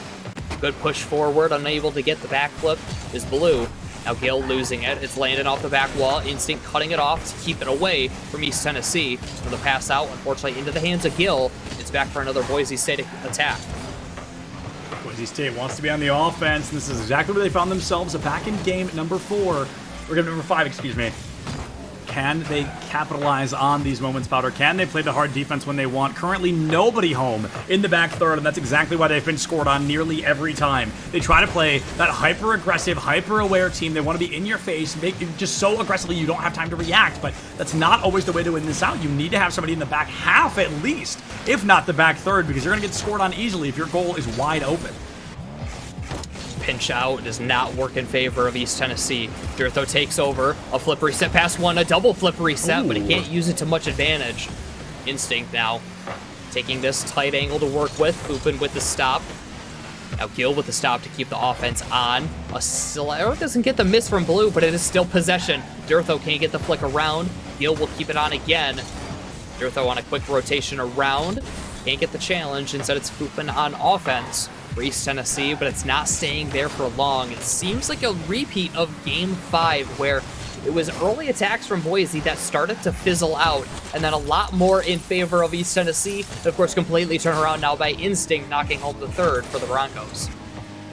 Good push forward, unable to get the backflip is Blue. Now Gale losing it. It's landing off the back wall. Instinct cutting it off to keep it away from East Tennessee. For the pass out, unfortunately, into the hands of Gil. It's back for another Boise State attack. Boise State wants to be on the offense, and this is exactly where they found themselves, back in game number 5, excuse me. Can they capitalize on these moments, Powder? Can they play the hard defense when they want? Currently, nobody home in the back third, and that's exactly why they've been scored on nearly every time. They try to play that hyper-aggressive, hyper-aware team. They want to be in your face, make it just so aggressively you don't have time to react, but that's not always the way to win this out. You need to have somebody in the back half at least, if not the back third, because you're going to get scored on easily if your goal is wide open. Pinch out does not work in favor of East Tennessee. Dirtho takes over. A flip reset past one, a double flip reset, but he can't use it to much advantage. Instinct now taking this tight angle to work with. Foopin with the stop. Now Gil with the stop to keep the offense on. A Slayer doesn't get the miss from Blue, but it is still possession. Dirtho can't get the flick around. Gil will keep it on again. Dirtho on a quick rotation around. Can't get the challenge. Instead, it's Foopin on offense for East Tennessee, but it's not staying there for long. It seems like a repeat of Game 5, where it was early attacks from Boise that started to fizzle out, and then a lot more in favor of East Tennessee. And of course, completely turn around now by Instinct, knocking home the third for the Broncos.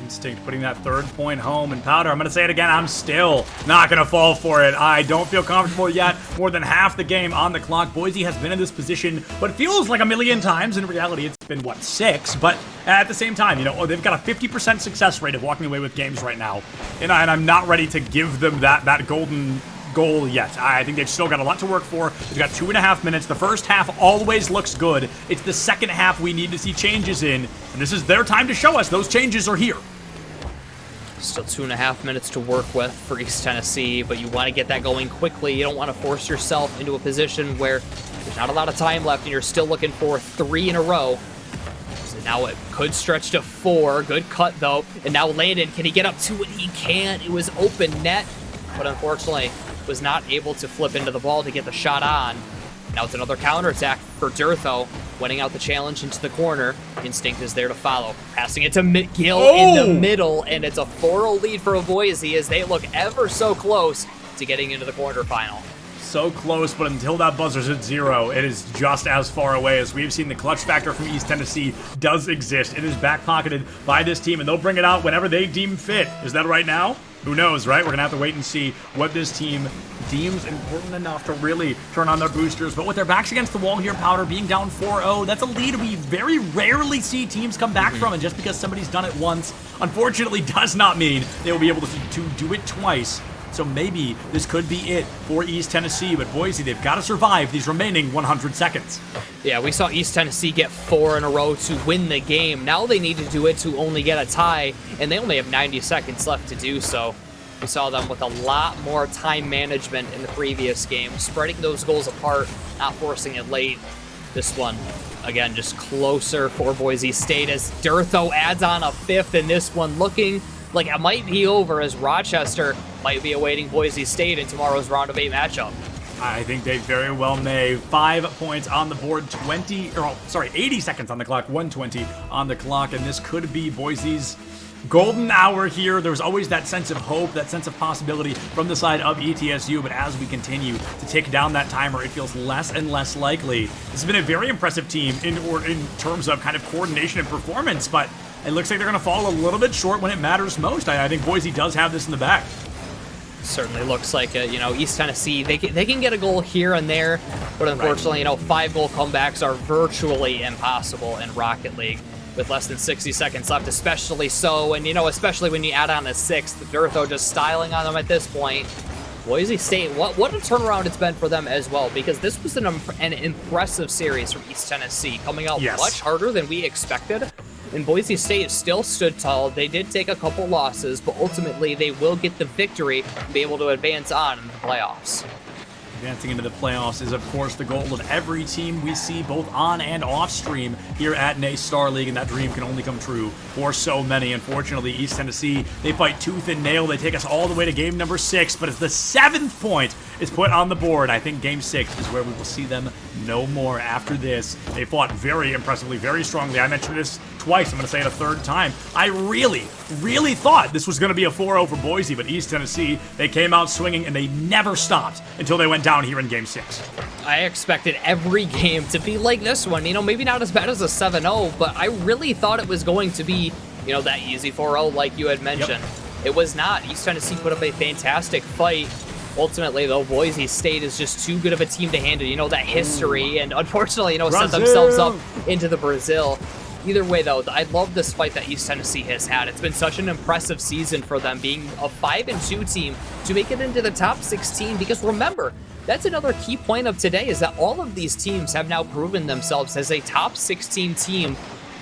Instinct putting that 3rd point home, and Powder, I'm going to say it again, I'm still not going to fall for it. I don't feel comfortable yet. More than half the game on the clock. Boise has been in this position what feels like a million times. In reality, it's been, 6? But at the same time, they've got a 50% success rate of walking away with games right now. And I'm not ready to give them that golden goal yet. I think they've still got a lot to work for. They've got 2.5 minutes. The first half always looks good. It's the second half we need to see changes in, and this is their time to show us those changes are here. Still 2.5 minutes to work with for East Tennessee, but you want to get that going quickly. You don't want to force yourself into a position where there's not a lot of time left and you're still looking for 3 in a row. So now it could stretch to 4. Good cut, though. And now Landon, can he get up to it? He can't. It was open net, but unfortunately was not able to flip into the ball to get the shot on. Now it's another counterattack for Dirtho, winning out the challenge into the corner. Instinct is there to follow. Passing it to Gil in the middle, and it's a 4-0 lead for Boise as they look ever so close to getting into the quarterfinal. So close, but until that buzzer's at 0, it is just as far away. As we've seen, the clutch factor from East Tennessee does exist. It is back-pocketed by this team, and they'll bring it out whenever they deem fit. Is that right now? Who knows, right? We're going to have to wait and see what this team deems important enough to really turn on their boosters. But with their backs against the wall here, Powder, being down 4-0, that's a lead we very rarely see teams come back from. And just because somebody's done it once, unfortunately, does not mean they will be able to do it twice. So maybe this could be it for East Tennessee. But Boise, they've got to survive these remaining 100 seconds. Yeah, we saw East Tennessee get 4 in a row to win the game. Now they need to do it to only get a tie, and they only have 90 seconds left to do so. We saw them with a lot more time management in the previous game, spreading those goals apart, not forcing it late. This one, again, just closer for Boise State as Dirtho adds on a 5th, and this one looking like it might be over as Rochester might be awaiting Boise State in tomorrow's round of 8 matchup. I think they very well may. 5 points on the board, 80 seconds on the clock, 120 on the clock, and this could be Boise's golden hour here. There's always that sense of hope, that sense of possibility from the side of ETSU, but as we continue to tick down that timer, it feels less and less likely. This has been a very impressive team in terms of kind of coordination and performance, but it looks like they're going to fall a little bit short when it matters most. I think Boise does have this in the bag. Certainly looks like it. East Tennessee, they can get a goal here and there, but unfortunately, 5-goal comebacks are virtually impossible in Rocket League with less than 60 seconds left, especially so, and especially when you add on a 6th, Dirtho just styling on them at this point. Boise State, what a turnaround it's been for them as well, because this was an impressive series from East Tennessee, coming out much harder than we expected. And Boise State still stood tall. They did take a couple losses, but ultimately they will get the victory and be able to advance on in the playoffs. Advancing into the playoffs is, of course, the goal of every team we see both on and off stream here at NA Star League, and that dream can only come true for so many. Unfortunately, East Tennessee, they fight tooth and nail. They take us all the way to game number 6, but as the 7th point is put on the board, I think game 6 is where we will see them no more after this. They fought very impressively, very strongly. I mentioned this twice. I'm going to say it a third time. I really thought this was going to be a 4-0 for Boise, but East Tennessee, they came out swinging, and they never stopped until they went down here in game 6. I expected every game to be like this one. You know, maybe not as bad as a 7-0, but I really thought it was going to be, you know, that easy 4-0 like you had mentioned. Yep. It was not. East Tennessee put up a fantastic fight. Ultimately, though, Boise State is just too good of a team to handle. You know, that history, and unfortunately, you know, set themselves up into the Brazil. Either way, though, I love this fight that East Tennessee has had. It's been such an impressive season for them, being a 5-2 team to make it into the top 16, because remember, that's another key point of today, is that all of these teams have now proven themselves as a top 16 team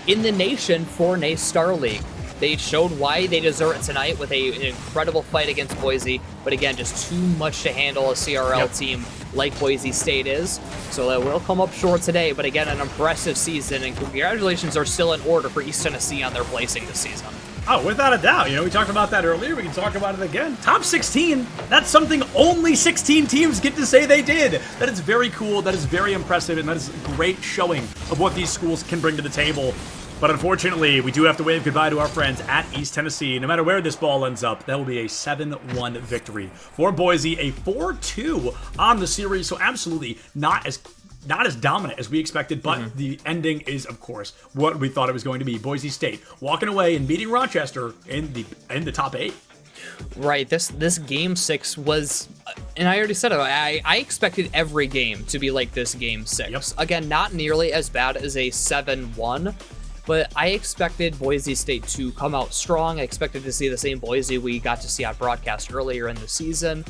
in the nation for NA Star League. They showed why they deserve it tonight with an incredible fight against Boise, but again, just too much to handle a CRL team like Boise State is. So that will come up short today, but again, an impressive season, and congratulations are still in order for East Tennessee on their placing this season. Oh, without a doubt. You know, we talked about that earlier. We can talk about it again. Top 16, that's something only 16 teams get to say they did. That is very cool. That is very impressive, and that is a great showing of what these schools can bring to the table. But unfortunately, we do have to wave goodbye to our friends at East Tennessee. No matter where this ball ends up, that will be a 7-1 victory for Boise, a 4-2 on the series. So absolutely not as dominant as we expected, but the ending is, of course, what we thought it was going to be. Boise State walking away and beating Rochester in the top 8. Right, this game 6 was, and I already said it, I expected every game to be like this game 6. Yep. Again, not nearly as bad as a 7-1, but I expected Boise State to come out strong. I expected to see the same Boise we got to see on broadcast earlier in the season.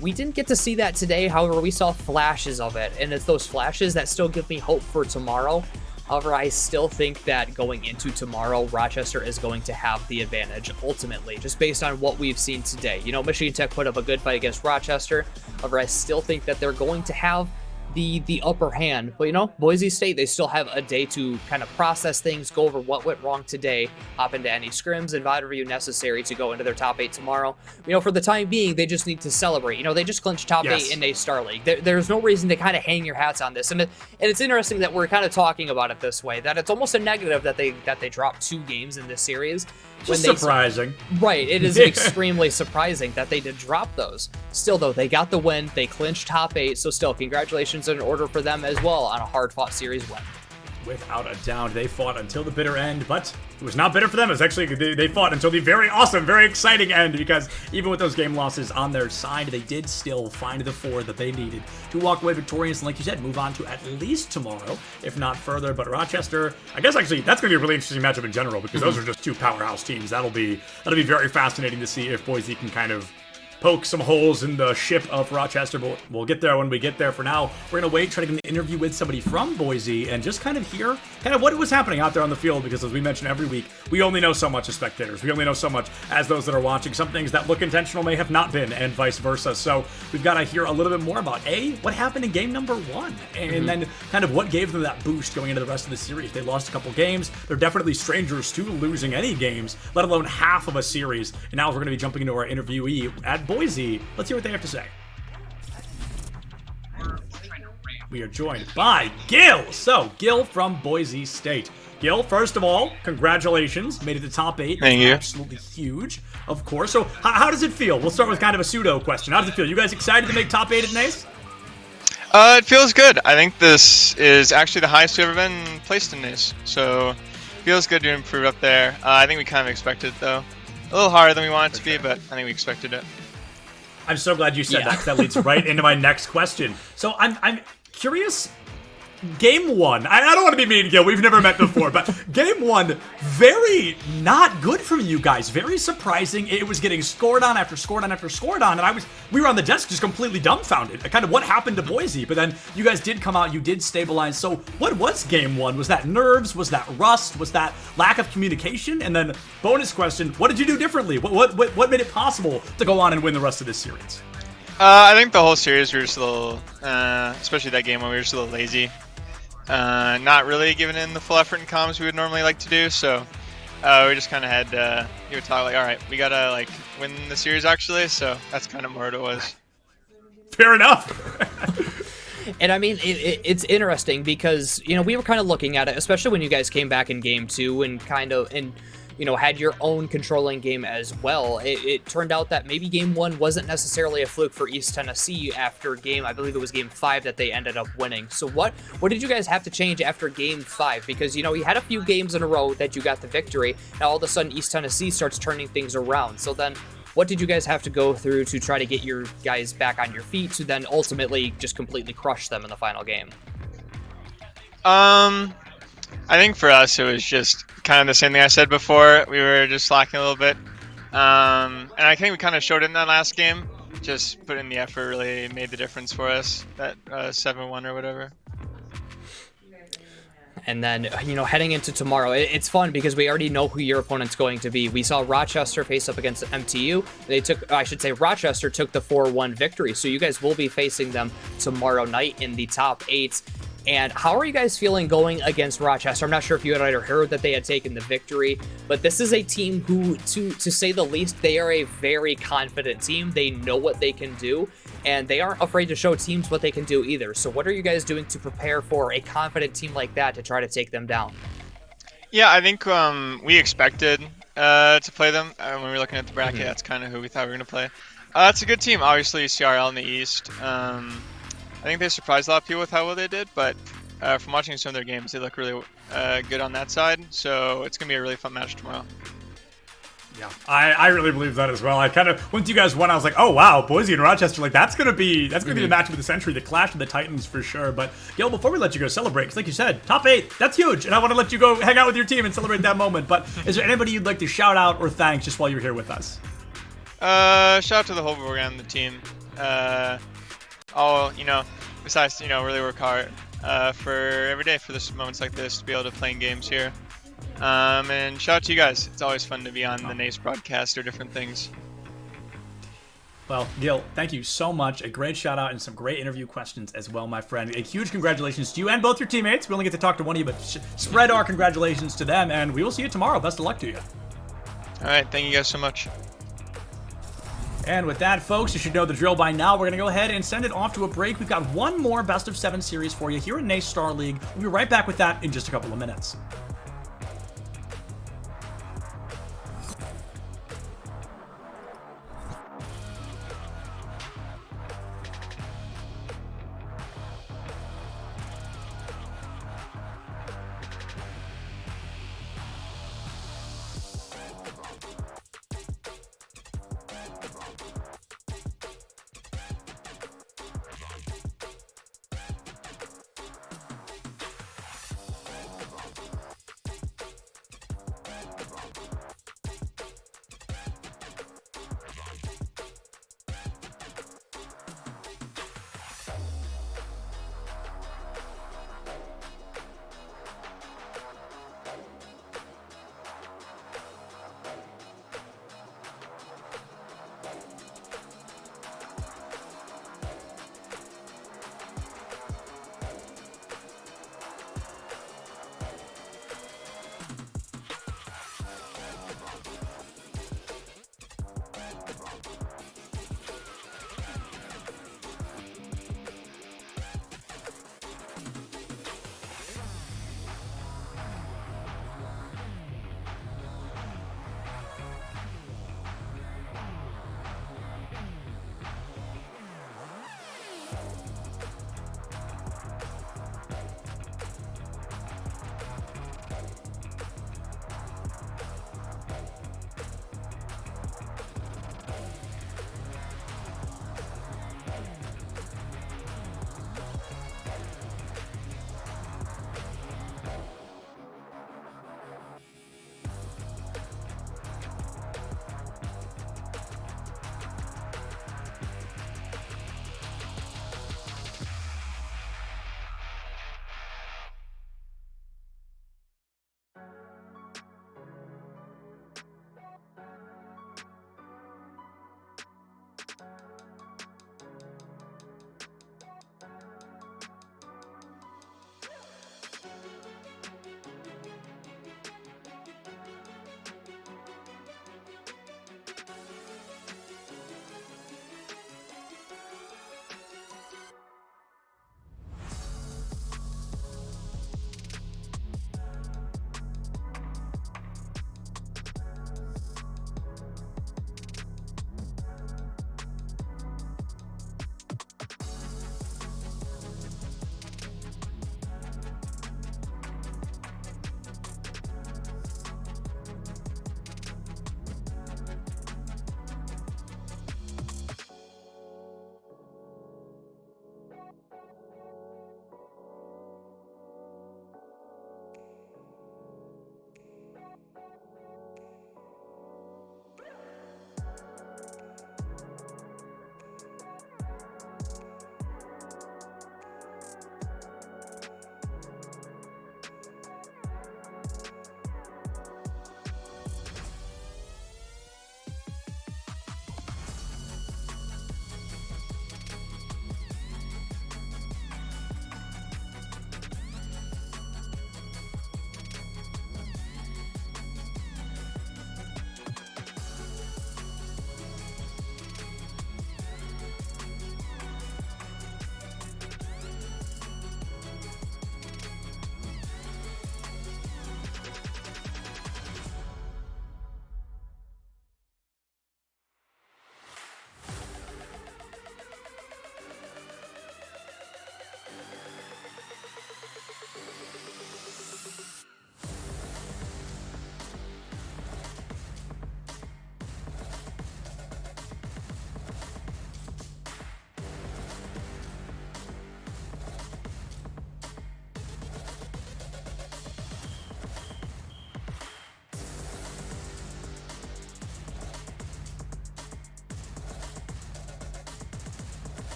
We didn't get to see that today, however, we saw flashes of it, and it's those flashes that still give me hope for tomorrow. However, I still think that going into tomorrow, Rochester is going to have the advantage, ultimately, just based on what we've seen today. You know, Michigan Tech put up a good fight against Rochester. However, I still think that they're going to have the upper hand. But, you know, Boise State, they still have a day to kind of process things, go over what went wrong today, hop into any scrims and VOD review necessary to go into their top 8 tomorrow. You know, for the time being, they just need to celebrate. You know, they just clinched top 8 in a Star League. There's no reason to kind of hang your hats on this. And it's interesting that we're kind of talking about it this way, that it's almost a negative that they dropped 2 games in this series. Just surprising. Right, it is extremely surprising that they did drop those. Still, though, they got the win. They clinched top 8, so still, congratulations in order for them as well on a hard-fought series win. Without a doubt, they fought until the bitter end, but it was not bitter for them. It was actually, they fought until the very awesome, very exciting end, because even with those game losses on their side, they did still find the 4 that they needed to walk away victorious, and like you said, move on to at least tomorrow, if not further. But Rochester, I guess actually, that's going to be a really interesting matchup in general, because those are just 2 powerhouse teams. That'll be very fascinating to see if Boise can kind of poke some holes in the ship of Rochester, but we'll get there when we get there. For now, we're going to wait, try to get an interview with somebody from Boise, and just kind of hear what was happening out there on the field, because as we mention every week, we only know so much as spectators. We only know so much as those that are watching. Some things that look intentional may have not been, and vice versa. So we've got to hear a little bit more about, what happened in game number 1, and then kind of what gave them that boost going into the rest of the series. They lost a couple games. They're definitely strangers to losing any games, let alone half of a series. And now we're going to be jumping into our interviewee at Boise. Let's hear what they have to say. We are joined by Gil. So, Gil from Boise State. Gil, first of all, congratulations. Made it to top 8. Thank you. Absolutely huge, of course. So, how does it feel? We'll start with kind of a pseudo question. How does it feel? You guys excited to make top 8 at NACE? It feels good. I think this is actually the highest we've ever been placed in NACE. So, it feels good to improve up there. I think we kind of expected it, though. A little harder than we wanted it to be, but I think we expected it. I'm so glad you said that, because that leads right into my next question. So I'm curious, Game one, I don't want to be mean, Gil, we've never met before, but game one, very not good from you guys. Very surprising. It was getting scored on after scored on after scored on, and we were on the desk just completely dumbfounded. Kind of what happened to Boise, but then you guys did come out, you did stabilize. So what was game one? Was that nerves? Was that rust? Was that lack of communication? And then bonus question, what did you do differently? What made it possible to go on and win the rest of this series? I think the whole series we were just a little, especially that game when we were just a little lazy. Not really giving in the full effort and comms we would normally like to do, so we just kind of had you would talk like, all right, we gotta like win the series actually, so that's kind of more what it was. Fair enough. And I mean, it's interesting because, you know, we were kind of looking at it, especially when you guys came back in game two and you know, had your own controlling game as well. It turned out that maybe game one wasn't necessarily a fluke for East Tennessee after I believe it was game 5 that they ended up winning. So what did you guys have to change after game 5? Because, you know, you had a few games in a row that you got the victory, and all of a sudden East Tennessee starts turning things around. So then what did you guys have to go through to try to get your guys back on your feet to then ultimately just completely crush them in the final game? I think for us it was just kind of the same thing I said before. We were just slacking a little bit, and I think we kind of showed it in that last game. Just putting in the effort really made the difference for us. That 7-1 or whatever. And then, you know, heading into tomorrow, it's fun because we already know who your opponent's going to be. We saw Rochester face up against MTU. Rochester took the 4-1 victory. So you guys will be facing them tomorrow night in the top 8. And how are you guys feeling going against Rochester? I'm not sure if you had either heard that they had taken the victory, but this is a team who, to say the least, they are a very confident team. They know what they can do, and they aren't afraid to show teams what they can do either. So what are you guys doing to prepare for a confident team like that to try to take them down? Yeah, I think we expected to play them when we were looking at the bracket. That's kind of who we thought we were going to play. It's a good team. Obviously, CRL in the East. I think they surprised a lot of people with how well they did, but from watching some of their games, they look really good on that side. So it's going to be a really fun match tomorrow. Yeah, I really believe that as well. I kind of, once you guys won, I was like, oh wow, Boise and Rochester, like that's gonna be the match of the century, the clash of the Titans for sure. But Gil, before we let you go celebrate, because like you said, top 8, that's huge, and I want to let you go hang out with your team and celebrate that moment. But is there anybody you'd like to shout out or thank just while you're here with us? Shout out to the whole program, the team. All, you know, besides, you know, really work hard for every day for this moments like this to be able to play in games here. And shout out to you guys. It's always fun to be on the NACE broadcast or different things. Well, Gil, thank you so much. A great shout out and some great interview questions as well, my friend. A huge congratulations to you and both your teammates. We only get to talk to one of you, but spread our congratulations to them, and we will see you tomorrow. Best of luck to you. All right, thank you guys so much. And with that, folks, you should know the drill by now. We're going to go ahead and send it off to a break. We've got one more Best of 7 series for you here in NACE Star League. We'll be right back with that in just a couple of minutes.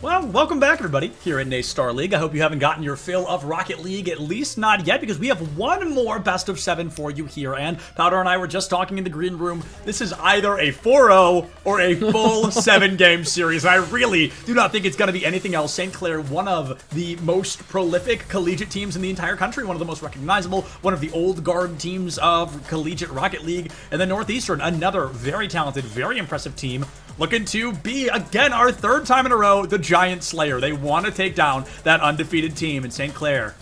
Well, welcome back, everybody, here in A-Star League. I hope you haven't gotten your fill of Rocket League, at least not yet, because we have one more best of 7 for you here, and Powder and I were just talking in the green room. This is either a 4-0 or a full 7-game series, and I really do not think it's going to be anything else. St. Clair, one of the most prolific collegiate teams in the entire country, one of the most recognizable, one of the old guard teams of collegiate Rocket League, and then Northeastern, another very talented, very impressive team, looking to be, again, our third time in a row, the Giant Slayer. They want to take down that undefeated team in St. Clair.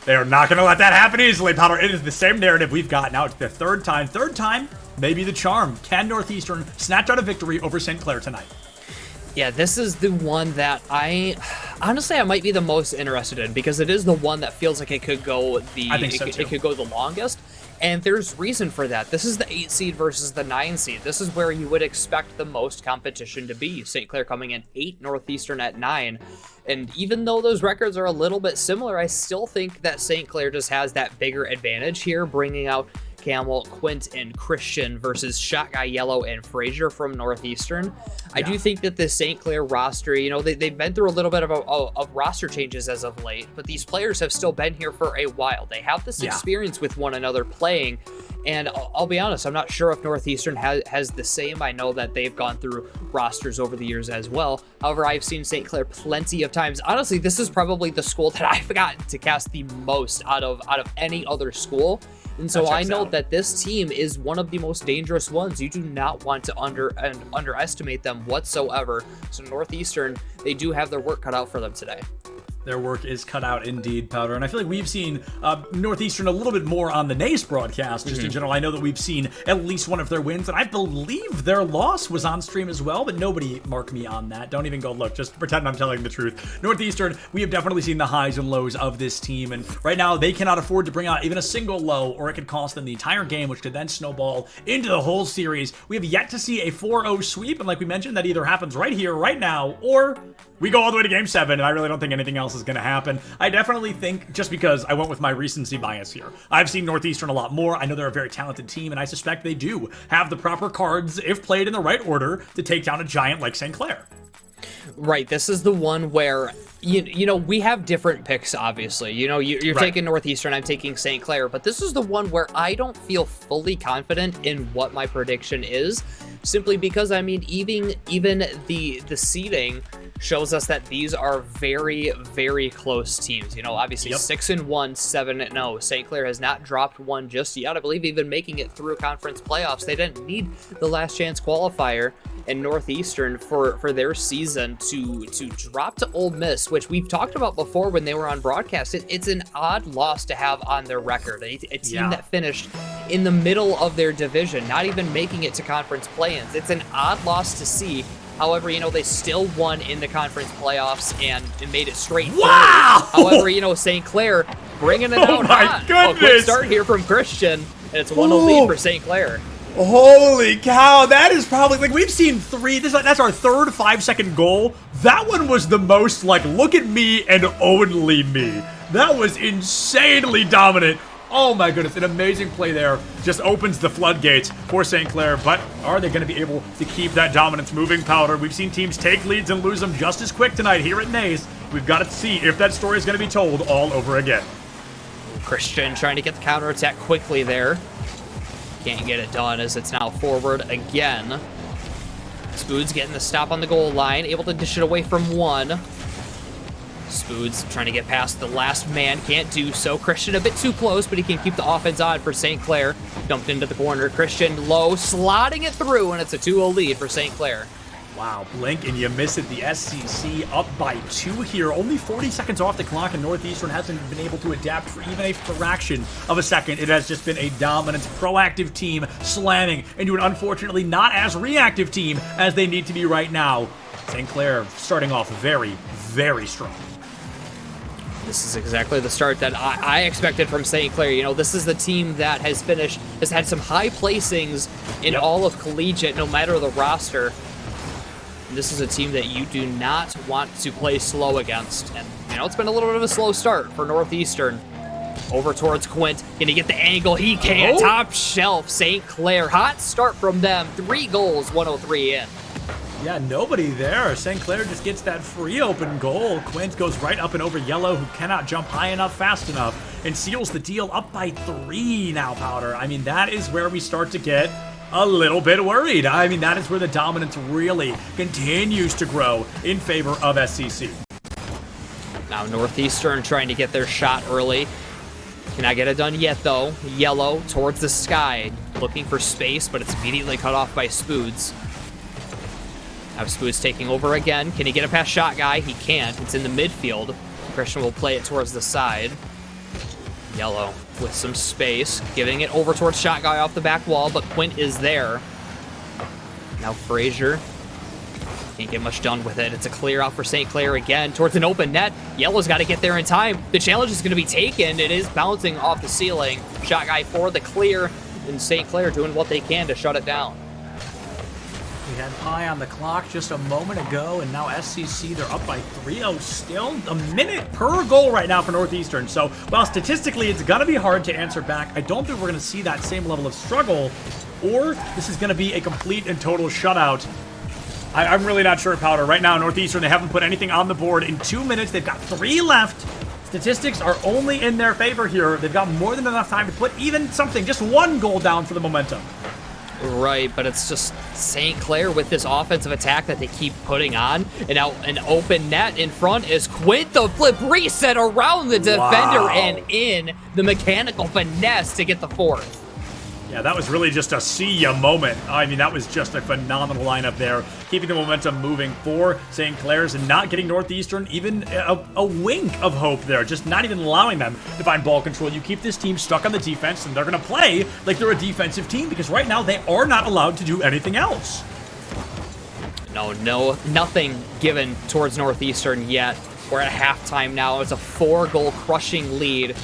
They are not going to let that happen easily, Powder. It is the same narrative we've got now. It's the third time. Third time, maybe the charm. Can Northeastern snatch out a victory over St. Clair tonight? Yeah, this is the one that I might be the most interested in, because it is the one that feels like it could go it could go the longest. And there's reason for that. This is the 8 seed versus the 9 seed. This is where you would expect the most competition to be. St. Clair coming in 8, Northeastern at 9. And even though those records are a little bit similar, I still think that St. Clair just has that bigger advantage here, bringing out Camel, Quint, and Christian versus Shot Guy Yellow and Frazier from Northeastern. Yeah. I do think that the St. Clair roster, you know, they've been through a little bit of roster changes as of late, but these players have still been here for a while. They have this experience with one another playing, and I'll be honest, I'm not sure if Northeastern has the same. I know that they've gone through rosters over the years as well. However, I've seen St. Clair plenty of times. Honestly, this is probably the school that I've gotten to cast the most out of any other school. And so I know that this team is one of the most dangerous ones. You do not want to underestimate them whatsoever. So Northeastern, they do have their work cut out for them today. Their work is cut out indeed, Powder. And I feel like we've seen Northeastern a little bit more on the Nace broadcast, just in general. I know that we've seen at least one of their wins, and I believe their loss was on stream as well, but nobody mark me on that. Don't even go look. Just pretend I'm telling the truth. Northeastern, we have definitely seen the highs and lows of this team, and right now they cannot afford to bring out even a single low, or it could cost them the entire game, which could then snowball into the whole series. We have yet to see a 4-0 sweep, and like we mentioned, that either happens right here, right now, or we go all the way to Game 7, and I really don't think anything else is going to happen. I definitely think, just because I went with my recency bias here, I've seen Northeastern a lot more. I know they're a very talented team, and I suspect they do have the proper cards, if played in the right order, to take down a giant like St. Clair. Right, this is the one where, you know, we have different picks, obviously. You know, you're taking Northeastern, I'm taking St. Clair, but this is the one where I don't feel fully confident in what my prediction is, simply because, I mean, even the seeding shows us that these are very, very close teams. You know, obviously 6-1, 7-0. St. Clair has not dropped one just yet. I believe even making it through conference playoffs. They didn't need the last chance qualifier in Northeastern for their season to drop to Ole Miss, which we've talked about before when they were on broadcast. It's an odd loss to have on their record. A team that finished in the middle of their division, not even making it to conference play-ins. It's an odd loss to see. However, you know, they still won in the conference playoffs and made it straight through. However, you know, St. Clair bringing it out hot. Goodness. Quick start here from Christian, and it's 1-0 lead for St. Clair. Holy cow, that is probably, like, we've seen three, that's our third 5-second goal. That one was the most, like, look at me and only me. That was insanely dominant. Oh my goodness, an amazing play there. Just opens the floodgates for St. Clair, but are they going to be able to keep that dominance moving, Powder? We've seen teams take leads and lose them just as quick tonight here at Nays. We've got to see if that story is going to be told all over again. Christian trying to get the counterattack quickly there. Can't get it done as it's now forward again. Spoods getting the stop on the goal line, able to dish it away from one. Spoods trying to get past the last man, can't do so. Christian a bit too close, but he can keep the offense on for St. Clair. Dumped into the corner. Christian low, slotting it through, and it's a 2-0 lead for St. Clair. Wow, blink and you miss it. The SCC up by 2 here. Only 40 seconds off the clock, and Northeastern hasn't been able to adapt for even a fraction of a second. It has just been a dominant, proactive team slamming into an unfortunately not as reactive team as they need to be right now. St. Clair starting off very, very strong. This is exactly the start that I expected from St. Clair. You know, this is the team that has had some high placings in all of collegiate, no matter the roster. This is a team that you do not want to play slow against. And, you know, it's been a little bit of a slow start for Northeastern. Over towards Quint. Can he get the angle? He can. Top shelf, St. Clair. Hot start from them. 3 goals, 103 in. Yeah, nobody there. St. Clair just gets that free open goal. Quint goes right up and over Yellow, who cannot jump high enough, fast enough, and seals the deal up by 3 now, Powder. I mean, that is where we start to get a little bit worried. I mean, that is where the dominance really continues to grow in favor of SCC. Now Northeastern trying to get their shot early. Cannot get it done yet, though. Yellow towards the sky, looking for space, but it's immediately cut off by Spoods. Now Spoods taking over again. Can he get a past shot guy? He can't. It's in the midfield. Christian will play it towards the side. Yellow with some space, giving it over towards shot guy off the back wall, but Quint is there. Now Frazier can't get much done with it. It's a clear out for St. Clair again towards an open net. Yellow's got to get there in time. The challenge is going to be taken. It is bouncing off the ceiling. Shot guy for the clear, and St. Clair doing what they can to shut it down. We had Pi on the clock just a moment ago, and now SCC, they're up by 3-0 still. A minute per goal right now for Northeastern. So, while statistically it's going to be hard to answer back, I don't think we're going to see that same level of struggle, or this is going to be a complete and total shutout. I'm really not sure, Powder. Right now, Northeastern, they haven't put anything on the board in 2 minutes. They've got 3 left. Statistics are only in their favor here. They've got more than enough time to put even something, just 1 goal down for the momentum. Right, but it's just St. Clair with this offensive attack that they keep putting on. And now an open net in front is Quint. The flip reset around the defender and in the mechanical finesse to get the 4th. Yeah, that was really just a see ya moment. I mean, that was just a phenomenal lineup there, keeping the momentum moving for St. Clair's and not getting Northeastern even a wink of hope there, just not even allowing them to find ball control. You keep this team stuck on the defense, and they're going to play like they're a defensive team because right now they are not allowed to do anything else. No, nothing given towards Northeastern yet. We're at halftime now. It's a 4-goal crushing lead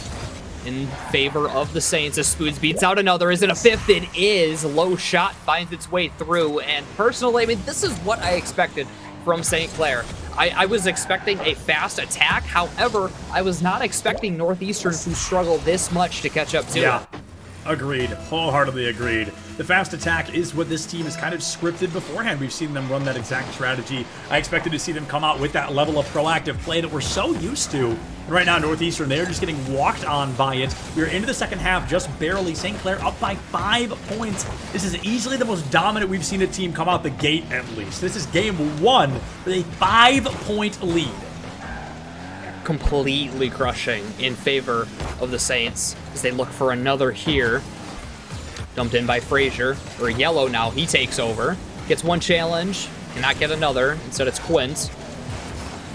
in favor of the Saints as Spoods beats out another. Is it a fifth? It is. Low shot finds its way through. And personally, I mean, this is what I expected from St. Clair. I was expecting a fast attack. However, I was not expecting Northeastern to struggle this much to catch up to it. Agreed. Wholeheartedly agreed. The fast attack is what this team is kind of scripted beforehand. We've seen them run that exact strategy. I expected to see them come out with that level of proactive play that we're so used to. And right now, Northeastern, they're just getting walked on by it. We're into the second half, just barely. St. Clair up by 5 points. This is easily the most dominant we've seen a team come out the gate, at least. This is game 1 with a 5-point lead. Completely crushing in favor of the Saints as they look for another here. Dumped in by Frazier, or Yellow now, he takes over. Gets one challenge, cannot get another. Instead it's Quint.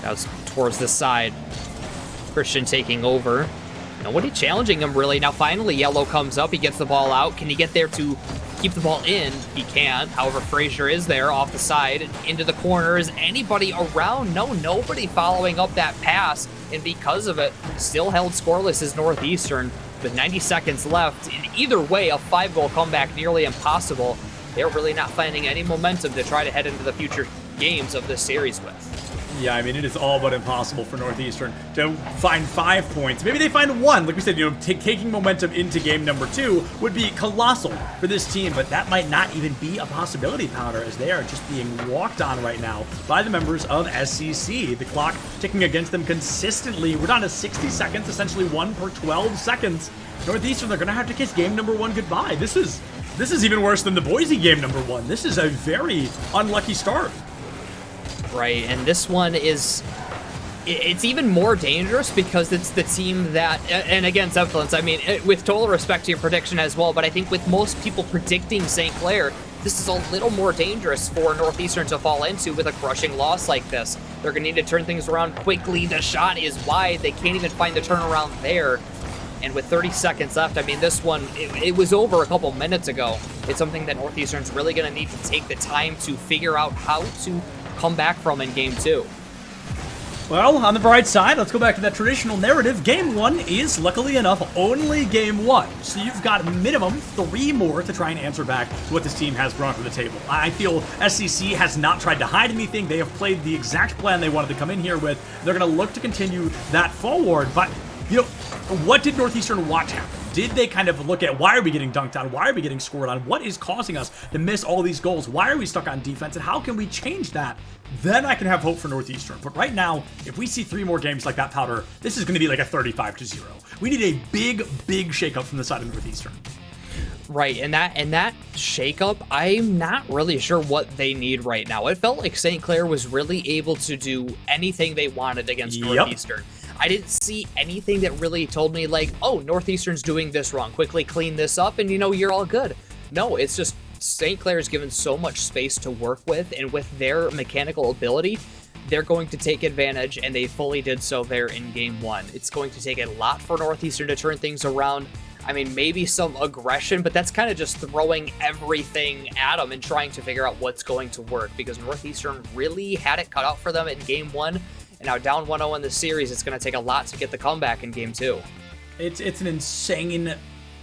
That's towards the side. Christian taking over. Nobody challenging him really. Now finally Yellow comes up, he gets the ball out. Can he get there to keep the ball in? He can't. However, Frazier is there off the side, into the corner. Is anybody around? No, nobody following up that pass. And because of it, still held scoreless is Northeastern with 90 seconds left. In either way, a 5-goal comeback nearly impossible. They're really not finding any momentum to try to head into the future games of this series with. Yeah, I mean, it is all but impossible for Northeastern to find 5 points. Maybe they find 1. Like we said, taking momentum into game number 2 would be colossal for this team, but that might not even be a possibility, Powder, as they are just being walked on right now by the members of SCC. The clock ticking against them consistently. We're down to 60 seconds, essentially 1 per 12 seconds. Northeastern, they're going to have to kiss game number 1 goodbye. This is even worse than the Boise game number 1. This is a very unlucky start. Right, and this one is, it's even more dangerous because it's the team that, and again, Zephlins, I mean, with total respect to your prediction as well, but I think with most people predicting St. Clair, this is a little more dangerous for Northeastern to fall into with a crushing loss like this. They're going to need to turn things around quickly. The shot is wide. They can't even find the turnaround there. And with 30 seconds left, I mean, this one, it was over a couple minutes ago. It's something that Northeastern's really going to need to take the time to figure out how to come back from in game 2. Well, on the bright side, let's go back to that traditional narrative. Game 1 is, luckily enough, only game 1. So you've got minimum 3 more to try and answer back to what this team has brought to the table. I feel SCC has not tried to hide anything. They have played the exact plan they wanted to come in here with. They're going to look to continue that forward. But, what did Northeastern watch happen? Did they kind of look at, why are we getting dunked on? Why are we getting scored on? What is causing us to miss all these goals? Why are we stuck on defense? And how can we change that? Then I can have hope for Northeastern. But right now, if we see 3 more games like that, Powder, this is going to be like a 35-0. We need a big shakeup from the side of Northeastern. Right, and that shakeup, I'm not really sure what they need right now. It felt like St. Clair was really able to do anything they wanted against Northeastern. I didn't see anything that really told me like, oh, Northeastern's doing this wrong. Quickly clean this up and, you're all good. No, it's just St. Clair's given so much space to work with, and with their mechanical ability, they're going to take advantage, and they fully did so there in game 1. It's going to take a lot for Northeastern to turn things around. I mean, maybe some aggression, but that's kind of just throwing everything at them and trying to figure out what's going to work, because Northeastern really had it cut out for them in game 1. And now down 1-0 in the series, it's going to take a lot to get the comeback in game 2. It's an insane,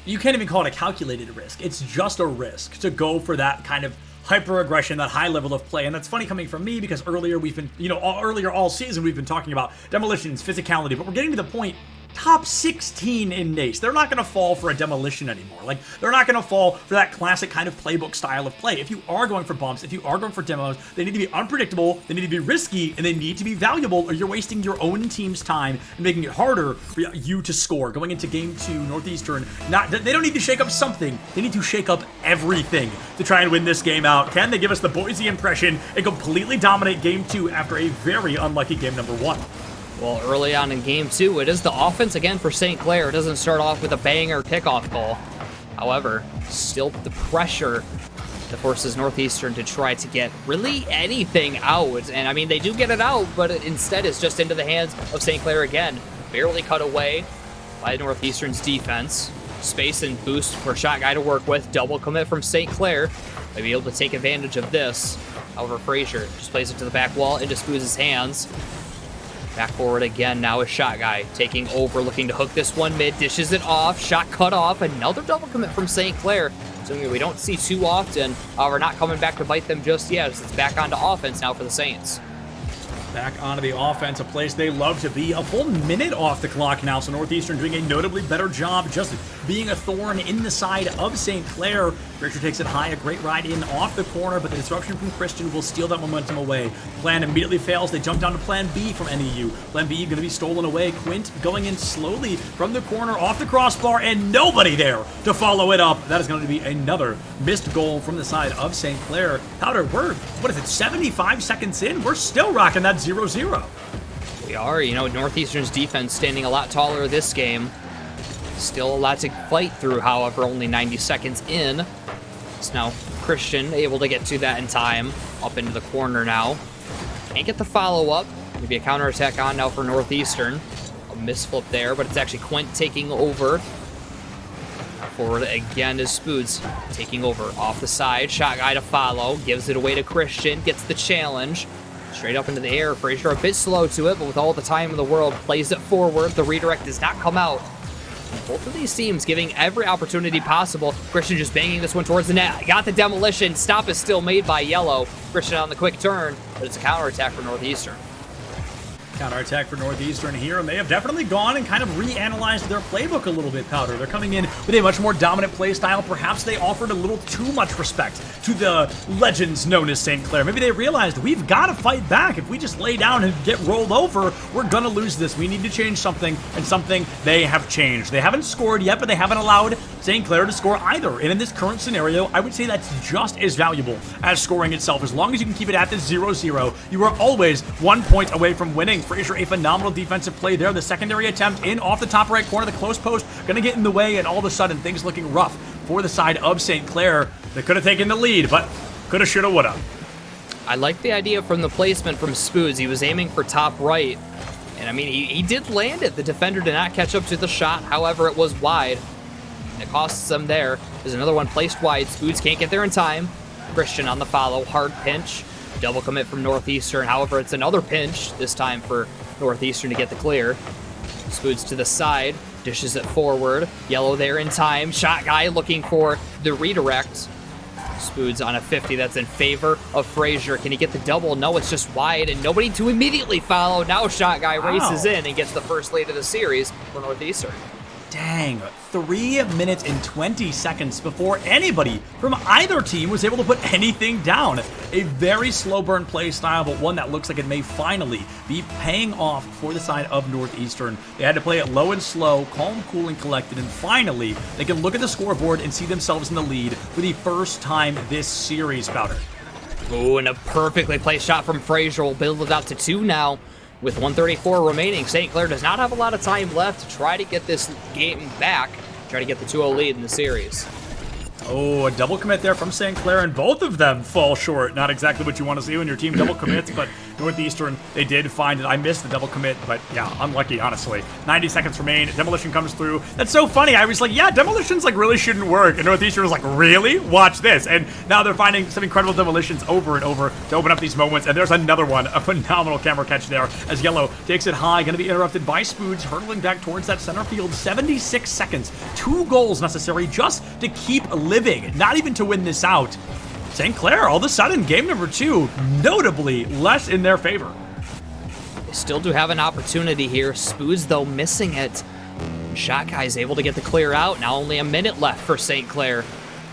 you can't even call it a calculated risk. It's just a risk to go for that kind of hyper aggression, that high level of play. And that's funny coming from me because earlier we've been, earlier all season we've been talking about demolitions, physicality, but we're getting to the point, top 16 in NACE. They're not going to fall for a demolition anymore. Like, they're not going to fall for that classic kind of playbook style of play. If you are going for bumps, if you are going for demos, they need to be unpredictable, they need to be risky, and they need to be valuable, or you're wasting your own team's time and making it harder for you to score. Going into game 2, Northeastern, they don't need to shake up something. They need to shake up everything to try and win this game out. Can they give us the Boise impression and completely dominate game 2 after a very unlucky game number 1? Well, early on in game 2, it is the offense again for St. Clair. It doesn't start off with a banger kickoff goal. However, still the pressure that forces Northeastern to try to get really anything out. And I mean, they do get it out, but instead it's just into the hands of St. Clair again. Barely cut away by Northeastern's defense. Space and boost for Shot Guy to work with. Double commit from St. Clair. May be able to take advantage of this. However, Frazier just plays it to the back wall into Spooz's hands. Back forward again now is Shot Guy taking over, looking to hook this one mid, dishes it off, shot cut off, another double commit from St. Clair. Something we don't see too often. We're not coming back to bite them just yet. It's back onto offense now for the Saints. Back onto the offense, a place they love to be. A full minute off the clock now, so Northeastern doing a notably better job just being a thorn in the side of St. Clair. Frazier takes it high, a great ride in off the corner, but the disruption from Christian will steal that momentum away. Plan immediately fails. They jump down to Plan B from NEU. Plan B going to be stolen away. Quint going in slowly from the corner off the crossbar, and nobody there to follow it up. That is going to be another missed goal from the side of St. Clair. Powder, we're, 75 seconds in? We're still rocking that 0-0. We are, Northeastern's defense standing a lot taller this game. Still a lot to fight through, however, only 90 seconds in. It's now Christian able to get to that in time. Up into the corner now. Can't get the follow-up. Maybe a counterattack on now for Northeastern. A misflip there, but it's actually Quint taking over. Forward again is Spoods taking over off the side. Shot Guy to follow. Gives it away to Christian. Gets the challenge. Straight up into the air. Frazier a bit slow to it, but with all the time in the world, plays it forward. The redirect does not come out. And both of these teams giving every opportunity possible. Christian just banging this one towards the net. Got the demolition. Stop is still made by Yellow. Christian on the quick turn, but it's a counterattack for Northeastern. Counterattack for Northeastern here, and they have definitely gone and kind of reanalyzed their playbook a little bit, Powder. They're coming in with a much more dominant play style. Perhaps they offered a little too much respect to the legends known as St. Clair. Maybe they realized we've got to fight back. If we just lay down and get rolled over, we're going to lose this. We need to change something, and something they have changed. They haven't scored yet, but they haven't allowed St. Clair to score either. And in this current scenario, I would say that's just as valuable as scoring itself. As long as you can keep it at this 0-0, you are always 1 point away from winning. Frazier, a phenomenal defensive play there. The secondary attempt in off the top right corner, the close post, gonna get in the way, and all of a sudden things looking rough for the side of St. Clair. They could have taken the lead, but coulda, shoulda, woulda. I like the idea from the placement from Spoods. He was aiming for top right, and I mean, he did land it. The defender did not catch up to the shot. However, it was wide. It costs them there. There's another one placed wide. Spoods can't get there in time. Christian on the follow. Hard pinch. Double commit from Northeastern. However, it's another pinch, this time for Northeastern to get the clear. Spoods to the side. Dishes it forward. Yellow there in time. Shot Guy looking for the redirect. Spoods on a 50. That's in favor of Frazier. Can he get the double? No, it's just wide, and nobody to immediately follow. Now Shot Guy races in and gets the first lead of the series for Northeastern. Dang, 3 minutes and 20 seconds before anybody from either team was able to put anything down. A very slow burn play style, but one that looks like it may finally be paying off for the side of Northeastern. They had to play it low and slow, calm, cool, and collected, and finally they can look at the scoreboard and see themselves in the lead for the first time this series, Powder. Ooh, and a perfectly placed shot from Frazier will build it up to 2 now. With 1:34 remaining, St. Clair does not have a lot of time left to try to get this game back, try to get the 2-0 lead in the series. Oh, a double commit there from St. Clair, and both of them fall short. Not exactly what you want to see when your team double commits, but Northeastern, they did find it. I missed the double commit, but yeah, unlucky, honestly. 90 seconds remain. Demolition comes through. That's so funny. I was like, yeah, demolitions like really shouldn't work. And Northeastern was like, really? Watch this. And now they're finding some incredible demolitions over and over to open up these moments. And there's another one, a phenomenal camera catch there as Yellow takes it high. Going to be interrupted by Spoods, hurtling back towards that center field. 76 seconds. 2 goals necessary just to keep living, not even to win this out. St. Clair, all of a sudden, game number 2, notably less in their favor. They still do have an opportunity here. Spoods, though, missing it. Shot Guy's able to get the clear out. Now only a minute left for St. Clair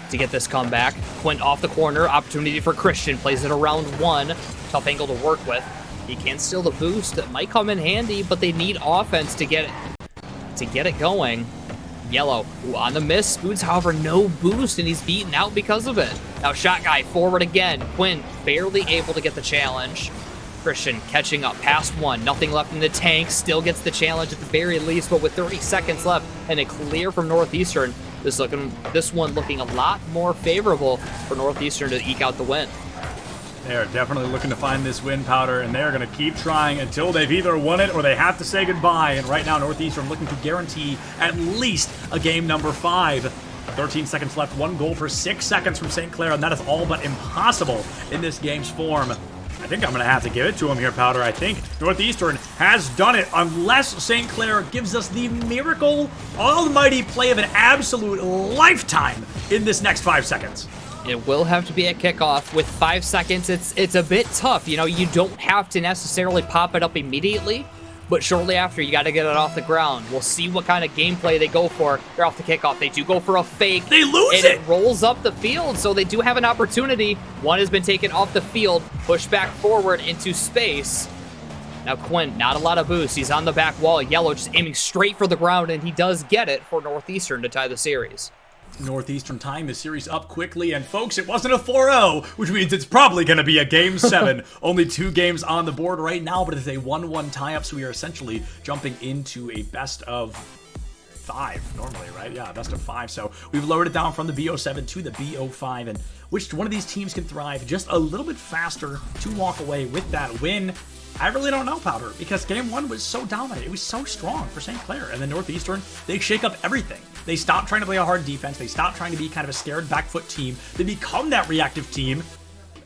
to get this comeback. Quint off the corner. Opportunity for Christian. Plays it around 1. Tough angle to work with. He can steal the boost. That might come in handy, but they need offense to get it going. Yellow, on the miss. Spoods, however, no boost, and he's beaten out because of it. Now Shot Guy forward again. Quinn barely able to get the challenge. Christian catching up past 1. Nothing left in the tank. Still gets the challenge at the very least, but with 30 seconds left and a clear from Northeastern, This one looking a lot more favorable for Northeastern to eke out the win. They're definitely looking to find this win, Powder, and they're going to keep trying until they've either won it or they have to say goodbye. And right now, Northeastern looking to guarantee at least a game number 5. 13 seconds left, 1 goal per 6 seconds from St. Clair, and that is all but impossible in this game's form. I think I'm going to have to give it to him here, Powder. I think Northeastern has done it unless St. Clair gives us the miracle, almighty play of an absolute lifetime in this next 5 seconds. It will have to be a kickoff. With 5 seconds, it's a bit tough. You know, you don't have to necessarily pop it up immediately, but shortly after, you got to get it off the ground. We'll see what kind of gameplay they go for. They're off the kickoff. They do go for a fake. They lose and it! It rolls up the field, so they do have an opportunity. One has been taken off the field, pushed back forward into space. Now Quinn, not a lot of boost. He's on the back wall. Yellow just aiming straight for the ground, and he does get it for Northeastern to tie the series. Northeastern tying the series up quickly, and folks, it wasn't a 4-0, which means it's probably going to be a Game 7. Only 2 games on the board right now, but it's a 1-1 tie-up, so we are essentially jumping into a best of 5 normally, right? Yeah, best of 5. So we've lowered it down from the BO7 to the BO5, and which one of these teams can thrive just a little bit faster to walk away with that win? I really don't know, Powder, because game 1 was so dominant. It was so strong for St. Clair. And then Northeastern, they shake up everything. They stop trying to play a hard defense. They stop trying to be kind of a scared back foot team. They become that reactive team.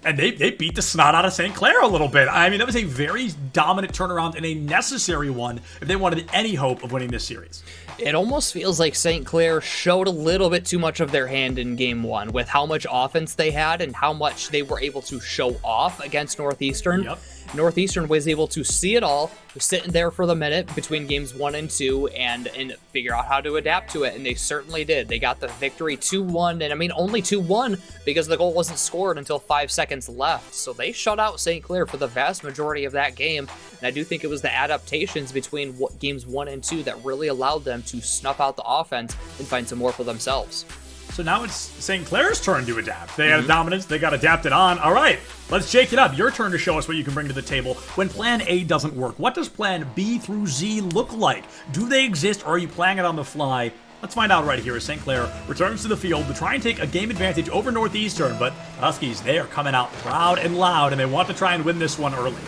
And they beat the snot out of St. Clair a little bit. I mean, that was a very dominant turnaround and a necessary one if they wanted any hope of winning this series. It almost feels like St. Clair showed a little bit too much of their hand in game 1 with how much offense they had and how much they were able to show off against Northeastern. Yep. Northeastern was able to see it all, was sitting there for the minute between games 1 and 2 and figure out how to adapt to it, and they certainly did. They got the victory 2-1, and I mean only 2-1 because the goal wasn't scored until 5 seconds left. So they shut out St. Clair for the vast majority of that game, and I do think it was the adaptations between games 1 and 2 that really allowed them to snuff out the offense and find some more for themselves. So now it's St. Clair's turn to adapt. They had a dominance, they got adapted on. All right, let's shake it up. Your turn to show us what you can bring to the table when plan A doesn't work. What does plan B through Z look like? Do they exist, or are you playing it on the fly? Let's find out right here as St. Clair returns to the field to try and take a game advantage over Northeastern, but Huskies, they are coming out proud and loud, and they want to try and win this one early.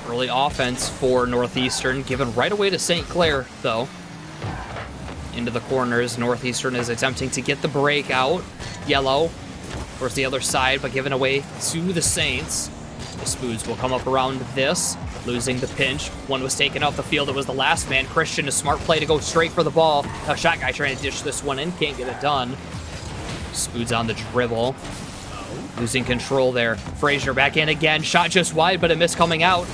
Early offense for Northeastern, given right away to St. Clair, though. Into the corners, Northeastern is attempting to get the break out. Yellow towards the other side, but given away to the Saints. The Spoods will come up around this, losing the pinch. One was taken off the field. It was the last man. Christian, a smart play to go straight for the ball. Now Shot Guy trying to dish this one in, can't get it done. Spoods on the dribble. Losing control there. Frazier back in again. Shot just wide, but a miss coming out.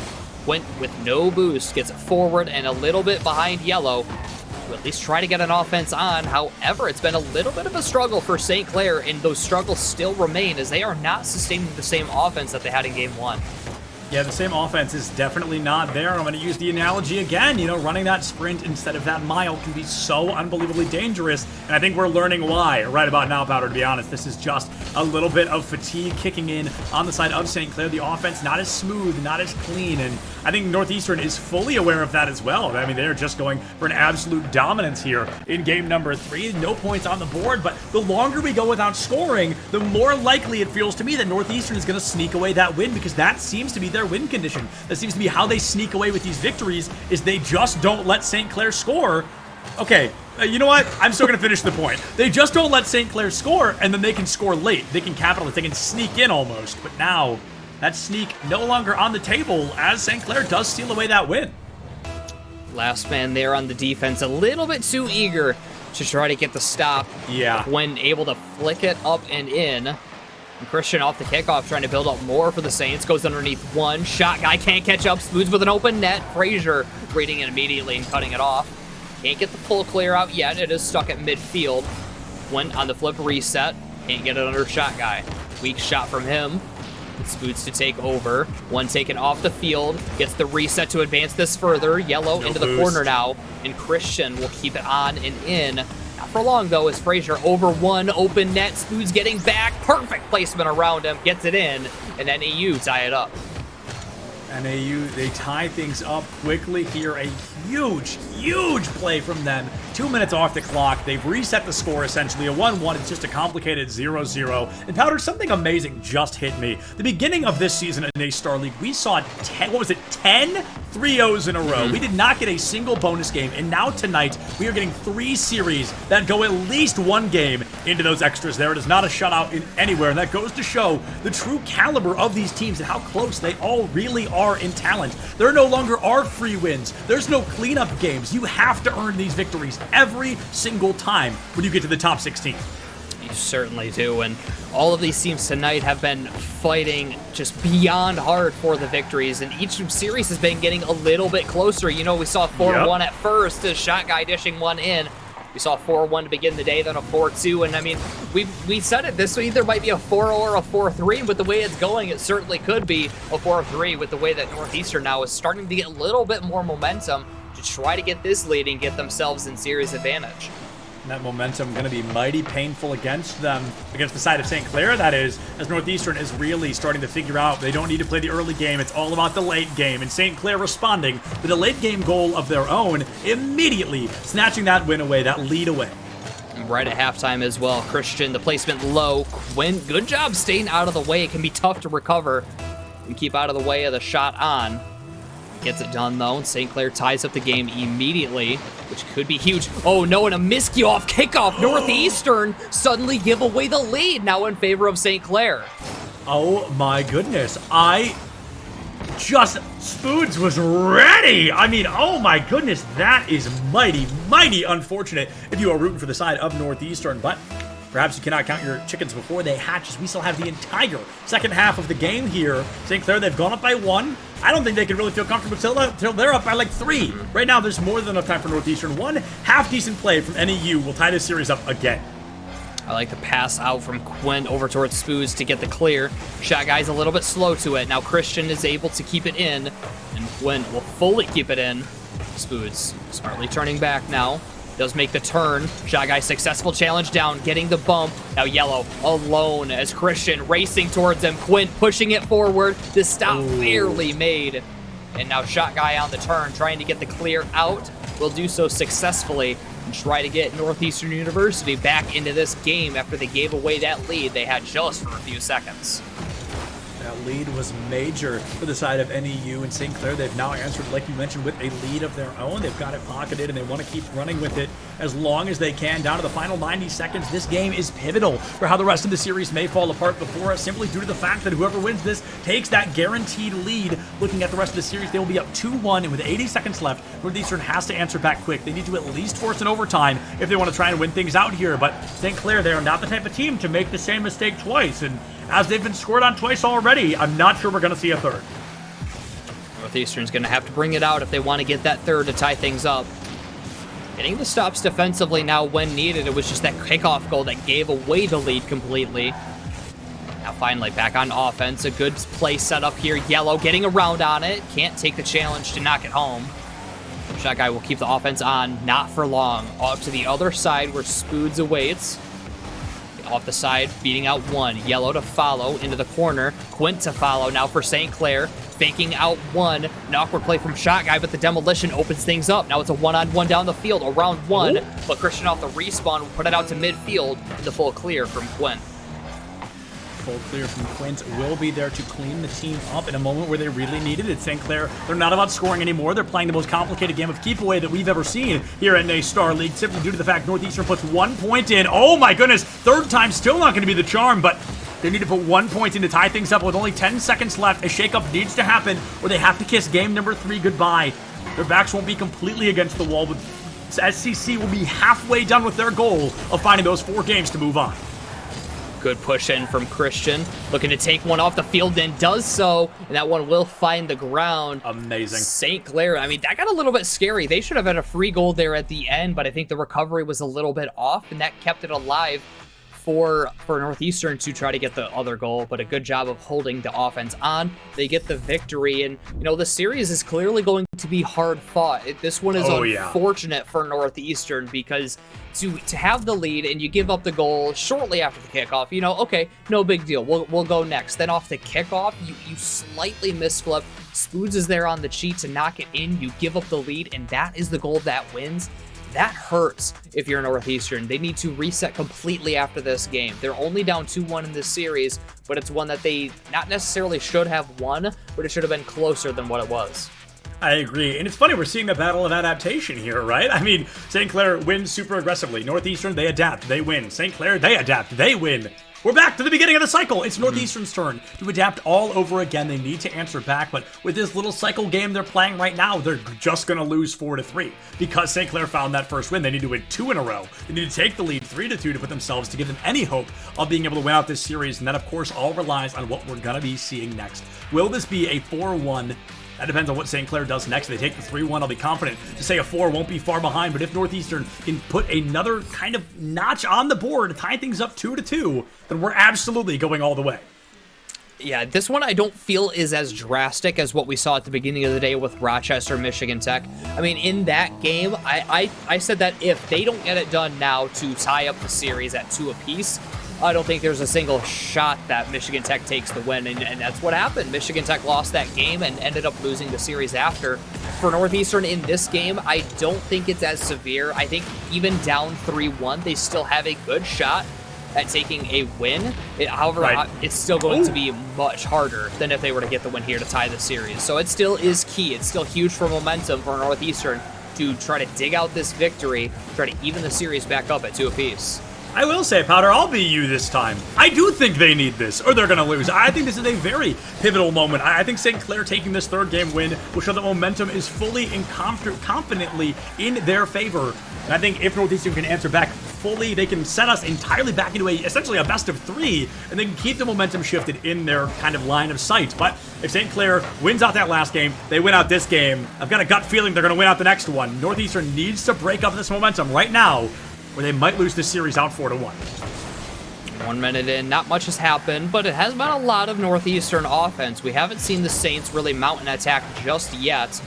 Went with no boost. Gets it forward and a little bit behind Yellow. To at least try to get an offense on. However, it's been a little bit of a struggle for St. Clair, and those struggles still remain as they are not sustaining the same offense that they had in game 1. Yeah, the same offense is definitely not there. I'm going to use the analogy again. You know, running that sprint instead of that mile can be so unbelievably dangerous, and I think we're learning why right about now, Powder, to be honest. This is just a little bit of fatigue kicking in on the side of St. Clair. The offense not as smooth, not as clean, and I think Northeastern is fully aware of that as well. I mean, they're just going for an absolute dominance here in game number 3. No points on the board, but the longer we go without scoring, the more likely it feels to me that Northeastern is going to sneak away that win, because that seems to be their win condition. That seems to be how they sneak away with these victories, is they just don't let St. Clair score. Okay, you know what? I'm still going to finish the point. They just don't let St. Clair score, and then they can score late. They can capitalize. They can sneak in almost. But now, that sneak no longer on the table as St. Clair does steal away that win. Last man there on the defense, a little bit too eager to try to get the stop. Yeah. When able to flick it up and in. And Christian off the kickoff, trying to build up more for the Saints. Goes underneath one. Shot Guy can't catch up. Smooths with an open net. Frazier reading it immediately and cutting it off. Can't get the full clear out yet. It is stuck at midfield. Went on the flip reset. Can't get it under Shot Guy. Weak shot from him. Spoots to take over. One taken off the field. Gets the reset to advance this further. Yellow into the corner now. And Christian will keep it on and in. Not for long, though, as Frazier over one. Open net. Spoots getting back. Perfect placement around him. Gets it in. And then NAU tie it up. NAU, they tie things up quickly here. A huge, huge play from them 2 minutes off the clock. They've reset the score, essentially. A 1-1, it's just a complicated 0-0. And Powder, something amazing just hit me. The beginning of this season in A-Star League, we saw 10 3-0s in a row. We did not get a single bonus game, and now tonight, we are getting 3 series that go at least 1 game into those extras there. It is not a shutout in anywhere, and that goes to show the true caliber of these teams and how close they all really are in talent. There no longer are free wins. There's no cleanup games. You have to earn these victories every single time when you get to the top 16. You certainly do, and all of these teams tonight have been fighting just beyond hard for the victories, and each series has been getting a little bit closer. You know, we saw 4-1 at first, a shot guy dishing one in. We saw 4-1 to begin the day, then a 4-2, and I mean, we said it, this either might be a 4 or a 4-3, and with the way it's going, it certainly could be a 4-3 with the way that Northeastern now is starting to get a little bit more momentum to try to get this lead and get themselves in series advantage. And that momentum going to be mighty painful against them, against the side of St. Clair, that is, as Northeastern is really starting to figure out they don't need to play the early game, it's all about the late game, and St. Clair responding with a late game goal of their own, immediately snatching that win away, that lead away. And right at halftime as well, Christian, the placement low. Quinn, good job staying out of the way. It can be tough to recover and keep out of the way of the shot on. Gets it done, though, and St. Clair ties up the game immediately, which could be huge. Oh, no, and a miscue off kickoff. Northeastern suddenly give away the lead, now in favor of St. Clair. Oh, my goodness. Spoods was ready. I mean, oh my goodness, that is mighty, mighty unfortunate if you are rooting for the side of Northeastern, but perhaps you cannot count your chickens before they hatch, as we still have the entire second half of the game here. St. Clair, they've gone up by 1. I don't think they can really feel comfortable till they're up by like 3. Right now, there's more than enough time for Northeastern. One half-decent play from NEU will tie this series up again. I like the pass out from Quinn over towards Spoods to get the clear. Shot guy's a little bit slow to it. Now Christian is able to keep it in, and Quinn will fully keep it in. Spoods smartly turning back now. Does make the turn. Shot guy successful challenge down, getting the bump. Now Yellow alone as Christian racing towards him. Quinn pushing it forward. The stop barely made. And now Shot guy on the turn, trying to get the clear out. Will do so successfully and try to get Northeastern University back into this game after they gave away that lead they had just for a few seconds. That lead was major for the side of NEU and St. Clair. They've now answered, like you mentioned, with a lead of their own. They've got it pocketed, and they want to keep running with it as long as they can. Down to the final 90 seconds. This game is pivotal for how the rest of the series may fall apart before us, simply due to the fact that whoever wins this takes that guaranteed lead. Looking at the rest of the series, they will be up 2-1, and with 80 seconds left, Northeastern has to answer back quick. They need to at least force an overtime if they want to try and win things out here, but St. Clair, they are not the type of team to make the same mistake twice, and as they've been scored on twice already, I'm not sure we're going to see a third. Northeastern's going to have to bring it out if they want to get that third to tie things up. Getting the stops defensively now when needed. It was just that kickoff goal that gave away the lead completely. Now finally back on offense. A good play set up here. Yellow getting around on it. Can't take the challenge to knock it home. Shot guy will keep the offense on. Not for long. Up to the other side where Spoods awaits. Off the side, beating out 1. Yellow to follow into the corner. Quint to follow now for St. Clair. Faking out 1. An awkward play from Shot guy, but the demolition opens things up. Now it's a 1-on-1 down the field, around 1. But Christian off the respawn will put it out to midfield. And the full clear from Quint. Full clear from Quint will be there to clean the team up in a moment where they really needed it. St. Clair, they're not about scoring anymore. They're playing the most complicated game of keep away that we've ever seen here in A-Star League, simply due to the fact Northeastern puts 1 point in. Oh my goodness, third time still not going to be the charm, but they need to put 1 point in to tie things up with only 10 seconds left. A shakeup needs to happen, or they have to kiss game number 3 goodbye. Their backs won't be completely against the wall, but SCC will be halfway done with their goal of finding those 4 games to move on. Good push in from Christian. Looking to take one off the field and does so. And that one will find the ground. Amazing. St. Clair, I mean, that got a little bit scary. They should have had a free goal there at the end, but I think the recovery was a little bit off, and that kept it alive for Northeastern to try to get the other goal, but a good job of holding the offense on. They get the victory, and you know the series is clearly going to be hard fought. This one is unfortunate for Northeastern because to have the lead and you give up the goal shortly after the kickoff, you know, okay, no big deal. We'll go next. Then off the kickoff, you slightly misflip. Spoods is there on the cheat to knock it in. You give up the lead, and that is the goal that wins. that hurts if you're Northeastern. They need to reset completely after this game. They're only down 2-1 in this series, but it's one that they not necessarily should have won, but it should have been closer than what it was. I agree. And it's funny, we're seeing the battle of adaptation here, right? I mean, St. Clair wins super aggressively. Northeastern, they adapt, they win. St. Clair, they adapt, they win. We're back to the beginning of the cycle. It's Northeastern's turn to adapt all over again. They need to answer back, but with this little cycle game they're playing right now, they're just going to lose 4-3 because St. Clair found that first win. They need to win 2 in a row. They need to take the lead 3-2 to put themselves to give them any hope of being able to win out this series, and that, of course, all relies on what we're going to be seeing next. Will this be a 4-1? That depends on what St. Clair does next. If they take the 3-1, I'll be confident to say a 4 won't be far behind. But if Northeastern can put another kind of notch on the board, tie things up 2-2, then we're absolutely going all the way. Yeah, this one I don't feel is as drastic as what we saw at the beginning of the day with Rochester, Michigan Tech. I mean, in that game, I said that if they don't get it done now to tie up the series at 2 apiece, I don't think there's a single shot that Michigan Tech takes the win, and that's what happened. Michigan Tech lost that game and ended up losing the series after. For Northeastern in this game, I don't think it's as severe. I think even down 3-1, they still have a good shot at taking a win. However, it's still going to be much harder than if they were to get the win here to tie the series. So it still is key. It's still huge for momentum for Northeastern to try to dig out this victory, try to even the series back up at 2 apiece. I will say, Powder, I'll be you this time. I do think they need this, or they're going to lose. I think this is a very pivotal moment. I think St. Clair taking this 3rd game win will show that momentum is fully and confidently in their favor. And I think if Northeastern can answer back fully, they can set us entirely back into essentially a best of 3, and they can keep the momentum shifted in their kind of line of sight. But if St. Clair wins out that last game, they win out this game, I've got a gut feeling they're going to win out the next one. Northeastern needs to break up this momentum right now, where they might lose this series out 4-1. 1 minute in, not much has happened, but it has been a lot of Northeastern offense. We haven't seen the Saints really mount an attack just yet.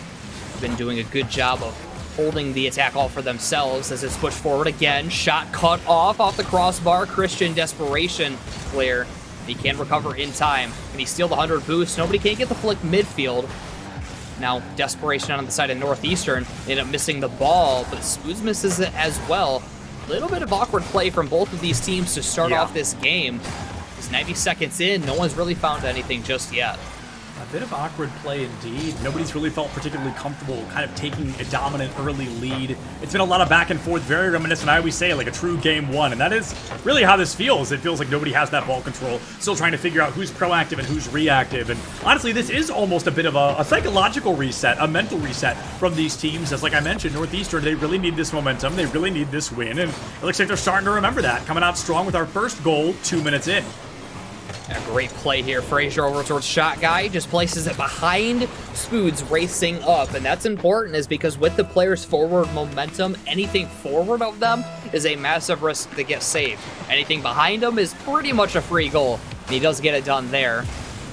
Been doing a good job of holding the attack all for themselves as it's pushed forward again. Shot cut off the crossbar. Christian desperation clear. He can recover in time. Can he steal the 100 boost? Nobody can get the flick midfield. Now, desperation on the side of Northeastern. End up missing the ball, but Spoods misses it as well. Little bit of awkward play from both of these teams to start off this game. It's 90 seconds in. No one's really found anything just yet. A bit of awkward play indeed. Nobody's really felt particularly comfortable kind of taking a dominant early lead. It's been a lot of back and forth, very reminiscent, I always say, like a true game 1. And that is really how this feels. It feels like nobody has that ball control. Still trying to figure out who's proactive and who's reactive. And honestly, this is almost a bit of a psychological reset, a mental reset from these teams. As like I mentioned, Northeastern, they really need this momentum. They really need this win. And it looks like they're starting to remember that. Coming out strong with our first goal 2 minutes in. A great play here. Frazier over towards Shot Guy, just places it behind Spoods racing up. And that's important is because with the players' forward momentum, anything forward of them is a massive risk to get saved. Anything behind them is pretty much a free goal. And he does get it done there.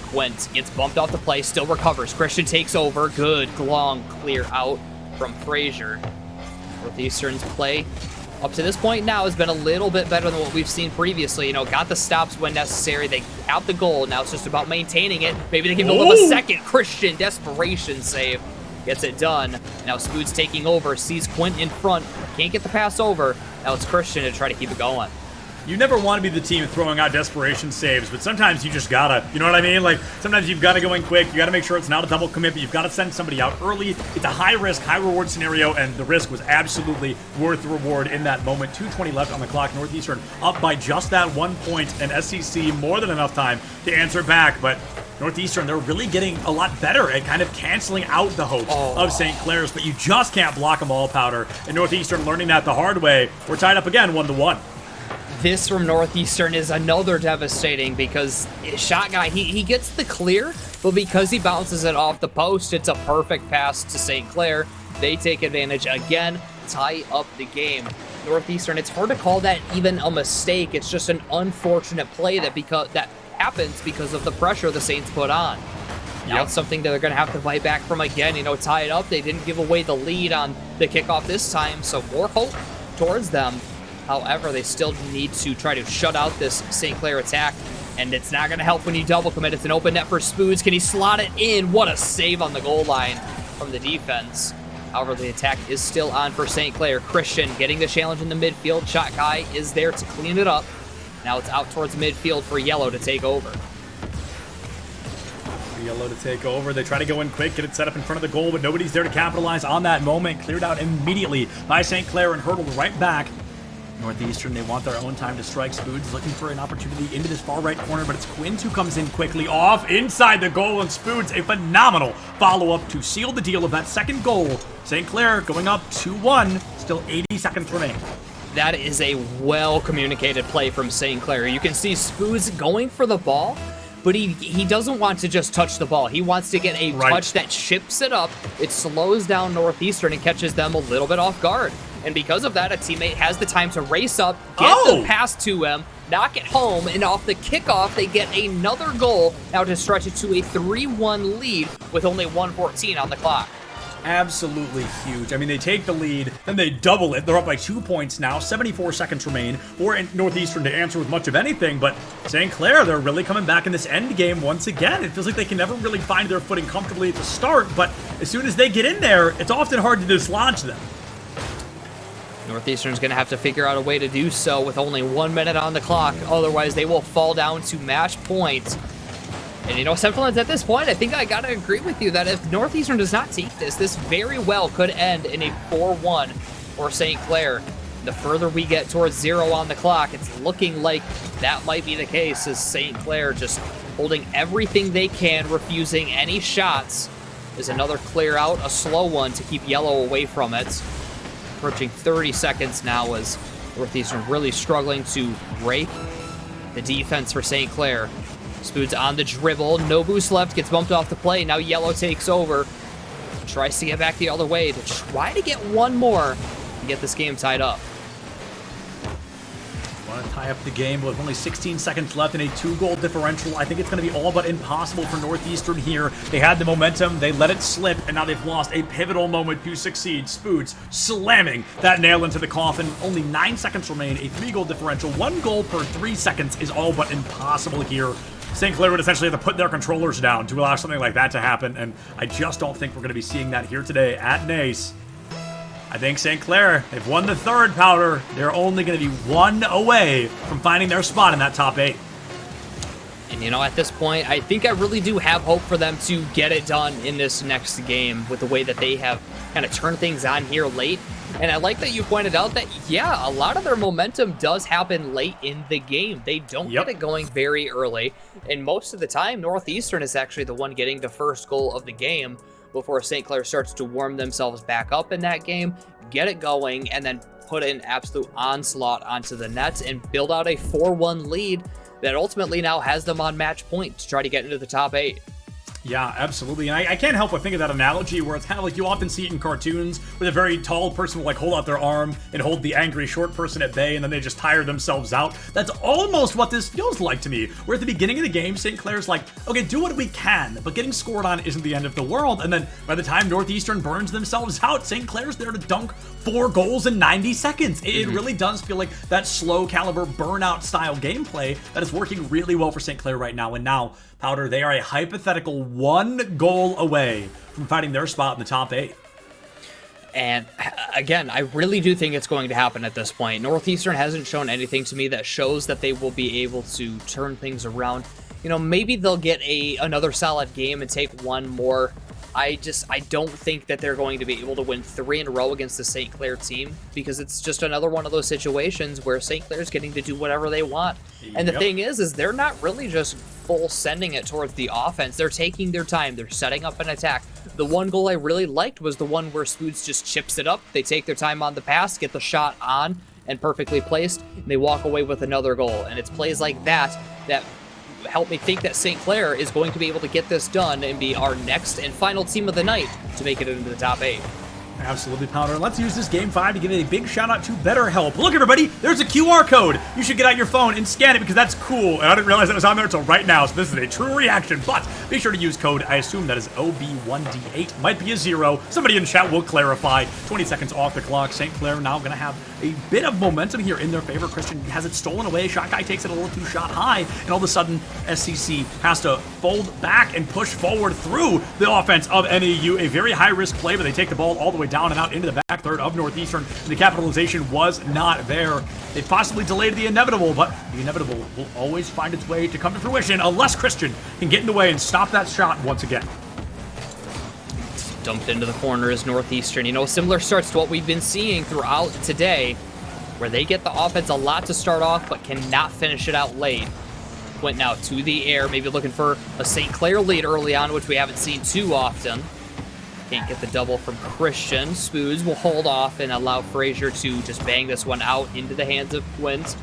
Quint gets bumped off the play, still recovers. Christian takes over. Good, long clear out from Frazier. Northeastern's play up to this point now has been a little bit better than what we've seen previously. You know, got the stops when necessary. They have the goal. Now it's just about maintaining it. Maybe they can build up a second. Christian, desperation save. Gets it done. Now Spoods taking over. Sees Quint in front. Can't get the pass over. Now it's Christian to try to keep it going. You never want to be the team throwing out desperation saves, but sometimes you just gotta. You know what I mean? Like, sometimes you've got to go in quick. You got to make sure it's not a double commit, but you've got to send somebody out early. It's a high-risk, high-reward scenario, and the risk was absolutely worth the reward in that moment. 2:20 left on the clock. Northeastern up by just that 1 point, and SCC more than enough time to answer back, but Northeastern, they're really getting a lot better at kind of canceling out the hopes of St. Clair's, but you just can't block them all, Powder. And Northeastern learning that the hard way. We're tied up again, 1-1. This from Northeastern is another devastating because Shot Guy, he gets the clear, but because he bounces it off the post, it's a perfect pass to St. Clair. They take advantage again, tie up the game. Northeastern, it's hard to call that even a mistake. It's just an unfortunate play that happens because of the pressure the Saints put on. Now it's something that they're going to have to fight back from again. You know, tie it up. They didn't give away the lead on the kickoff this time, so more hope towards them. However, they still need to try to shut out this St. Clair attack, and it's not going to help when you double commit. It's an open net for Spoods. Can he slot it in? What a save on the goal line from the defense. However, the attack is still on for St. Clair. Christian getting the challenge in the midfield. Shot guy is there to clean it up. Now it's out towards midfield for Yellow to take over. Yellow to take over. They try to go in quick, get it set up in front of the goal, but nobody's there to capitalize on that moment. Cleared out immediately by St. Clair and hurdled right back. Northeastern, they want their own time to strike. Spoods looking for an opportunity into this far right corner, but it's Quint who comes in quickly off inside the goal, and Spoods a phenomenal follow-up to seal the deal of that second goal. St. Clair going up 2-1, still 80 seconds remaining. That is a well-communicated play from St. Clair. You can see Spoods going for the ball, but he doesn't want to just touch the ball. He wants to get a touch that chips it up. It slows down Northeastern and catches them a little bit off guard. And because of that, a teammate has the time to race up, get the pass to him, knock it home, and off the kickoff, they get another goal now to stretch it to a 3-1 lead with only 1:14 on the clock. Absolutely huge. I mean, they take the lead, then they double it. They're up by 2 points now. 74 seconds remain for Northeastern to answer with much of anything, but St. Clair, they're really coming back in this end game once again. It feels like they can never really find their footing comfortably at the start, but as soon as they get in there, it's often hard to dislodge them. Northeastern's going to have to figure out a way to do so with only 1 minute on the clock. Otherwise, they will fall down to match point. And you know, Semplins, at this point, I think I got to agree with you that if Northeastern does not take this very well could end in a 4-1 for St. Clair. The further we get towards 0 on the clock, it's looking like that might be the case, as St. Clair just holding everything they can, refusing any shots. There's another clear out, a slow one to keep Yellow away from it. Approaching 30 seconds now as Northeastern really struggling to break the defense for St. Clair. Spoods on the dribble, no boost left, gets bumped off the play. Now Yellow takes over, tries to get back the other way to try to get one more and get this game tied up. Want to tie up the game, but with only 16 seconds left and a 2-goal differential, I think it's going to be all but impossible for Northeastern here. They had the momentum, they let it slip, and now they've lost a pivotal moment to succeed. Spoods slamming that nail into the coffin. Only 9 seconds remain, a 3-goal differential. 1 goal per 3 seconds is all but impossible here. St. Clair would essentially have to put their controllers down to allow something like that to happen, and I just don't think we're going to be seeing that here today at Nace. I think St. Clair, they've won the third, Powder. They're only going to be 1 away from finding their spot in that top 8. And you know, at this point, I think I really do have hope for them to get it done in this next game with the way that they have kind of turned things on here late. And I like that you pointed out that, yeah, a lot of their momentum does happen late in the game. They don't get it going very early. And most of the time, Northeastern is actually the one getting the first goal of the game before St. Clair starts to warm themselves back up in that game, get it going, and then put an absolute onslaught onto the net and build out a 4-1 lead that ultimately now has them on match point to try to get into the top 8. Yeah, absolutely. And I can't help but think of that analogy where it's kind of like you often see it in cartoons where the very tall person will like hold out their arm and hold the angry short person at bay, and then they just tire themselves out. That's almost what this feels like to me. Where at the beginning of the game, St. Clair's like, okay, do what we can, but getting scored on isn't the end of the world. And then by the time Northeastern burns themselves out, St. Clair's there to dunk 4 goals in 90 seconds. It really does feel like that slow caliber burnout style gameplay that is working really well for St. Clair right now. And now, Powder, they are a hypothetical 1 goal away from finding their spot in the top 8. And again, I really do think it's going to happen at this point. Northeastern hasn't shown anything to me that shows that they will be able to turn things around. You know, maybe they'll get another solid game and take 1 more. I don't think that they're going to be able to win 3 in a row against the St. Clair team, because it's just another one of those situations where St. Clair's getting to do whatever they want. And the thing is they're not really just full sending it towards the offense. They're taking their time. They're setting up an attack. The 1 goal I really liked was the one where Spoods just chips it up. They take their time on the pass, get the shot on and perfectly placed, and they walk away with another goal. And it's plays like that that help me think that St. Clair is going to be able to get this done and be our next and final team of the night to make it into the top 8. Absolutely, Powder. Let's use this Game 5 to give a big shout out to BetterHelp. Look, everybody, there's a QR code. You should get out your phone and scan it because that's cool. And I didn't realize it was on there until right now, so this is a true reaction. But be sure to use code, I assume that is OB1D8. Might be a 0. Somebody in chat will clarify. 20 seconds off the clock. St. Clair now going to have a bit of momentum here in their favor. Christian has it stolen away. Shot guy takes it a little too shot high. And all of a sudden, SCC has to fold back and push forward through the offense of NAU. A very high-risk play, but they take the ball all the way down and out into the back third of Northeastern. And the capitalization was not there. They possibly delayed the inevitable, but the inevitable will always find its way to come to fruition unless Christian can get in the way and stop that shot once again. Dumped into the corner is Northeastern. You know, similar starts to what we've been seeing throughout today, where they get the offense a lot to start off, but cannot finish it out late. Went now to the air, maybe looking for a St. Clair lead early on, which we haven't seen too often. Can't get the double from Christian. Spoods will hold off and allow Frazier to just bang this one out into the hands of Quint.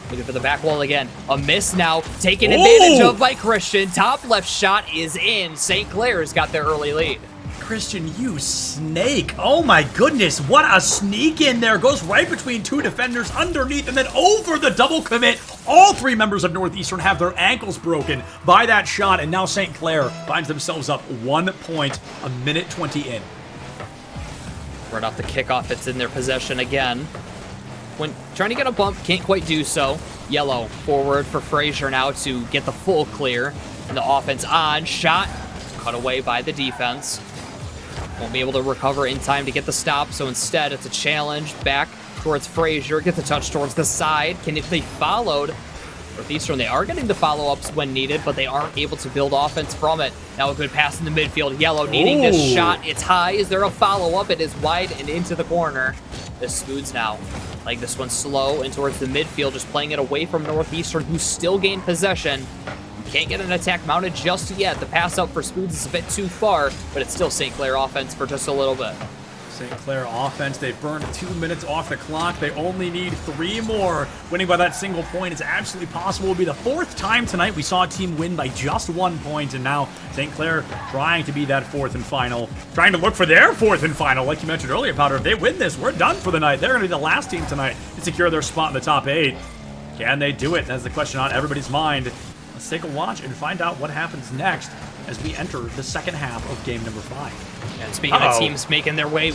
Looking for the back wall again. A miss now, taken advantage of by Christian. Top left shot is in. St. Clair's got their early lead. Christian, you snake. Oh my goodness, what a sneak in there. Goes right between two defenders underneath and then over the double commit. All three members of Northeastern have their ankles broken by that shot, and now St. Clair finds themselves up 1 point, a minute 20 in. Right off the kickoff, it's in their possession again. When trying to get a bump, can't quite do so. Yellow forward for Frazier now to get the full clear. And the offense on, shot, cut away by the defense. Won't be able to recover in time to get the stop, so instead it's a challenge back towards Frazier. Gets a touch towards the side. Can it be followed? Northeastern, they are getting the follow-ups when needed, but they aren't able to build offense from it. Now a good pass in the midfield. Yellow needing this shot. It's high. Is there a follow-up? It is wide and into the corner. This Spoods now. Like this one slow and towards the midfield, just playing it away from Northeastern, who still gained possession. Can't get an attack mounted just yet. The pass up for Spoods is a bit too far, but it's still St. Clair offense for just a little bit. St. Clair offense, they've burned 2 minutes off the clock. They only need 3 more. Winning by that single point is absolutely possible. It will be the 4th time tonight we saw a team win by just 1 point, and now St. Clair trying to be that 4th and final. Trying to look for their 4th and final. Like you mentioned earlier, Powder, if they win this, we're done for the night. They're going to be the last team tonight to secure their spot in the top 8. Can they do it? That's the question on everybody's mind. Let's take a watch and find out what happens next as we enter the second half of game number 5. And speaking of teams making their way,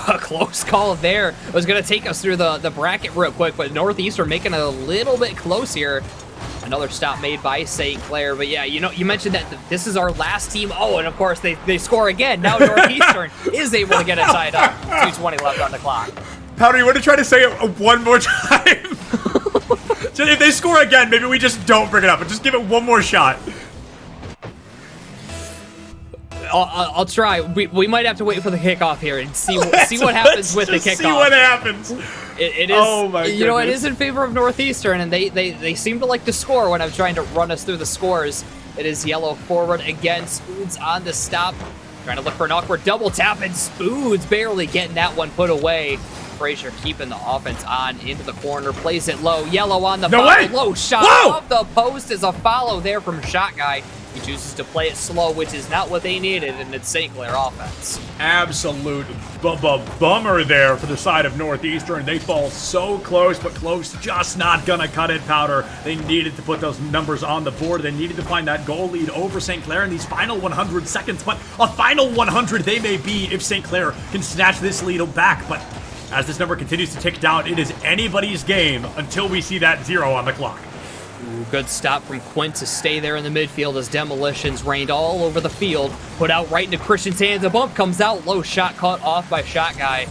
a close call there. It was going to take us through the bracket real quick, but Northeastern making it a little bit close here. Another stop made by St. Clair, but yeah, you know, you mentioned that this is our last team. Oh, and of course they score again. Now Northeastern is able to get it tied up. 2:20 left on the clock. Powder, you want to try to say it one more time? So if they score again, maybe we just don't bring it up, but just give it one more shot. I'll try. We might have to wait for the kickoff here and see what happens with the kickoff. See what happens. It is. Oh my goodness. You know, it is in favor of Northeastern, and they seem to like to score when I'm trying to run us through the scores. It is yellow forward again. Spoods on the stop, trying to look for an awkward double tap, and Spoods barely getting that one put away. Frazier keeping the offense on into the corner, plays it low. Yellow on the low shot off the post is a follow there from Shot Guy. He chooses to play it slow, which is not what they needed, and it's St. Clair offense. Absolute bummer there for the side of Northeastern. They fall so close, but close just not gonna cut it, Powder. They needed to put those numbers on the board. They needed to find that goal lead over St. Clair in these final 100 seconds, but a final 100 they may be if St. Clair can snatch this lead back, but as this number continues to tick down, it is anybody's game until we see that 0 on the clock. Ooh, good stop from Quint to stay there in the midfield as demolitions rained all over the field. Put out right into Christian's hands. A bump comes out. Low shot caught off by Shot Guy.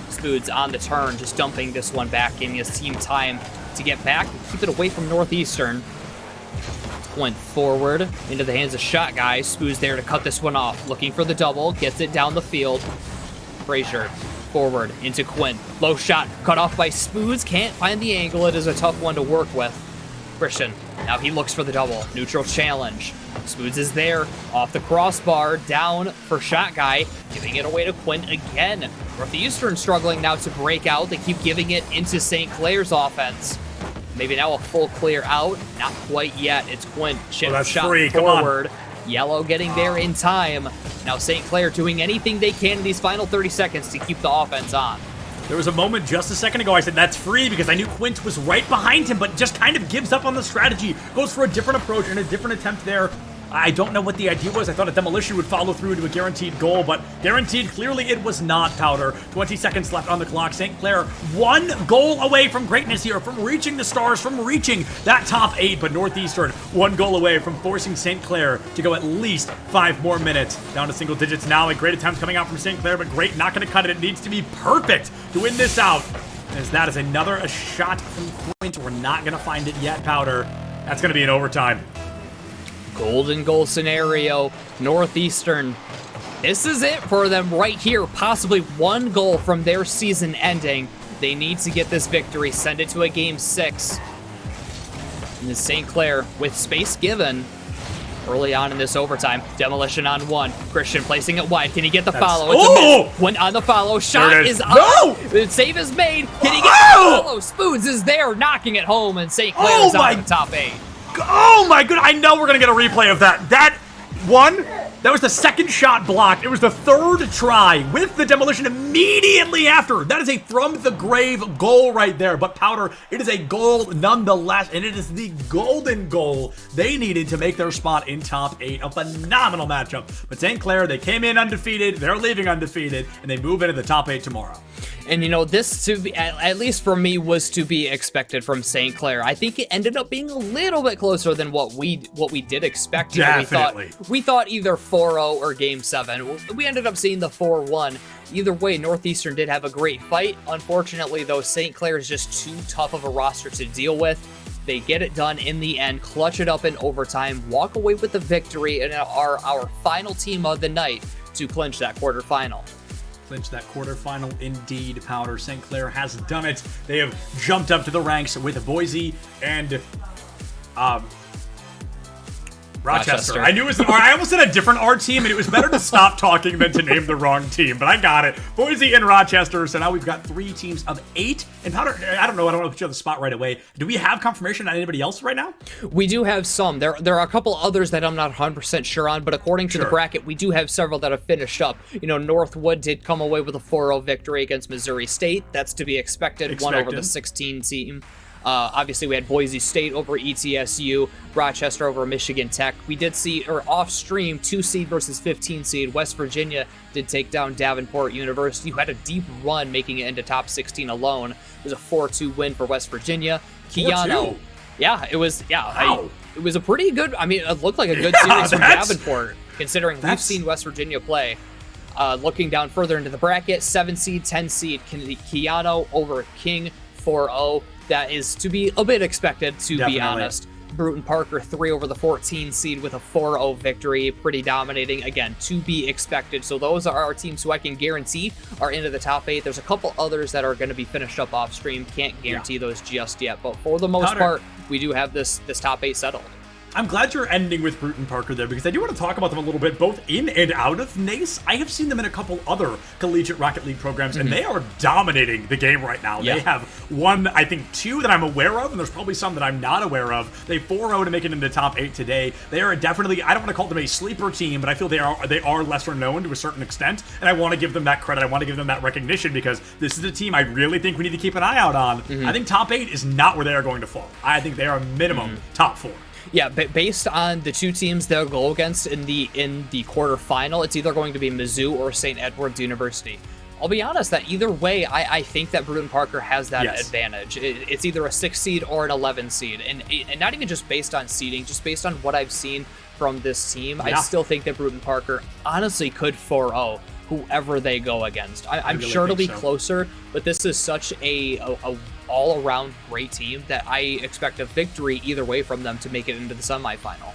Spoods on the turn, just dumping this one back, giving his team time to get back and keep it away from Northeastern. Quint forward into the hands of Shot Guy. Spoods there to cut this one off. Looking for the double. Gets it down the field. Frazier forward into Quint. Low shot cut off by Spoods. Can't find the angle. It is a tough one to work with. Christian, now he looks for the double. Neutral challenge. Spoods is there. Off the crossbar. Down for Shot Guy. Giving it away to Quint again. Northeastern struggling now to break out. They keep giving it into St. Clair's offense. Maybe now a full clear out. Not quite yet. It's Quint. Chip shot free. forward. Yellow getting there in time. Now St. Clair doing anything they can in these final 30 seconds to keep the offense on. There was a moment just a second ago I said that's free because I knew Quint was right behind him, but just kind of gives up on the strategy. Goes for a different approach and a different attempt there. I don't know what the idea was. I thought a demolition would follow through to a guaranteed goal, but guaranteed, clearly it was not, Powder. 20 seconds left on the clock. St. Clair, 1 goal away from greatness here, from reaching the stars, from reaching that top 8, but Northeastern 1 goal away from forcing St. Clair to go at least 5 more minutes. Down to single digits now. A great attempt coming out from St. Clair, but great, not going to cut it. It needs to be perfect to win this out. As that is another shot from point. We're not going to find it yet, Powder. That's going to be an overtime. Golden goal scenario. Northeastern. This is it for them right here. Possibly 1 goal from their season ending. They need to get this victory. Send it to a game 6. And St. Clair, with space given early on in this overtime. Demolition on 1. Christian placing it wide. Can he get the follow? It's a miss. When on the follow, shot is up. No! The save is made. Can he get the follow? Spoons is there, knocking it home, and St. Clair is out of the top 8. Oh my goodness, I know we're gonna get a replay of that. That was the second shot blocked. It was the 3rd try with the demolition immediately after. That is a from the grave goal right there. But Powder, it is a goal nonetheless, and it is the golden goal they needed to make their spot in top 8. A phenomenal matchup. But St. Clair, they came in undefeated, they're leaving undefeated, and they move into the top 8 tomorrow. And you know, this, to be, at least for me, was to be expected from St. Clair. I think it ended up being a little bit closer than what we did expect. Definitely. We thought either 4-0 or Game 7. We ended up seeing the 4-1. Either way, Northeastern did have a great fight. Unfortunately, though, St. Clair is just too tough of a roster to deal with. They get it done in the end, clutch it up in overtime, walk away with the victory, and are our final team of the night to clinch that quarterfinal. Clinch that quarterfinal indeed, Powder. St. Clair has done it. They have jumped up to the ranks with Boise and Rochester. I knew it was an R. I almost said a different R team, and it was better to stop talking than to name the wrong team, but I got it. Boise and Rochester. So now we've got 3 teams of 8. And Powder, I don't want to put you on the spot right away. Do we have confirmation on anybody else right now? We do have some. There are a couple others that I'm not 100% sure on, but according to the bracket, we do have several that have finished up. You know, Northwood did come away with a 4-0 victory against Missouri State. That's to be expected. One over the 16 team. Obviously, we had Boise State over ETSU, Rochester over Michigan Tech. We did see, or off stream, 2 seed versus 15 seed. West Virginia did take down Davenport University, who had a deep run making it into top 16 alone. It was a 4-2 win for West Virginia. Keanu. Yeah, it was, it was a pretty good, I mean, it looked like a good series from Davenport, considering we've seen West Virginia play. Looking down further into the bracket, 7 seed, 10 seed, Keanu over King, 4-0. That is to be a bit expected, to be honest. Bruton Parker 3 over the 14 seed with a 4-0 victory, pretty dominating. Again, to be expected. So those are our teams who I can guarantee are into the top 8. There's a couple others that are going to be finished up off stream. Can't guarantee those just yet, but for the most part, we do have this top 8 settled. I'm glad you're ending with Bruton Parker there, because I do want to talk about them a little bit, both in and out of NACE. I have seen them in a couple other collegiate Rocket League programs, and they are dominating the game right now. They have won, I think, 2 that I'm aware of, and there's probably some that I'm not aware of. They 4-0 to make it into the top 8 today. They are definitely, I don't want to call them a sleeper team, but I feel they are lesser known to a certain extent, and I want to give them that credit. I want to give them that recognition, because this is a team I really think we need to keep an eye out on. I think top 8 is not where they are going to fall. I think they are minimum top 4. Yeah, but based on the 2 teams they'll go against in the quarterfinal, it's either going to be Mizzou or St. Edward's University. I'll be honest that either way, I think that Bruton Parker has that advantage. It's either a 6 seed or an 11 seed, and not even just based on seeding, just based on what I've seen from this team, I still think that Bruton Parker honestly could 4-0 whoever they go against. I'm really sure it'll be closer, but this is such a all-around great team that I expect a victory either way from them to make it into the semifinal.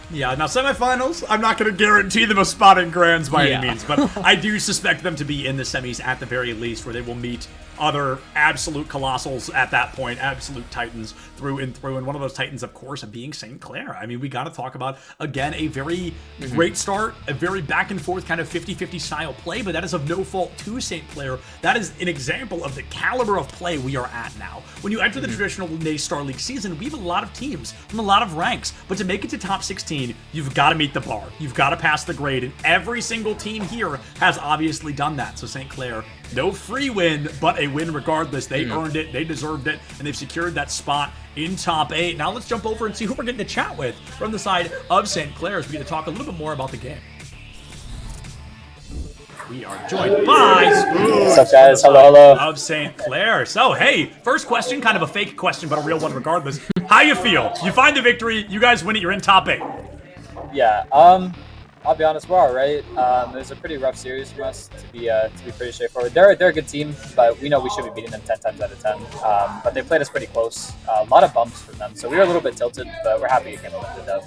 Yeah, now semifinals, I'm not going to guarantee them a spot in grands by any means, but I do suspect them to be in the semis at the very least, where they will meet other absolute colossals at that point, absolute titans through and through, and one of those titans, of course, being St. Clair. I mean, we got to talk about, again, a very great start, a very back-and-forth kind of 50-50 style play, but that is of no fault to St. Clair. That is an example of the caliber of play we are at now. When you enter the traditional NACE Star League season, we have a lot of teams from a lot of ranks, but to make it to top 16, you've got to meet the bar. You've got to pass the grade, and every single team here has obviously done that. So St. Clair, No free win, but a win regardless. They earned it, they deserved it, and they've secured that spot in top 8. Now let's jump over and see who we're getting to chat with from the side of St. Clair's. We get to talk a little bit more about the game. We are joined by Spoon. What's up, guys? Hello. Of St. Clair. So, hey, first question, kind of a fake question, but a real one regardless. How you feel? You find the victory, you guys win it, you're in top 8. Yeah. I'll be honest, we're all right. It was a pretty rough series for us to be pretty straightforward. They're a good team, but we know we should be beating them 10 times out of 10. But they played us pretty close. A lot of bumps from them, so we were a little bit tilted, but we're happy you came up with the dub.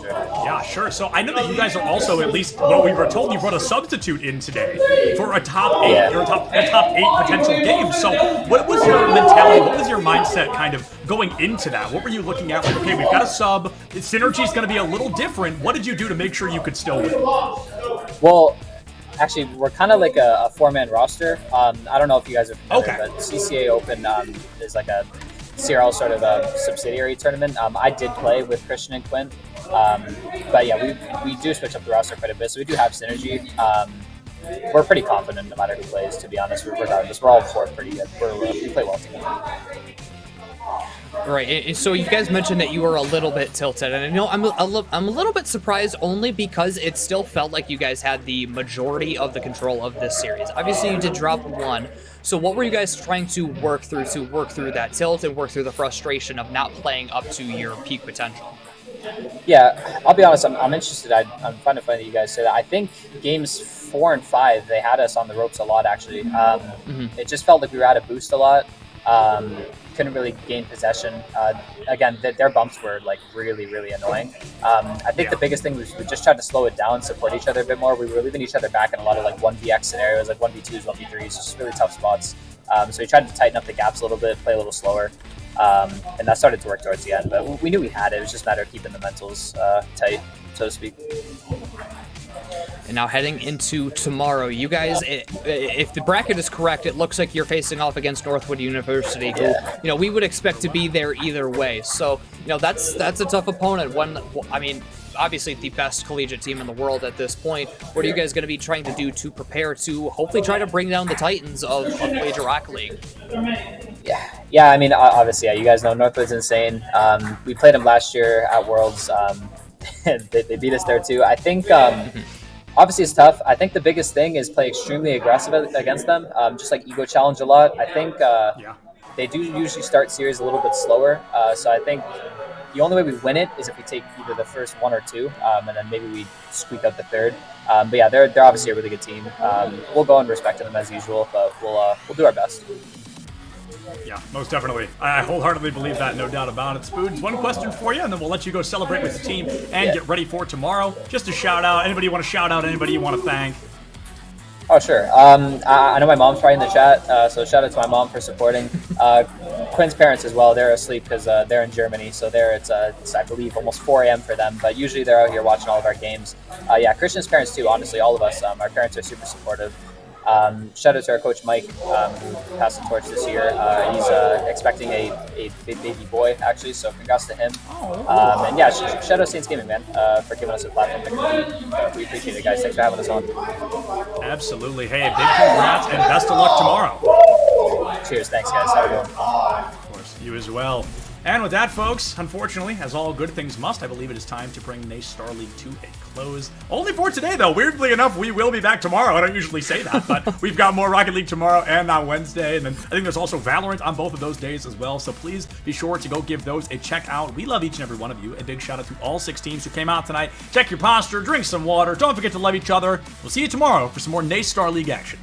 Sure. Yeah, sure. So I know that you guys are also, at least what we were told, you brought a substitute in today for a top 8, Yeah. or a top 8 potential game. So what was your mentality, what was your mindset kind of going into that? What were you looking at? Like, okay, we've got a sub, Synergy's going to be a little different. What did you do to make sure you could still win? Well, actually, we're kind of like a 4-man roster. I don't know if you guys are familiar, Okay. but CCA Open is like a CRL sort of a subsidiary tournament. I did play with Christian and Quint. But yeah, we do switch up the roster quite a bit, so we do have synergy. We're pretty confident no matter who plays, to be honest, regardless. We're all 4 pretty good. We play well together. Right, and so you guys mentioned that you were a little bit tilted, and I know I'm a little bit surprised only because it still felt like you guys had the majority of the control of this series. Obviously, you did drop 1, so what were you guys trying to work through that tilt and work through the frustration of not playing up to your peak potential? Yeah, I'll be honest, I'm interested. I'm finding it funny that you guys say that. I think games 4 and 5, they had us on the ropes a lot, actually. It just felt like we were out of boost a lot. Couldn't really gain possession. Again, their bumps were like really, really annoying. I think the biggest thing was we just tried to slow it down, support each other a bit more. We were leaving each other back in a lot of like 1vx scenarios, like 1v2s, 1v3s, just really tough spots. So we tried to tighten up the gaps a little bit, play a little slower. And that started to work towards the end, but we knew we had it. It was just a matter of keeping the mentals tight, so to speak. And now heading into tomorrow, you guys, if the bracket is correct, it looks like you're facing off against Northwood University, who, we would expect to be there either way. So, that's a tough opponent. Obviously the best collegiate team in the world at this point. What are you guys going to be trying to do to prepare to hopefully try to bring down the Titans of Major Rocket League? Yeah. I mean, obviously, you guys know Northwood's insane. We played them last year at Worlds. They beat us there too. I think obviously it's tough. I think the biggest thing is play extremely aggressive against them, just like ego challenge a lot. I think they do usually start series a little bit slower. So I think the only way we win it is if we take either the first 1 or 2, and then maybe we squeak out the third. But yeah, they're obviously a really good team. We'll go and respect them as usual, but we'll do our best. Yeah, most definitely. I wholeheartedly believe that, no doubt about it. Spoons, one question for you, and then we'll let you go celebrate with the team and get ready for tomorrow. Just a shout out. Anybody you want to shout out? Anybody you want to thank? Oh, sure. I know my mom's probably in the chat, so shout out to my mom for supporting. Quinn's parents as well. They're asleep because they're in Germany, so it's I believe almost 4 a.m. for them, but usually they're out here watching all of our games. Yeah, Christian's parents too, honestly, all of us. Our parents are super supportive. Shout out to our coach Mike, who passed the torch this year. He's expecting a baby boy, actually, so congrats to him. And yeah, shout out Saints Gaming, man, for giving us a platform to compete. We appreciate it, guys. Thanks for having us on. Absolutely. Hey, big congrats and best of luck tomorrow. Cheers. Thanks, guys. Have a good one. Of course, you as well. And with that, folks, unfortunately, as all good things must, I believe it is time to bring NACE Star League to a close. Only for today, though. Weirdly enough, we will be back tomorrow. I don't usually say that, but we've got more Rocket League tomorrow and on Wednesday. And then I think there's also Valorant on both of those days as well. So please be sure to go give those a check out. We love each and every one of you. A big shout out to all 6 teams who came out tonight. Check your posture, drink some water. Don't forget to love each other. We'll see you tomorrow for some more NACE Star League action.